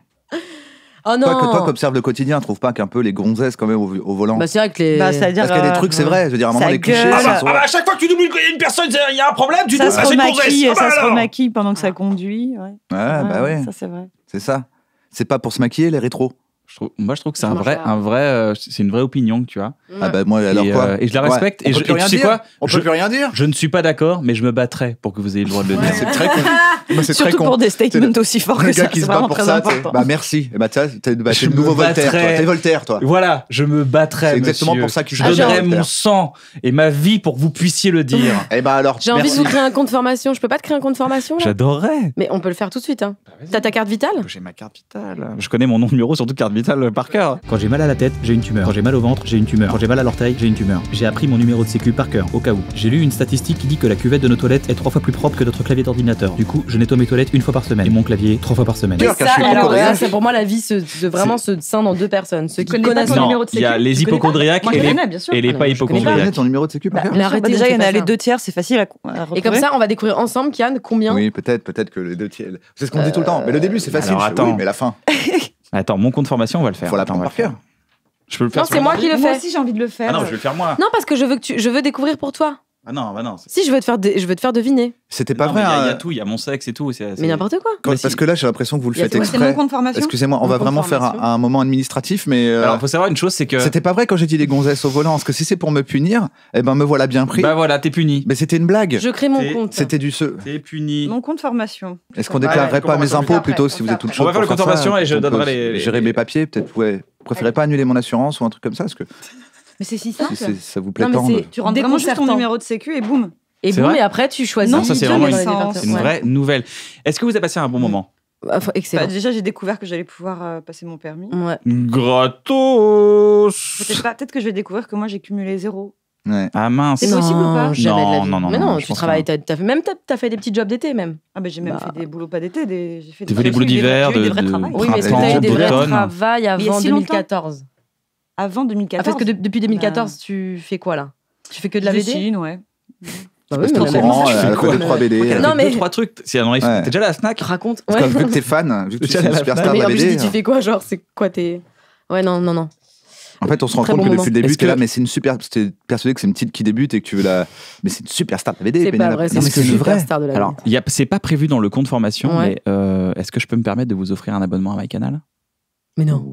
[SPEAKER 4] Oh non.
[SPEAKER 3] Toi qui observes le quotidien, trouve pas qu'un peu les gonzesses quand même au volant.
[SPEAKER 4] Bah c'est vrai que les.
[SPEAKER 3] Parce qu'il y a des trucs, c'est vrai. Je veux dire, à un moment les clichés.
[SPEAKER 2] À chaque fois que tu doubles une personne, il y a un problème. Tu
[SPEAKER 1] ça se remaquille pendant que ça conduit. Ouais,
[SPEAKER 3] bah ouais.
[SPEAKER 1] Ça c'est vrai.
[SPEAKER 3] C'est ça. C'est pas pour se maquiller les rétros.
[SPEAKER 2] Moi, je trouve que c'est c'est une vraie opinion que tu as.
[SPEAKER 3] Ah bah moi, alors quoi ?
[SPEAKER 2] Et je la respecte.
[SPEAKER 3] Et tu sais quoi ? On peut plus rien dire.
[SPEAKER 2] Je ne suis pas d'accord, mais je me battrai pour que vous ayez le droit de le dire.
[SPEAKER 3] C'est très con.
[SPEAKER 1] Surtout pour des statements aussi forts que ça.
[SPEAKER 3] Le gars qui se bat pour ça, bah merci. Bah t'es le nouveau Voltaire, toi. T'es Voltaire, toi.
[SPEAKER 2] Voilà, je me battrai.
[SPEAKER 3] C'est exactement pour ça que
[SPEAKER 2] je donnerai mon sang et ma vie pour que vous puissiez le dire.
[SPEAKER 3] Eh bah alors,
[SPEAKER 4] j'ai envie de vous créer un compte formation. Je peux pas te créer un compte formation là ?
[SPEAKER 2] J'adorerais.
[SPEAKER 4] Mais on peut le faire tout de suite. T'as ta carte vitale ?
[SPEAKER 2] J'ai ma carte vitale. Je connais mon nom de numéro, surtout carte vitale par cœur.
[SPEAKER 6] Quand j'ai mal à la tête, j'ai une tumeur. Quand j'ai mal au ventre, j'ai une tumeur. Quand j'ai mal à l'orteil, j'ai une tumeur. J'ai appris mon numéro de sécu par cœur, au cas où. J'ai lu une statistique qui dit que la cuvette de nos toilettes est 3 fois plus propre que notre clavier d'ordinateur. Du coup, je nettoie mes toilettes 1 fois par semaine. Et mon clavier 3 fois par semaine.
[SPEAKER 4] Ça, c'est pour moi la vie se scinde en 2 personnes. Ceux qui connaissent ton numéro de sécu.
[SPEAKER 2] Il y a les hypochondriaques et les pas hypochondriaques.
[SPEAKER 3] Tu connais ton numéro de sécu par cœur ?
[SPEAKER 1] Déjà, il y en a les 2 tiers, c'est facile à retrouver.
[SPEAKER 4] Et comme ça, on va découvrir ensemble, Kian, combien ?
[SPEAKER 3] Oui, peut-être que les 2 tiers. C'est ce qu'on dit tout le temps. Mais le début, c'est facile.
[SPEAKER 2] Attends,
[SPEAKER 3] mais la fin.
[SPEAKER 2] Attends, mon compte formation, on va le faire.
[SPEAKER 3] Faut l'apprendre par cœur.
[SPEAKER 2] Je peux le faire.
[SPEAKER 4] Non, c'est moi qui le fais.
[SPEAKER 1] Moi aussi, j'ai envie de le faire.
[SPEAKER 2] Ah non, je vais le faire moi.
[SPEAKER 4] Non, parce que je veux découvrir pour toi.
[SPEAKER 2] Ah non, bah non.
[SPEAKER 4] Si, je veux te faire deviner.
[SPEAKER 3] C'était pas vrai.
[SPEAKER 2] Il y a tout, il y a mon sexe et tout.
[SPEAKER 4] Mais n'importe quoi.
[SPEAKER 3] Parce que là, j'ai l'impression que vous le faites exprès.
[SPEAKER 1] C'est mon compte formation.
[SPEAKER 3] Excusez-moi, on va vraiment faire un moment administratif, mais.
[SPEAKER 2] Alors, il faut savoir une chose, c'est que.
[SPEAKER 3] C'était pas vrai quand j'ai dit les gonzesses au volant, parce que si c'est pour me punir, eh ben me voilà bien pris.
[SPEAKER 2] Bah voilà, t'es puni.
[SPEAKER 3] Mais c'était une blague.
[SPEAKER 4] Je crée mon compte.
[SPEAKER 3] C'était du
[SPEAKER 2] T'es puni.
[SPEAKER 1] Mon compte formation.
[SPEAKER 3] Est-ce qu'on déclarerait pas mes impôts plutôt si vous êtes toute chaude?
[SPEAKER 2] On va faire le compte formation et je donnerai les.
[SPEAKER 3] Gérer mes papiers, peut-être. Vous préférez pas annuler mon assurance ou un truc comme ça, parce que.
[SPEAKER 1] Mais c'est si simple.
[SPEAKER 3] Ça vous plaît tant.
[SPEAKER 1] Tu rentres vraiment juste ton numéro de sécu et boum.
[SPEAKER 4] Et boum, et après tu choisis.
[SPEAKER 2] Non, ça c'est vraiment une vraie nouvelle. Est-ce que vous avez passé un bon moment?
[SPEAKER 4] Excellent.
[SPEAKER 1] Déjà, j'ai découvert que j'allais pouvoir passer mon permis.
[SPEAKER 4] Ouais.
[SPEAKER 2] Gratos.
[SPEAKER 1] Peut-être que je vais découvrir que moi j'ai cumulé 0.
[SPEAKER 3] Ouais.
[SPEAKER 2] Ah mince.
[SPEAKER 1] C'est possible ou pas?
[SPEAKER 4] Jamais de la vie.
[SPEAKER 2] Non,
[SPEAKER 4] mais non, tu travailles, t'as fait des petits jobs d'été même.
[SPEAKER 1] Ah ben j'ai même fait des boulots pas d'été, j'ai fait
[SPEAKER 2] des boulots d'hiver,
[SPEAKER 1] des vrais travails.
[SPEAKER 4] Oui, mais est-ce que t'as eu des vrais travails avant 2014?
[SPEAKER 1] Avant 2014.
[SPEAKER 4] Parce que depuis 2014, tu fais quoi là? Tu fais que de la BD?
[SPEAKER 1] Dessine, ouais.
[SPEAKER 3] Bah oui, mais quoi 2-3 BD.
[SPEAKER 2] Non mais 2-3 trucs. T'es déjà à la Snack?
[SPEAKER 4] Raconte.
[SPEAKER 3] Vu que t'es fan, vu que tu es une superstar de la BD.
[SPEAKER 4] Mais en plus, tu fais quoi, genre c'est quoi tes... Ouais, non.
[SPEAKER 3] En fait, on se rend compte que depuis le début, t'es là, mais c'est une super. T'es persuadé que c'est une petite qui débute et que tu veux la. Mais c'est une superstar de la BD.
[SPEAKER 4] C'est pas vrai, c'est une superstar de la BD.
[SPEAKER 2] Alors, c'est pas prévu dans le compte formation, mais est-ce que je peux me permettre de vous offrir un abonnement à MyCanal?
[SPEAKER 4] Mais non.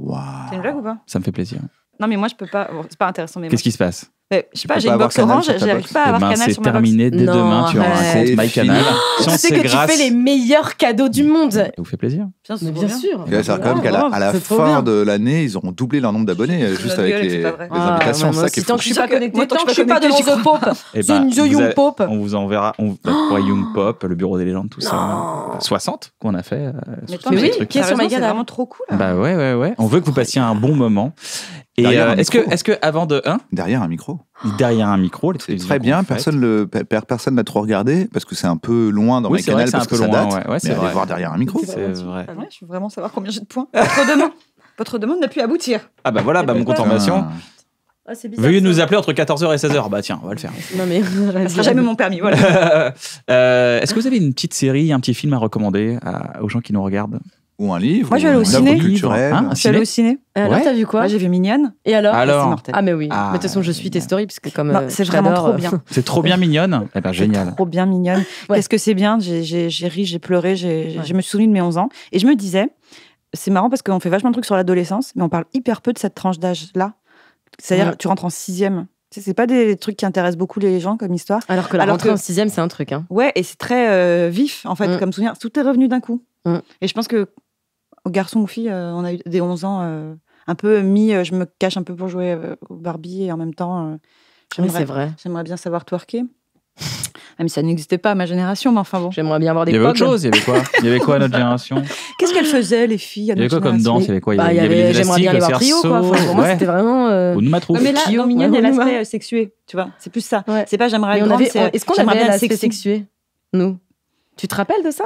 [SPEAKER 1] C'est une blague ou pas?
[SPEAKER 2] Ça me fait plaisir.
[SPEAKER 1] Non, mais moi, je peux pas. C'est pas intéressant.
[SPEAKER 2] Qu'est-ce qui se passe?
[SPEAKER 1] Je sais pas, j'ai une box orange, j'arrive pas à avoir Canal sur ma box.
[SPEAKER 2] C'est terminé dès demain, tu auras un compte MyCanal.
[SPEAKER 4] Tu sais que tu fais les meilleurs cadeaux du monde. Ça
[SPEAKER 2] vous fait plaisir?
[SPEAKER 4] Bien sûr.
[SPEAKER 3] C'est quand même qu'à la fin de l'année, ils auront doublé leur nombre d'abonnés juste avec les invitations. Ça qui est
[SPEAKER 4] tant que je suis pas connecté, tant que je suis pas devant The Pope, The Young Pope.
[SPEAKER 2] On vous enverra Young Pop, le Bureau des légendes, tout ça. 60 qu'on a fait.
[SPEAKER 4] Mais oui, qui est sur MyCanal.
[SPEAKER 1] C'est vraiment trop cool.
[SPEAKER 2] Bah ouais. On veut que vous passiez un bon moment. Et est-ce que avant de
[SPEAKER 3] derrière un micro,
[SPEAKER 2] c'est
[SPEAKER 3] très bien. Personne n'a trop regardé parce que c'est un peu loin dans MyCanal parce que ça date. Mais allez voir derrière un micro.
[SPEAKER 2] C'est vrai.
[SPEAKER 1] Je veux vraiment savoir combien j'ai de points. Votre demande n'a pu aboutir.
[SPEAKER 2] Ah bah voilà, mon compte formation. Veuillez nous appeler entre 14h et 16h. Bah tiens, on va le faire.
[SPEAKER 4] Non mais
[SPEAKER 1] ça sera jamais mon permis. Voilà.
[SPEAKER 2] Est-ce que vous avez une petite série, un petit film à recommander aux gens qui nous regardent?
[SPEAKER 3] Ou un livre?
[SPEAKER 1] Moi, je vais aller au ciné.
[SPEAKER 3] Je
[SPEAKER 1] suis allée au ciné.
[SPEAKER 4] Alors, t'as vu quoi?
[SPEAKER 1] Moi, j'ai vu Mignonne.
[SPEAKER 4] Et alors?
[SPEAKER 1] C'est mortel.
[SPEAKER 4] Ah, mais oui. Mais de toute façon, je suis tes stories, parce que comme.
[SPEAKER 1] C'est vraiment trop bien.
[SPEAKER 2] C'est trop bien Mignonne? Eh ben, génial.
[SPEAKER 1] Trop bien Mignonne. Qu'est-ce que c'est bien? J'ai ri, j'ai pleuré, je me suis souvenue de mes 11 ans. Et je me disais, c'est marrant parce qu'on fait vachement de trucs sur l'adolescence, mais on parle hyper peu de cette tranche d'âge-là. C'est-à-dire, tu rentres en 6e. C'est pas des trucs qui intéressent beaucoup les gens comme histoire.
[SPEAKER 4] Alors que la rentrée en 6e, c'est un truc. Hein.
[SPEAKER 1] Ouais, et c'est très vif, en fait, comme souvenir. Tout est revenu d'un coup. Et je pense que aux garçons ou filles, on a eu des 11 ans un peu je me cache un peu pour jouer au Barbie et en même temps,
[SPEAKER 4] c'est vrai.
[SPEAKER 1] J'aimerais bien savoir twerker. Même si ça n'existait pas à ma génération, mais enfin bon.
[SPEAKER 4] J'aimerais bien avoir des
[SPEAKER 2] Il y avait autre chose, il y avait quoi à notre génération?
[SPEAKER 1] Qu'est-ce qu'elles faisaient, les filles à
[SPEAKER 2] Il y avait quoi comme danse? Il y avait quoi?
[SPEAKER 4] J'aimerais bien aller voir Trio, quoi. Pour moi, c'était vraiment.
[SPEAKER 1] Mais là, dans Mignonne, il y a l'aspect sexué, tu vois. C'est plus ça. C'est pas j'aimerais être grande,
[SPEAKER 4] est-ce qu'on avait l'aspect sexué, nous? Tu te rappelles de ça?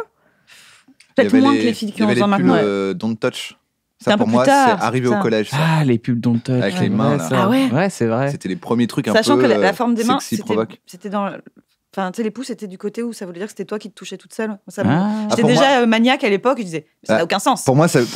[SPEAKER 1] Peut-être moins que les filles qui ont 11 ans maintenant.
[SPEAKER 3] Don't Touch. Ça, pour moi, c'est arrivé au collège.
[SPEAKER 2] Ah, les pubs Don't Touch.
[SPEAKER 3] Avec les mains, là.
[SPEAKER 1] Ah ouais?
[SPEAKER 2] Ouais, c'est vrai.
[SPEAKER 3] C'était les premiers trucs un peu.
[SPEAKER 1] Sachant que la forme des mains, c'était dans. Enfin, tu sais, les pouces étaient du côté où ça voulait dire que c'était toi qui te touchais toute seule. J'étais déjà maniaque à l'époque, je disais, ça n'a aucun sens.
[SPEAKER 3] Pour moi, c'était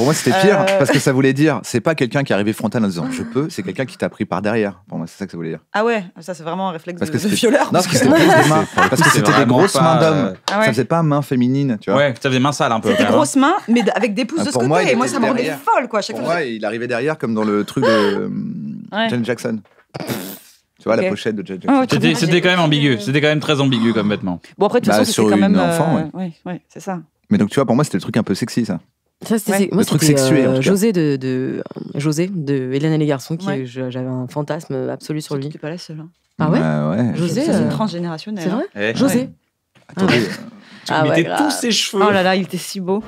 [SPEAKER 3] pire, parce que ça voulait dire, c'est pas quelqu'un qui est arrivé frontal en disant je peux, c'est quelqu'un qui t'a pris par derrière. Pour moi, c'est ça que ça voulait dire.
[SPEAKER 1] Ah ouais, ça c'est vraiment un réflexe de violeur.
[SPEAKER 3] Non, parce que c'était des grosses mains d'hommes. Ça faisait pas main féminine, tu vois.
[SPEAKER 2] Ouais, ça faisait main sale un peu.
[SPEAKER 1] C'était grosses mains, mais avec des pouces de ce côté. Et moi, ça me rendait folle, quoi.
[SPEAKER 3] Pour moi, il arrivait derrière, comme dans le truc de Janet Jackson. Tu vois, la pochette de Janet Jackson.
[SPEAKER 2] C'était quand même ambigu. C'était quand même très ambigu comme vêtement.
[SPEAKER 1] Bon, après, de toute façon, c'était quand même.
[SPEAKER 3] Enfant,
[SPEAKER 1] ouais, c'est ça.
[SPEAKER 3] Mais donc, tu vois, pour moi, c'était le truc un peu sexy, ça.
[SPEAKER 4] Ça, c'était
[SPEAKER 3] le truc sexué.
[SPEAKER 4] José de Hélène et les garçons, j'avais un fantasme absolu sur lui.
[SPEAKER 1] Tu n'es pas la seule. Hein.
[SPEAKER 4] Ah ouais,
[SPEAKER 1] José, c'est transgénérationnel.
[SPEAKER 4] C'est vrai
[SPEAKER 1] José.
[SPEAKER 3] Attendez.
[SPEAKER 2] Tu mettais tous ses cheveux.
[SPEAKER 1] Oh là là, il était si beau.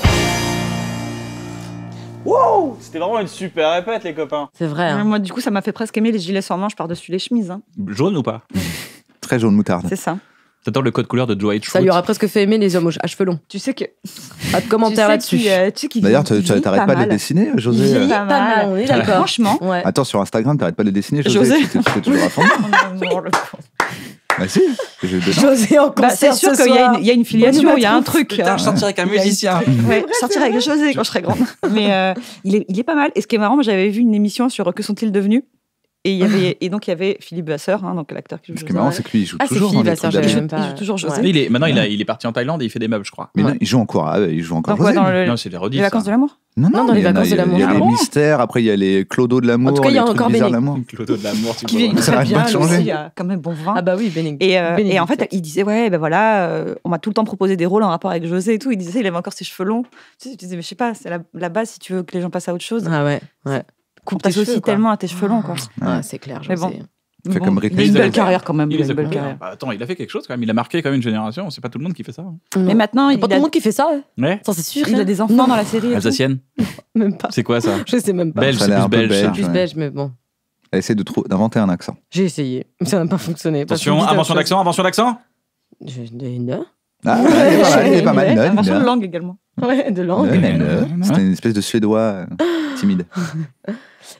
[SPEAKER 2] Wow, c'était vraiment une super répète, les copains.
[SPEAKER 4] C'est vrai. Hein.
[SPEAKER 1] Moi, du coup, ça m'a fait presque aimer les gilets sans manches par-dessus les chemises. Hein.
[SPEAKER 2] Jaune ou pas?
[SPEAKER 3] Très jaune moutarde.
[SPEAKER 1] C'est ça.
[SPEAKER 2] T'attends le code couleur de Dwight Schrute.
[SPEAKER 4] Ça lui aura presque fait aimer les hommes à cheveux longs.
[SPEAKER 1] Tu sais que.
[SPEAKER 4] Pas de commentaires là-dessus.
[SPEAKER 3] D'ailleurs, tu t'arrêtes pas de les dessiner, José?
[SPEAKER 1] Il pas mal, on est d'accord. Franchement.
[SPEAKER 3] Attends, sur Instagram, t'arrêtes pas de les dessiner, José? Tu fais toujours à fond. Bah si,
[SPEAKER 4] José en concert.
[SPEAKER 1] C'est sûr qu'il y a une filiation, il y a un truc.
[SPEAKER 2] Putain, je sortirais avec un musicien.
[SPEAKER 1] Ouais, je sortirais avec José quand je serais grande. Mais il est pas mal. Et ce qui est marrant, moi j'avais vu une émission sur Que sont-ils devenus? Et donc il y avait Philippe Vasseur, donc l'acteur qui joue.
[SPEAKER 3] Ce qui est marrant, c'est que lui, il joue toujours.
[SPEAKER 4] Philippe Vasseur,
[SPEAKER 1] il joue toujours José.
[SPEAKER 2] Maintenant, il est parti en Thaïlande et il fait des meubles, je crois.
[SPEAKER 3] Mais non, il joue encore. José.
[SPEAKER 2] Non, c'est les rediffs.
[SPEAKER 1] Les vacances de l'amour.
[SPEAKER 3] Non,
[SPEAKER 4] dans les vacances de l'amour.
[SPEAKER 3] Il y a les mystères, après il y a les Clodo de l'amour.
[SPEAKER 4] En tout cas, il y a encore Bénédicte.
[SPEAKER 2] Clodo de l'amour,
[SPEAKER 1] qui vient très bien, il y a quand même bon vin.
[SPEAKER 4] Ah bah oui, Bénédicte.
[SPEAKER 1] Et en fait, il disait, ouais, ben voilà, on m'a tout le temps proposé des rôles en rapport avec José et tout. Il disait, il avait encore ses cheveux longs. Tu sais, je disais, mais je sais pas, c'est la base si tu veux que les gens passent à autre chose.
[SPEAKER 4] Ah ouais.
[SPEAKER 1] Coupe tes cheveux tellement à tes cheveux longs, quoi.
[SPEAKER 4] Ouais, c'est clair, je sais.
[SPEAKER 3] Fait comme
[SPEAKER 1] il a une belle carrière quand même.
[SPEAKER 2] Il a une belle carrière. Attends, il a fait quelque chose quand même. Il a marqué quand même une génération. C'est pas tout le monde qui fait ça.
[SPEAKER 1] Mais maintenant, il
[SPEAKER 4] pas tout le monde qui fait ça.
[SPEAKER 2] Ouais.
[SPEAKER 4] Ça c'est sûr.
[SPEAKER 1] Il a des enfants dans la série.
[SPEAKER 2] Alsacienne.
[SPEAKER 4] Même pas.
[SPEAKER 2] C'est quoi ça?
[SPEAKER 4] Je sais même pas.
[SPEAKER 2] Belge, c'est plus belge.
[SPEAKER 4] C'est plus belge, mais bon.
[SPEAKER 3] Elle essaie d'inventer un accent.
[SPEAKER 4] J'ai essayé, mais ça n'a pas fonctionné.
[SPEAKER 2] Attention, invention d'accent.
[SPEAKER 3] Ah, il est pas mal.
[SPEAKER 1] Invention de langue également.
[SPEAKER 4] Ouais, de langue.
[SPEAKER 3] C'était une espèce de suédois timide.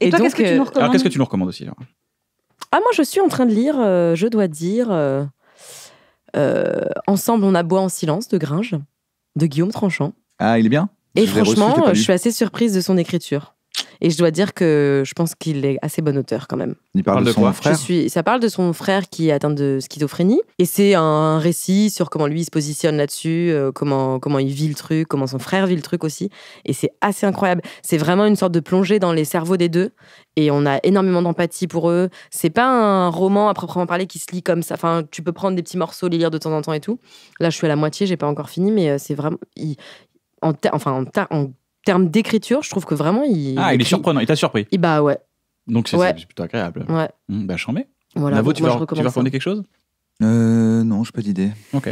[SPEAKER 1] Et toi, qu'est-ce que tu nous recommandes?
[SPEAKER 2] Alors, qu'est-ce que tu nous recommandes aussi?
[SPEAKER 4] Ah, moi, je suis en train de lire, je dois dire, Ensemble, on aboie en silence de Gringe, de Guillaume Tranchant.
[SPEAKER 3] Ah, il est bien?
[SPEAKER 4] Et franchement, je suis assez surprise de son écriture. Et je dois dire que je pense qu'il est assez bon auteur quand même.
[SPEAKER 3] Il parle de son frère.
[SPEAKER 4] Ça parle de son frère qui est atteint de schizophrénie. Et c'est un récit sur comment lui il se positionne là-dessus, comment il vit le truc, comment son frère vit le truc aussi. Et c'est assez incroyable. C'est vraiment une sorte de plongée dans les cerveaux des deux. Et on a énormément d'empathie pour eux. C'est pas un roman à proprement parler qui se lit comme ça. Enfin, tu peux prendre des petits morceaux, les lire de temps en temps et tout. Là, je suis à la moitié, j'ai pas encore fini, mais c'est vraiment... En termes d'écriture, je trouve que vraiment il
[SPEAKER 2] est surprenant, il t'a surpris.
[SPEAKER 4] Bah ouais.
[SPEAKER 2] Donc c'est plutôt agréable.
[SPEAKER 4] Ouais.
[SPEAKER 2] Bah j'en mets.
[SPEAKER 4] Voilà.
[SPEAKER 2] Navo, tu vas recommander quelque chose?
[SPEAKER 3] Non, j'ai pas d'idée.
[SPEAKER 2] Ok.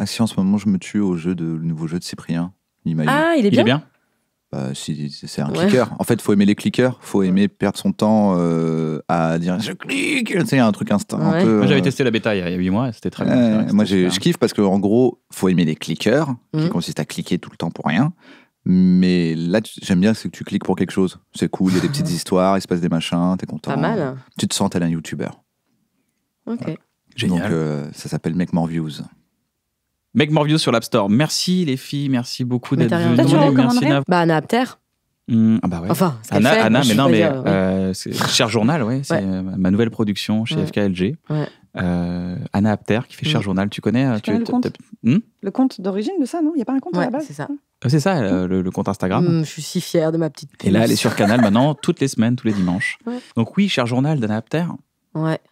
[SPEAKER 3] Si en ce moment je me tue le nouveau jeu de Cyprien.
[SPEAKER 4] Il est bien.
[SPEAKER 3] Bah, si, c'est un clicker. En fait, il faut aimer les clickers. Il faut aimer perdre son temps à dire je clique. Tu sais, il y a un truc instinct.
[SPEAKER 4] Ouais.
[SPEAKER 2] Moi, j'avais testé la bêta il y a 8 mois. C'était très bien.
[SPEAKER 3] Moi, je kiffe parce qu'en gros, il faut aimer les clickers qui consistent à cliquer tout le temps pour rien. Mais là, j'aime bien, c'est que tu cliques pour quelque chose. C'est cool, il y a des petites histoires, il se passe des machins, t'es content.
[SPEAKER 4] Pas mal.
[SPEAKER 3] Tu te sens tel un youtubeur.
[SPEAKER 4] Ok.
[SPEAKER 3] Voilà.
[SPEAKER 2] Génial.
[SPEAKER 3] Donc, ça s'appelle Make More Views.
[SPEAKER 2] Make More Views sur l'App Store. Merci les filles, merci beaucoup d'être venues.
[SPEAKER 1] Merci
[SPEAKER 2] Nav.
[SPEAKER 4] Anna Apter.
[SPEAKER 2] Ah bah ouais.
[SPEAKER 4] Enfin,
[SPEAKER 2] Anna, c'est Cher Journal, c'est ma nouvelle production chez FKLG.
[SPEAKER 4] Ouais.
[SPEAKER 2] Anna Apter qui fait Cher Journal, tu connais
[SPEAKER 1] le compte d'origine de ça, non? Il n'y a pas un compte à la base?
[SPEAKER 4] C'est ça.
[SPEAKER 2] C'est ça, le compte Instagram.
[SPEAKER 4] Je suis si fière de ma petite
[SPEAKER 2] Et là, elle est sur Canal maintenant, toutes les semaines, tous les dimanches.
[SPEAKER 4] Ouais.
[SPEAKER 2] Donc oui, Cher Journal d'Anna Apter,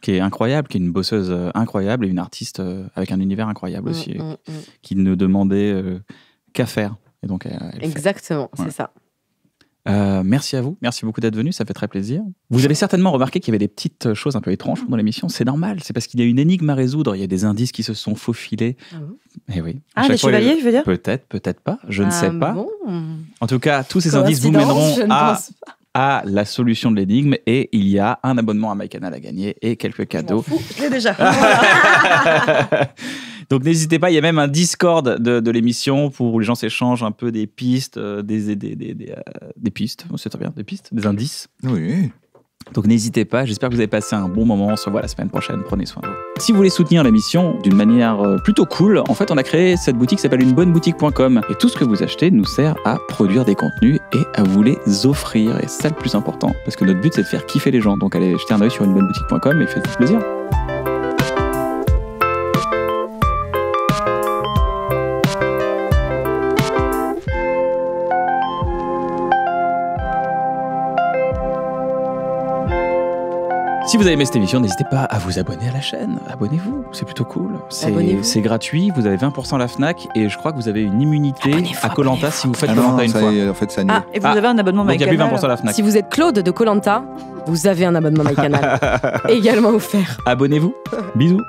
[SPEAKER 2] qui est incroyable, qui est une bosseuse incroyable et une artiste avec un univers incroyable aussi, qui ne demandait qu'à faire. Et donc, elle
[SPEAKER 4] exactement,
[SPEAKER 2] fait.
[SPEAKER 4] C'est ça.
[SPEAKER 2] Merci à vous, merci beaucoup d'être venus, ça fait très plaisir. Vous avez certainement remarqué qu'il y avait des petites choses un peu étranges pendant l'émission, c'est normal, c'est parce qu'il y a une énigme à résoudre, il y a des indices qui se sont faufilés. Et oui.
[SPEAKER 1] Les chevaliers, je veux dire?
[SPEAKER 2] Peut-être pas, je ne sais pas.
[SPEAKER 4] Bon.
[SPEAKER 2] En tout cas, tous ces indices vous mèneront à la solution de l'énigme et il y a un abonnement à MyCanal à gagner et quelques cadeaux.
[SPEAKER 1] Je l'ai déjà.
[SPEAKER 2] Donc n'hésitez pas, il y a même un Discord de l'émission pour où les gens s'échangent un peu des pistes, des pistes, c'est très bien, des pistes, des indices.
[SPEAKER 3] Oui.
[SPEAKER 2] Donc n'hésitez pas, j'espère que vous avez passé un bon moment. On se revoit la semaine prochaine, prenez soin de vous. Si vous voulez soutenir l'émission d'une manière plutôt cool, en fait on a créé cette boutique qui s'appelle unebonneboutique.com et tout ce que vous achetez nous sert à produire des contenus et à vous les offrir. Et c'est ça le plus important, parce que notre but c'est de faire kiffer les gens. Donc allez jeter un œil sur unebonneboutique.com et faites-vous plaisir. Si vous avez aimé cette émission, n'hésitez pas à vous abonner à la chaîne. Abonnez-vous, c'est plutôt cool. C'est gratuit, vous avez 20% à la Fnac et je crois que vous avez une immunité à Koh-Lanta si vous faites Koh-Lanta une fois.
[SPEAKER 3] En fait, ça
[SPEAKER 1] et vous avez un abonnement MyCanal.
[SPEAKER 2] Donc il y a plus 20% à la Fnac.
[SPEAKER 4] Si vous êtes Claude de Koh-Lanta, vous avez un abonnement MyCanal également offert.
[SPEAKER 2] Abonnez-vous. Bisous.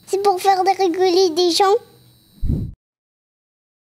[SPEAKER 7] C'est pour faire rigoler des gens.